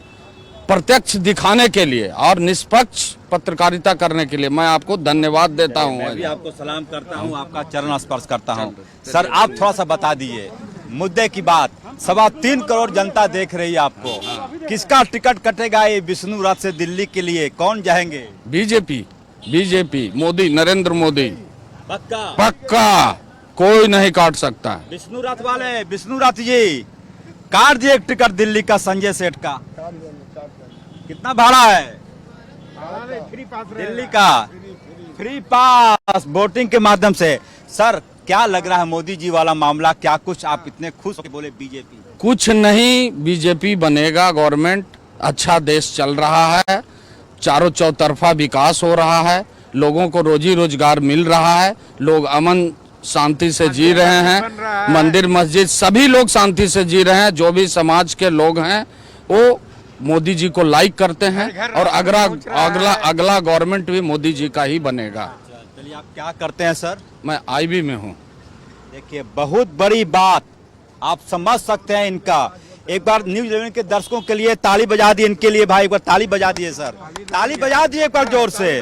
प्रत्यक्ष दिखाने के लिए और निष्पक्ष पत्रकारिता करने के लिए मैं आपको धन्यवाद देता हूँ। मैं भी आपको सलाम करता हूँ, आपका चरण स्पर्श करता हूँ। सर आप थोड़ा सा बता दीजिए मुद्दे की बात। 3.25 करोड़ जनता देख रही है आपको। किसका टिकट कटेगा ये विष्णु रथ से दिल्ली के लिए? कौन जाएंगे? बीजेपी मोदी, नरेंद्र मोदी। पक्का पक्का, कोई नहीं काट सकता। विष्णु रथ वाले, विष्णु रथ जी काट दिए एक टिकट दिल्ली का संजय सेठ का। कितना भाड़ा है दिल्ली का? फ्री पास वोटिंग के माध्यम से। सर क्या लग रहा है मोदी जी वाला मामला? क्या कुछ आप इतने खुश होकर बोले बीजेपी? कुछ नहीं, बीजेपी बनेगा गवर्नमेंट। अच्छा देश चल रहा है, चारों चौतरफा विकास हो रहा है, लोगों को रोजी रोजगार मिल रहा है, लोग अमन शांति से जी रहे हैं, मंदिर मस्जिद सभी लोग शांति से जी रहे हैं। जो भी समाज के लोग हैं वो मोदी जी को लाइक करते हैं और अगला गवर्नमेंट भी मोदी जी का ही बनेगा। चलिए, आप क्या करते हैं सर? मैं आईबी में हूँ। देखिए बहुत बड़ी बात, आप समझ सकते हैं इनका। एक बार न्यूज़ 11 के दर्शकों के लिए ताली बजा दी इनके लिए भाई, एक बार ताली बजा दिए सर, ताली बजा दिए एक बार जोर से।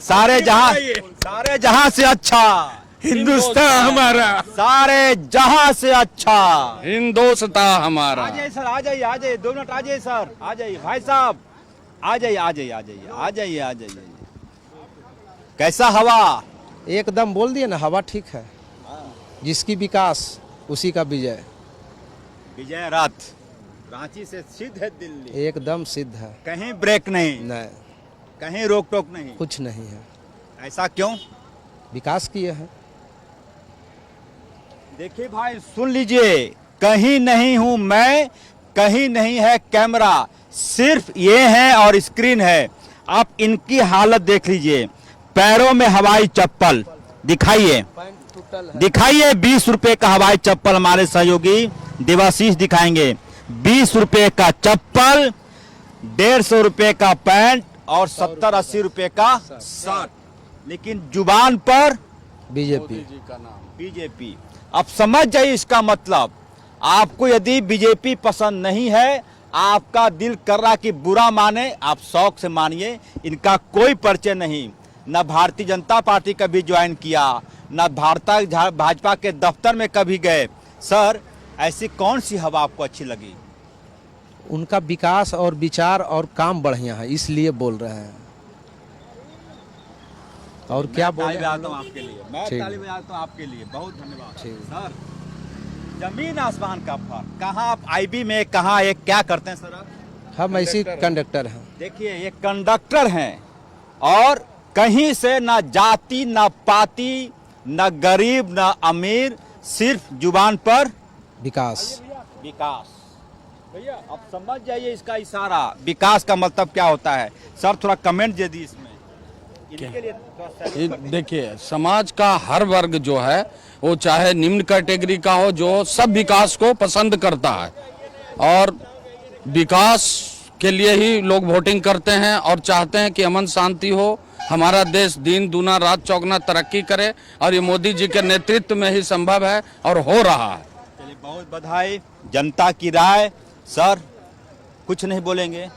सारे जहां से अच्छा हिंदुस्तान हमारा, सारे जहां से अच्छा हिंदुस्तान हमारा। आ जाइए सर, आ जाइए 2 मिनट आ जाइए सर, आ जाइए भाई साहब, आ जाइए। कैसा हवा? एकदम बोल दिए ना, हवा ठीक है। जिसकी विकास उसी का विजय। विजय रथ रांची से सिद्ध है दिल्ली, एकदम सिद्ध है। कहीं ब्रेक नहीं, कहीं रोक टोक नहीं, कुछ नहीं है। ऐसा क्यों? विकास किए हैं। देखिए भाई सुन लीजिए, कहीं नहीं हूं मैं, कहीं नहीं है कैमरा, सिर्फ ये है और स्क्रीन है। आप इनकी हालत देख लीजिए, पैरों में हवाई चप्पल दिखाइए, 20 रुपए का हवाई चप्पल हमारे सहयोगी देवाशीष दिखाएंगे। 20 रुपए का चप्पल, 150 रुपए का पैंट और 70-80 रुपए का शर्ट, लेकिन जुबान पर बीजेपी। अब समझ जाइए इसका मतलब। आपको यदि बीजेपी पसंद नहीं है, आपका दिल कर रहा कि बुरा माने, आप शौक से मानिए। इनका कोई परिचय नहीं, न भारतीय जनता पार्टी कभी ज्वाइन किया, न भाजपा के दफ्तर में कभी गए। सर ऐसी कौन सी हवा आपको अच्छी लगी? उनका विकास और विचार और काम बढ़िया है, इसलिए बोल रहे हैं। और क्या बोले? मैं ताली बजाता हूं आपके लिए, आपके लिए बहुत धन्यवाद सर। जमीन आसमान का फर्क। कहाँ आप आईबी में, कहाँ एक क्या करते हैं सर आप? हम ऐसी कंडक्टर हैं। देखिए ये कंडक्टर हैं और कहीं से ना जाति ना पाति, ना गरीब ना अमीर, सिर्फ जुबान पर विकास। भैया अब समझ जाइए इसका इशारा, विकास का मतलब क्या होता है। सर थोड़ा कमेंट दे दी इसमें इनके लिए। देखिए समाज का हर वर्ग जो है वो चाहे निम्न कैटेगरी का हो, जो सब विकास को पसंद करता है और विकास के लिए ही लोग वोटिंग करते हैं और चाहते हैं कि अमन शांति हो, हमारा देश दिन दूना रात चौगुना तरक्की करे, और ये मोदी जी के नेतृत्व में ही संभव है और हो रहा है। चलिए बहुत बधाई, जनता की राय। सर कुछ नहीं बोलेंगे?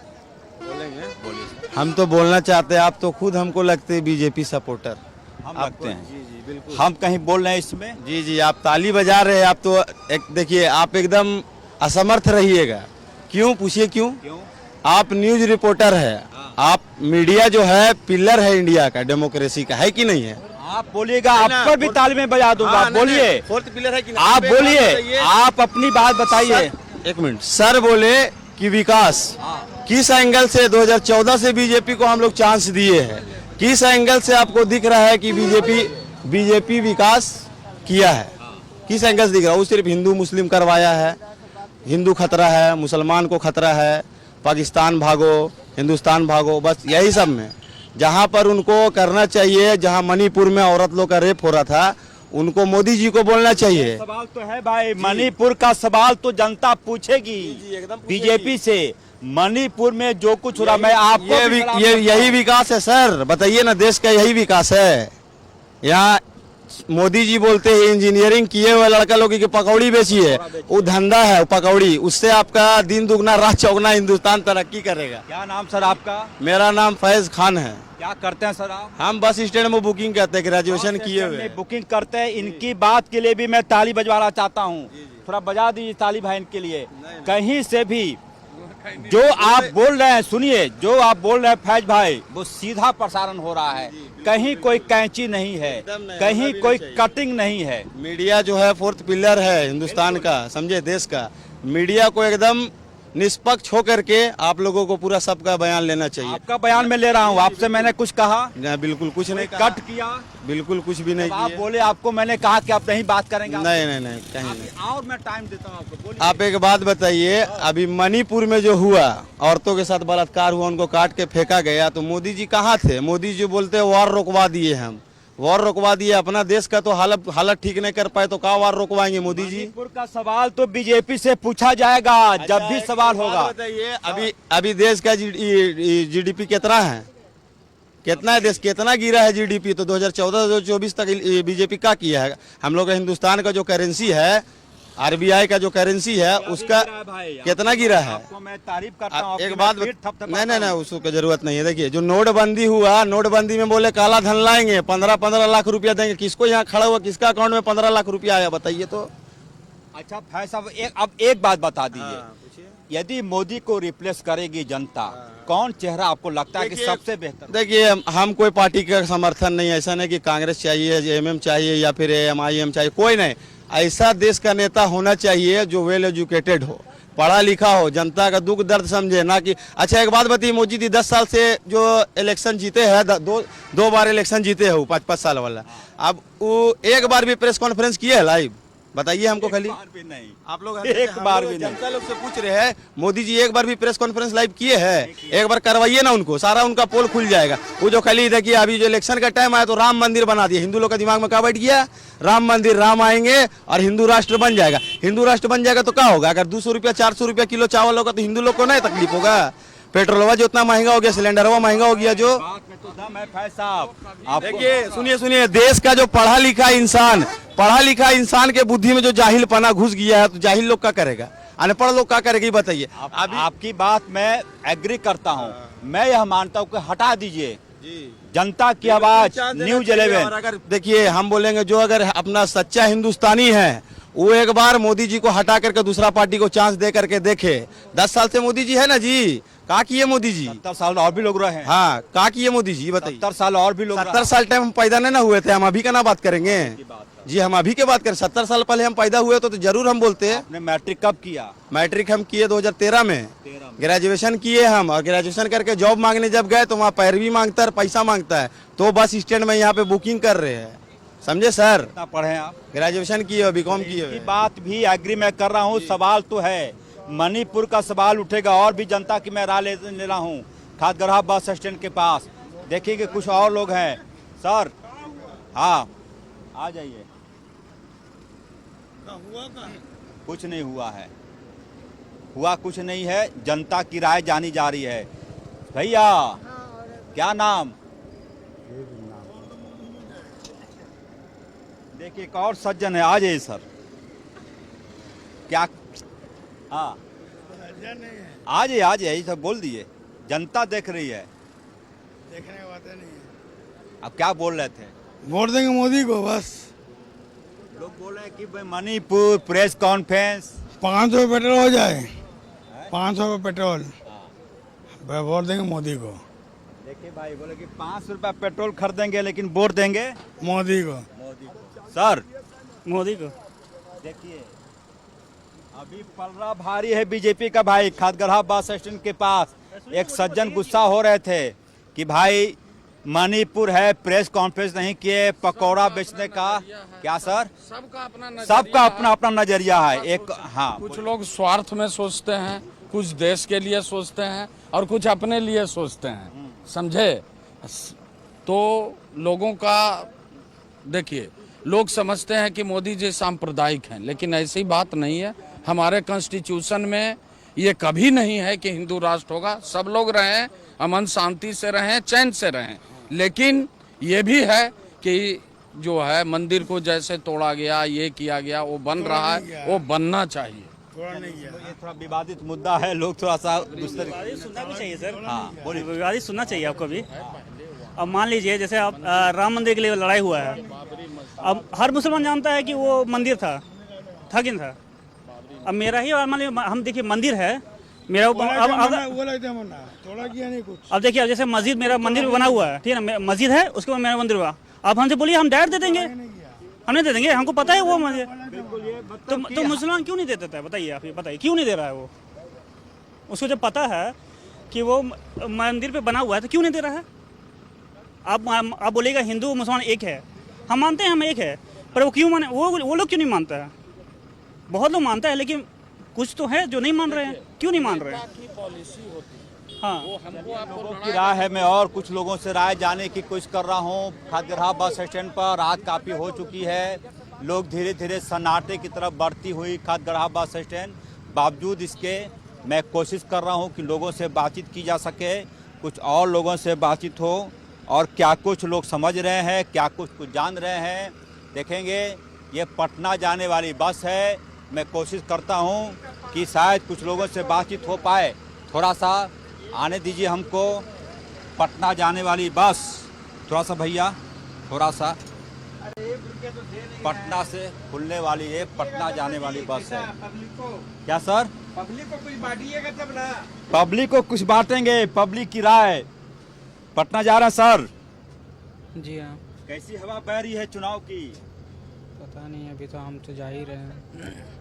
बोलिए। हम तो बोलना चाहते हैं, आप तो खुद हमको लगते हैं बीजेपी सपोर्टर। हम लगते हैं? जी बिल्कुल। हम कहीं बोल रहे हैं इसमें? जी आप ताली बजा रहे हैं, आप तो एक देखिए, आप एकदम असमर्थ रहिएगा। क्यों पूछिए क्यों? आप न्यूज रिपोर्टर है, आप मीडिया जो है पिलर है इंडिया का, डेमोक्रेसी का, है कि नहीं है? आप बोलिएगा, आप पर भी ताली में बजा दूंगा। बोलिए, फोर्थ पिलर है कि नहीं? आप बोलिए, आप अपनी बात बताइए। एक मिनट। सर बोले कि विकास किस एंगल से 2014 से बीजेपी को हम लोग चांस दिए हैं, किस एंगल से आपको दिख रहा है कि बीजेपी विकास किया है? किस एंगल से दिख रहा है? वो सिर्फ हिंदू मुस्लिम करवाया है, हिंदू खतरा है, मुसलमान को खतरा है, पाकिस्तान भागो हिंदुस्तान भागो, बस यही सब में। जहाँ पर उनको करना चाहिए, जहाँ मणिपुर में औरत लोग का रेप हो रहा था, उनको मोदी जी को बोलना चाहिए। सवाल तो है भाई, मणिपुर का सवाल तो जनता पूछेगी बीजेपी से। मणिपुर में जो कुछ हो रहा, मैं आपको यही विकास है सर, बताइए ना, देश का यही विकास है। यहाँ मोदी जी बोलते हैं इंजीनियरिंग किए हुए लड़का लोग की पकौड़ी बेची है, वो धंधा है पकौड़ी, उससे आपका दिन दुगना रात चौगुना हिंदुस्तान तरक्की करेगा। क्या नाम सर आपका? मेरा नाम फैज खान है। क्या करते हैं सर आप? हम बस स्टैंड में बुकिंग करते हैं, ग्रेजुएशन किए हुए बुकिंग करते हैं। इनकी बात के लिए भी मैं ताली बजवाना चाहता हूँ। थोड़ा बजा दीजिए ताली बहन के लिए। कहीं से भी जो आप बोल रहे हैं, सुनिए, जो आप बोल रहे हैं फैज भाई, वो सीधा प्रसारण हो रहा है। कहीं कोई कैंची नहीं है, कहीं कोई कटिंग नहीं है। मीडिया जो है फोर्थ पिलर है हिंदुस्तान का, समझे, देश का। मीडिया को एकदम निष्पक्ष होकर के आप लोगों को पूरा सबका बयान लेना चाहिए। आपका बयान मैं ले रहा हूँ, आपसे मैंने कुछ कहा? नहीं, बिल्कुल कुछ नहीं कट किया, बिल्कुल कुछ भी नहीं। आप बोले, आपको मैंने कहा कि आप नहीं बात करेंगे? नहीं नहीं नहीं, कहीं नहीं। और मैं टाइम देता हूँ आपको, बोलिए। आप एक बात बताइए, अभी मणिपुर में जो हुआ, औरतों के साथ बलात्कार हुआ, उनको काट के फेंका गया, तो मोदी जी कहाँ थे? मोदी जी बोलते हैं वॉर रोकवा दिए, हम वॉर रोकवा दिए। अपना देश का तो हालत ठीक नहीं कर पाए तो क्या वॉर रोकवाएंगे मोदी जी? मणिपुर का सवाल तो बीजेपी से पूछा जाएगा जब भी सवाल होगा। बताइए, अभी देश का जीडीपी कितना है? कितना है देश, कितना गिरा है जीडीपी? तो 2014-2024 तक बीजेपी क्या किया है? हम लोग हिंदुस्तान का जो करेंसी है, आरबीआई का जो करेंसी है, उसका कितना गिरा है? आपको मैं तारीफ करता हूं, एक बात नहीं, उसको जरूरत नहीं है। देखिए, जो नोटबंदी हुआ, नोटबंदी में बोले काला धन लाएंगे, 15-15 लाख रुपया देंगे। किसको यहाँ खड़ा हुआ, किसका अकाउंट में 15 लाख रुपया आया, बताइए तो। अच्छा फैज साहब, अब एक बात बता दीजिए, यदि मोदी को रिप्लेस करेगी जनता, कौन चेहरा आपको लगता है कि सबसे बेहतर? देखिए, हम कोई पार्टी का समर्थन नहीं, ऐसा नहीं कि कांग्रेस चाहिए, एमएम चाहिए या फिर एमआईएम चाहिए, कोई नहीं। ऐसा देश का नेता होना चाहिए जो वेल एजुकेटेड हो, पढ़ा लिखा हो, जनता का दुख दर्द समझे, ना कि। अच्छा एक बात बताइए, मोदी जी 10 साल से जो इलेक्शन जीते हैं, दो बार इलेक्शन जीते हैं, 5-5 साल वाला, अब वो एक बार भी प्रेस कॉन्फ्रेंस किए है लाइव? बताइए हमको खाली। नहीं, आप लोग एक बार भी नहीं। जनता लोग से पूछ रहे हैं, मोदी जी एक बार भी प्रेस कॉन्फ्रेंस लाइव किए हैं? एक बार करवाइए ना उनको, सारा उनका पोल खुल जाएगा। वो जो खाली देखिए, अभी जो इलेक्शन का टाइम आया तो राम मंदिर बना दिया। हिंदू लोग का दिमाग में क्या बैठ गया? राम मंदिर, राम आएंगे और हिंदू राष्ट्र बन जाएगा। हिंदू राष्ट्र बन जाएगा तो क्या होगा? अगर 200 रुपया 400 रुपया किलो चावल होगा तो हिंदू लोग को नहीं तकलीफ होगा? पेट्रोलवा जो उतना महंगा हो गया, सिलेंडरवा महंगा हो गया, जो देखिए, सुनिए, देश का जो पढ़ा लिखा इंसान के बुद्धि में जो जाहिल पना घुस गया है, तो जाहिल लोग क्या करेगा? अनपढ़ लोग क्या करेगा, बताइए। आपकी बात मैं एग्री करता हूं। मैं यह मानता हूं कि हटा दीजिए जनता की आवाज, न्यूज 11। अगर देखिए, हम बोलेंगे जो अगर अपना सच्चा हिंदुस्तानी है, वो एक बार मोदी जी को हटा करके दूसरा पार्टी को चांस दे करके देखे। 10 साल से मोदी जी है ना जी, का किए मोदी जी? 70 साल और भी लोग रहे हैं। हाँ, का किए मोदी जी, बताइए। 70 साल और भी लोग। 70 साल टाइम हम पैदा नहीं ना हुए थे, हम अभी का ना बात करेंगे जी, हम अभी के बात करें। 70 साल पहले हम पैदा हुए तो जरूर हम बोलते हैं। आपने मैट्रिक कब किया? मैट्रिक हम किए 2013 में। ग्रेजुएशन किए हम, और ग्रेजुएशन करके जॉब मांगने जब गए तो वहाँ पैरवी मांगता है, पैसा मांगता है, तो बस स्टैंड में यहाँ पे बुकिंग कर रहे हैं, समझे सर? कितना पढ़े आप? ग्रेजुएशन किए, बीकॉम किए। बात भी एग्री मैं कर रहा हूँ। सवाल तो है, मणिपुर का सवाल उठेगा और भी जनता की मैं राय ले रहा हूँ। खादगरहा बस स्टैंड के पास देखिए कि कुछ और लोग हैं। सर, हाँ, आ जाइए। कुछ नहीं हुआ है, हुआ कुछ नहीं है। जनता की राय जानी जा रही है। भैया, क्या नाम? देखिए, एक और सज्जन है, आ जाइए सर। क्या? हाँ, आ जाइए, सब बोल दिए। जनता देख रही है, देखने की बात नहीं है। अब क्या बोल रहे थे? वोट देंगे मोदी को, बस। लोग बोल रहे हैं कि भाई मणिपुर प्रेस कॉन्फ्रेंस 500 पेट्रोल हो जाए, 500 का पेट्रोल, वोट देंगे मोदी को। देखिए भाई, बोले कि 500 रुपया पेट्रोल खरीदेंगे लेकिन वोट देंगे मोदी को। सर, मोदी को। देखिए, अभी पलड़ा भारी है बीजेपी का। भाई, खादगरहा बस स्टैंड के पास एक सज्जन गुस्सा हो रहे थे कि भाई मणिपुर है, प्रेस कॉन्फ्रेंस नहीं किए, पकौड़ा बेचने का। क्या सर? सबका अपना अपना नजरिया है। एक, हाँ, कुछ लोग स्वार्थ में सोचते हैं, कुछ देश के लिए सोचते हैं और कुछ अपने लिए सोचते हैं, समझे? तो लोगों का देखिए, लोग समझते हैं कि मोदी जी सांप्रदायिक हैं, लेकिन ऐसी बात नहीं है। हमारे कॉन्स्टिट्यूशन में ये कभी नहीं है कि हिंदू राष्ट्र होगा। सब लोग रहें, अमन शांति से रहें, चैन से रहें, लेकिन ये भी है कि जो है मंदिर को जैसे तोड़ा गया, ये किया गया, वो बन रहा है, वो बनना चाहिए। ये थोड़ा विवादित मुद्दा है, लोग थोड़ा सा विवादित सुनना भी चाहिए सर। हाँ, बोलिए। विवादित सुनना चाहिए आपको भी। अब मान लीजिए, जैसे आप राम मंदिर के लिए लड़ाई हुआ है, अब हर मुसलमान जानता है कि वो मंदिर था कि नहीं था? अब मेरा ही मान लीजिए हम देखिए मंदिर है मेरा अब देखिए जैसे मस्जिद मेरा मंदिर बना हुआ है ठीक है ना मस्जिद है उसके बाद मेरा मंदिर हुआ अब हमसे बोलिए हम डायरेक्ट दे देंगे हम नहीं दे देंगे हमको पता है वो मंदिर तो मुसलमान क्यों नहीं दे देता है बताइए आप ये बताइए क्यों नहीं दे रहा है वो उसको जब पता है कि वो मंदिर पे बना हुआ है तो क्यों नहीं दे रहा है आप बोलेगा हिंदू मुसलमान एक है हम मानते हैं हम एक है पर वो क्यों माने वो लोग क्यों नहीं मानता है बहुत लोग मानता है लेकिन कुछ तो है जो नहीं मान रहे हैं क्यों नहीं मान रहे हैं हाँ लोगों की राय है मैं और कुछ लोगों से राय जाने की कोशिश कर रहा हूँ। खादगरहा बस स्टैंड पर रात काफ़ी हो चुकी है लोग धीरे धीरे सन्नाटे की तरफ बढ़ती हुई खादगरहा बस स्टैंड बावजूद इसके मैं कोशिश कर रहा हूँ कि लोगों से बातचीत की जा सके कुछ और लोगों से बातचीत हो और क्या कुछ लोग समझ रहे हैं क्या कुछ जान रहे हैं देखेंगे। ये पटना जाने वाली बस है मैं कोशिश करता हूँ कि शायद कुछ लोगों से बातचीत हो पाए थोड़ा सा आने दीजिए हमको पटना जाने वाली बस थोड़ा सा भैया थोड़ा सा पटना से खुलने वाली है पटना जाने वाली बस है क्या सर पब्लिक को कुछ बांटिएगा तब ना पब्लिक को कुछ बांटेंगे पब्लिक की राय पटना जा रहा है सर जी हाँ कैसी हवा बह रही है चुनाव की पता नहीं अभी तो हम तो जा ही रहे हैं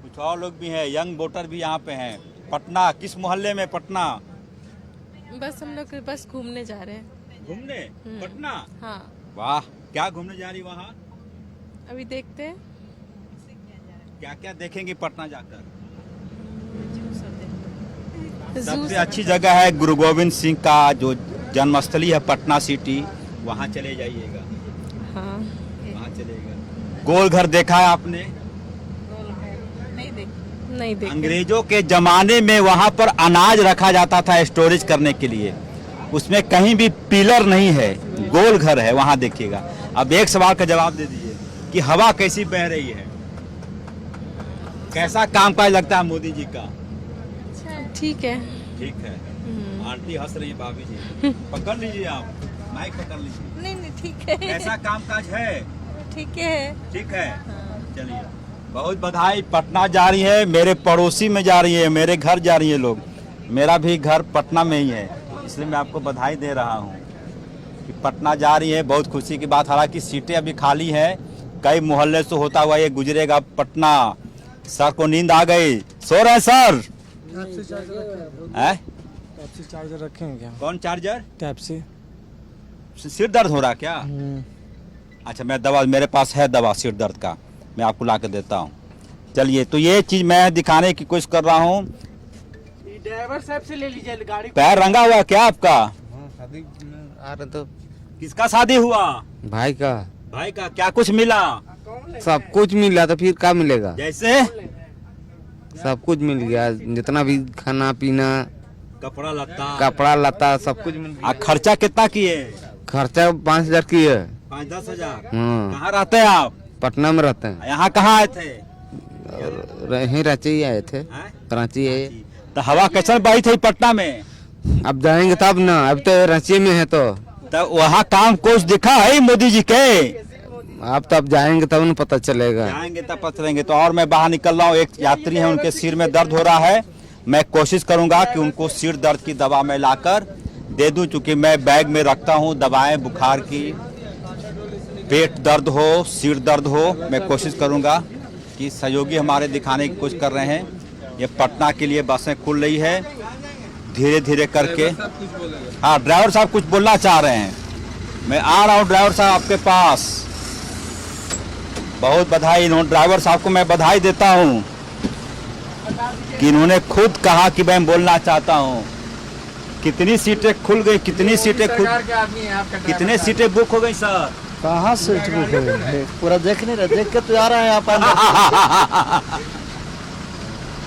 कुछ और लोग भी हैं यंग वोटर भी यहाँ पे हैं पटना किस मोहल्ले में पटना बस हम लोग बस घूमने जा रहे हैं घूमने पटना हाँ वाह क्या घूमने जा रही वहाँ अभी देखते हैं क्या क्या देखेंगे पटना जाकर सबसे अच्छी जगह है गुरु गोविंद सिंह का जो जन्मस्थली है पटना सिटी वहाँ चले जाइएगा हाँ वहाँ चलेगा गोल घर देखा है आपने नहीं देख अंग्रेजों के जमाने में वहाँ पर अनाज रखा जाता था स्टोरेज करने के लिए उसमें कहीं भी पिलर नहीं है गोल घर है वहाँ देखिएगा। अब एक सवाल का जवाब दे दीजिए कि हवा कैसी बह रही है कैसा कामकाज लगता है मोदी जी का ठीक है आंटी हंस रही है भाभी जी पकड़ लीजिए आप माइक पकड़ लीजिए नहीं ठीक है कैसा कामकाज है ठीक है चलिए बहुत बधाई पटना जा रही है मेरे पड़ोसी में जा रही है मेरे घर जा रही है लोग मेरा भी घर पटना में ही है इसलिए मैं आपको बधाई दे रहा हूँ कि पटना जा रही है बहुत खुशी की बात हालांकि सीटें अभी खाली हैं कई मोहल्ले से होता हुआ ये गुजरेगा पटना। सर को नींद आ गई सो रहे हैं सर चार्जर रखेंगे क्या कौन चार्जर टैप से सिर दर्द हो रहा क्या अच्छा मैं दवा मेरे पास है दवा सिर दर्द का मैं आपको ला के देता हूँ। चलिए तो ये चीज मैं दिखाने की कोशिश कर रहा हूँ ड्राइवर साहब से ले लीजिए गाड़ी पैर रंगा हुआ क्या आपका शादी आ रहे तो किसका शादी हुआ भाई का क्या कुछ मिला सब कुछ मिला तो फिर क्या मिलेगा जैसे सब कुछ मिल गया जितना भी खाना पीना कपड़ा लत्ता सब कुछ मिल गया। खर्चा कितना किए खर्चा 5,000 की है 5-10 हजार हाँ कहाँ रहते हैं आप पटना में रहते हैं यहाँ कहाँ आए थे यहीं रांची आए थे रांची है तो हवा कैसे बही थी पटना में अब जाएंगे तब ना अब तो रांची में है तो वहाँ काम कुछ दिखा है मोदी जी के आप तब जाएंगे तब न पता चलेगा जाएंगे तब पता चलेंगे। तो और मैं बाहर निकल रहा हूँ एक यात्री है उनके सिर में दर्द हो रहा है मैं कोशिश करूंगा कि उनको सिर दर्द की दवा मैं लाकर दे दूं चूंकि मैं बैग में रखता हूं दवाएं बुखार की पेट दर्द हो सिर दर्द हो मैं कोशिश करूंगा कि सहयोगी हमारे दिखाने की कोशिश कर रहे हैं। ये पटना के लिए बसें खुल रही है धीरे धीरे करके। हाँ ड्राइवर साहब कुछ बोलना चाह रहे हैं मैं आ रहा हूँ ड्राइवर साहब आपके पास। बहुत बधाई इन्होंने ड्राइवर साहब को मैं बधाई देता हूँ कि इन्होंने खुद कहा कि मैं बोलना चाहता हूँ। कितनी सीटें खुल गई कितनी सीटें कितने सीटें बुक हो गई सर कहाँ सीट बुक हो गई पूरा देख नहीं रहे देख के तो आ रहे हैं आप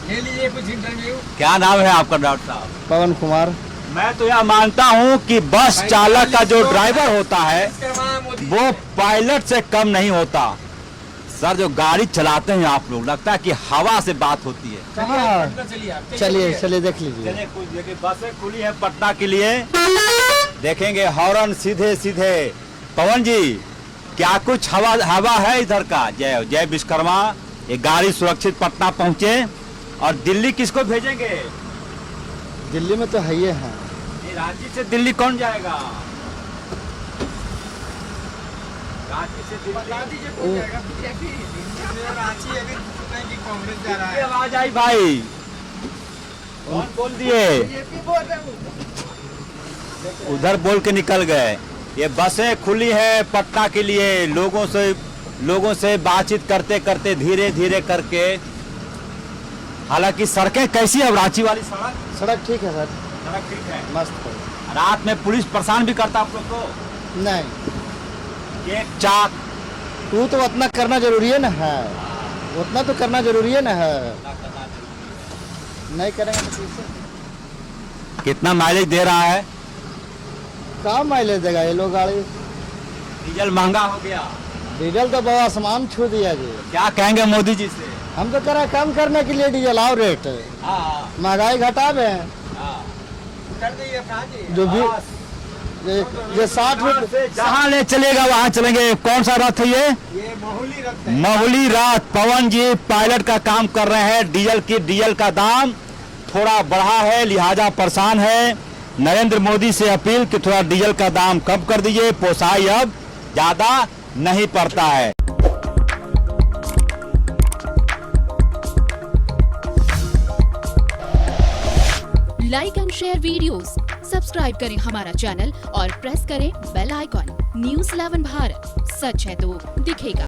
ले लीजिए कुछ इंटरव्यू। क्या नाम है आपका ड्राइवर साहब पवन कुमार। मैं तो यह मानता हूँ कि बस चालक का जो ड्राइवर होता है वो पायलट से कम नहीं होता। सर जो गाड़ी चलाते हैं आप लोग लगता है कि हवा से बात होती है। चलिए चलिए देख लीजिए देखिए बसें खुली है पटना के लिए देखेंगे हॉर्न सीधे सीधे। पवन जी क्या कुछ हवा है इधर का जय विश्वकर्मा ये गाड़ी सुरक्षित पटना पहुंचे। और दिल्ली किसको भेजेंगे? दिल्ली में तो है ही है। ये रांची से दिल्ली कौन जाएगा? रांची से दिल्ली आवाज आई भाई, कौन बोल दिए? उधर बोल के निकल गए। ये बसें खुली है पटना के लिए, लोगों से बातचीत करते करते धीरे धीरे करके। हालांकि सड़कें कैसी है? अब रांची वाली सड़क ठीक है सर, सड़क ठीक है, मस्त है। रात में पुलिस परेशान भी करता आप लोग को? नहीं, एक चाक तू तो उतना करना जरूरी है ना, है उतना तो करना जरूरी है ना, है नहीं करेंगे तो कैसे? कितना माइलेज दे रहा है? कहाँ माइलेज देगा ये लोग गाड़ी? डीजल महंगा हो गया। डीजल तो बहुत आसमान छू दिया जी। क्या कहेंगे मोदी जी से? हम तो कह रहे हैं कम करने के लिए डीजल और रेट, महंगाई घटावे जो भी ये 60 रुपये जहाँ ले चलेगा वहाँ चलेंगे। कौन सा रथ है ये? माहौली रथ है। माहौली रथ। पवन जी पायलट का काम कर रहे हैं। डीजल का दाम थोड़ा बढ़ा है, लिहाजा परेशान है। नरेंद्र मोदी से अपील कि थोड़ा डीजल का दाम कम कर दीजिए, पोसाई अब ज्यादा नहीं पड़ता है। Like and share videos, subscribe करें हमारा चैनल और प्रेस करें बेल आइकॉन। न्यूज़ 11 भारत, सच है तो दिखेगा।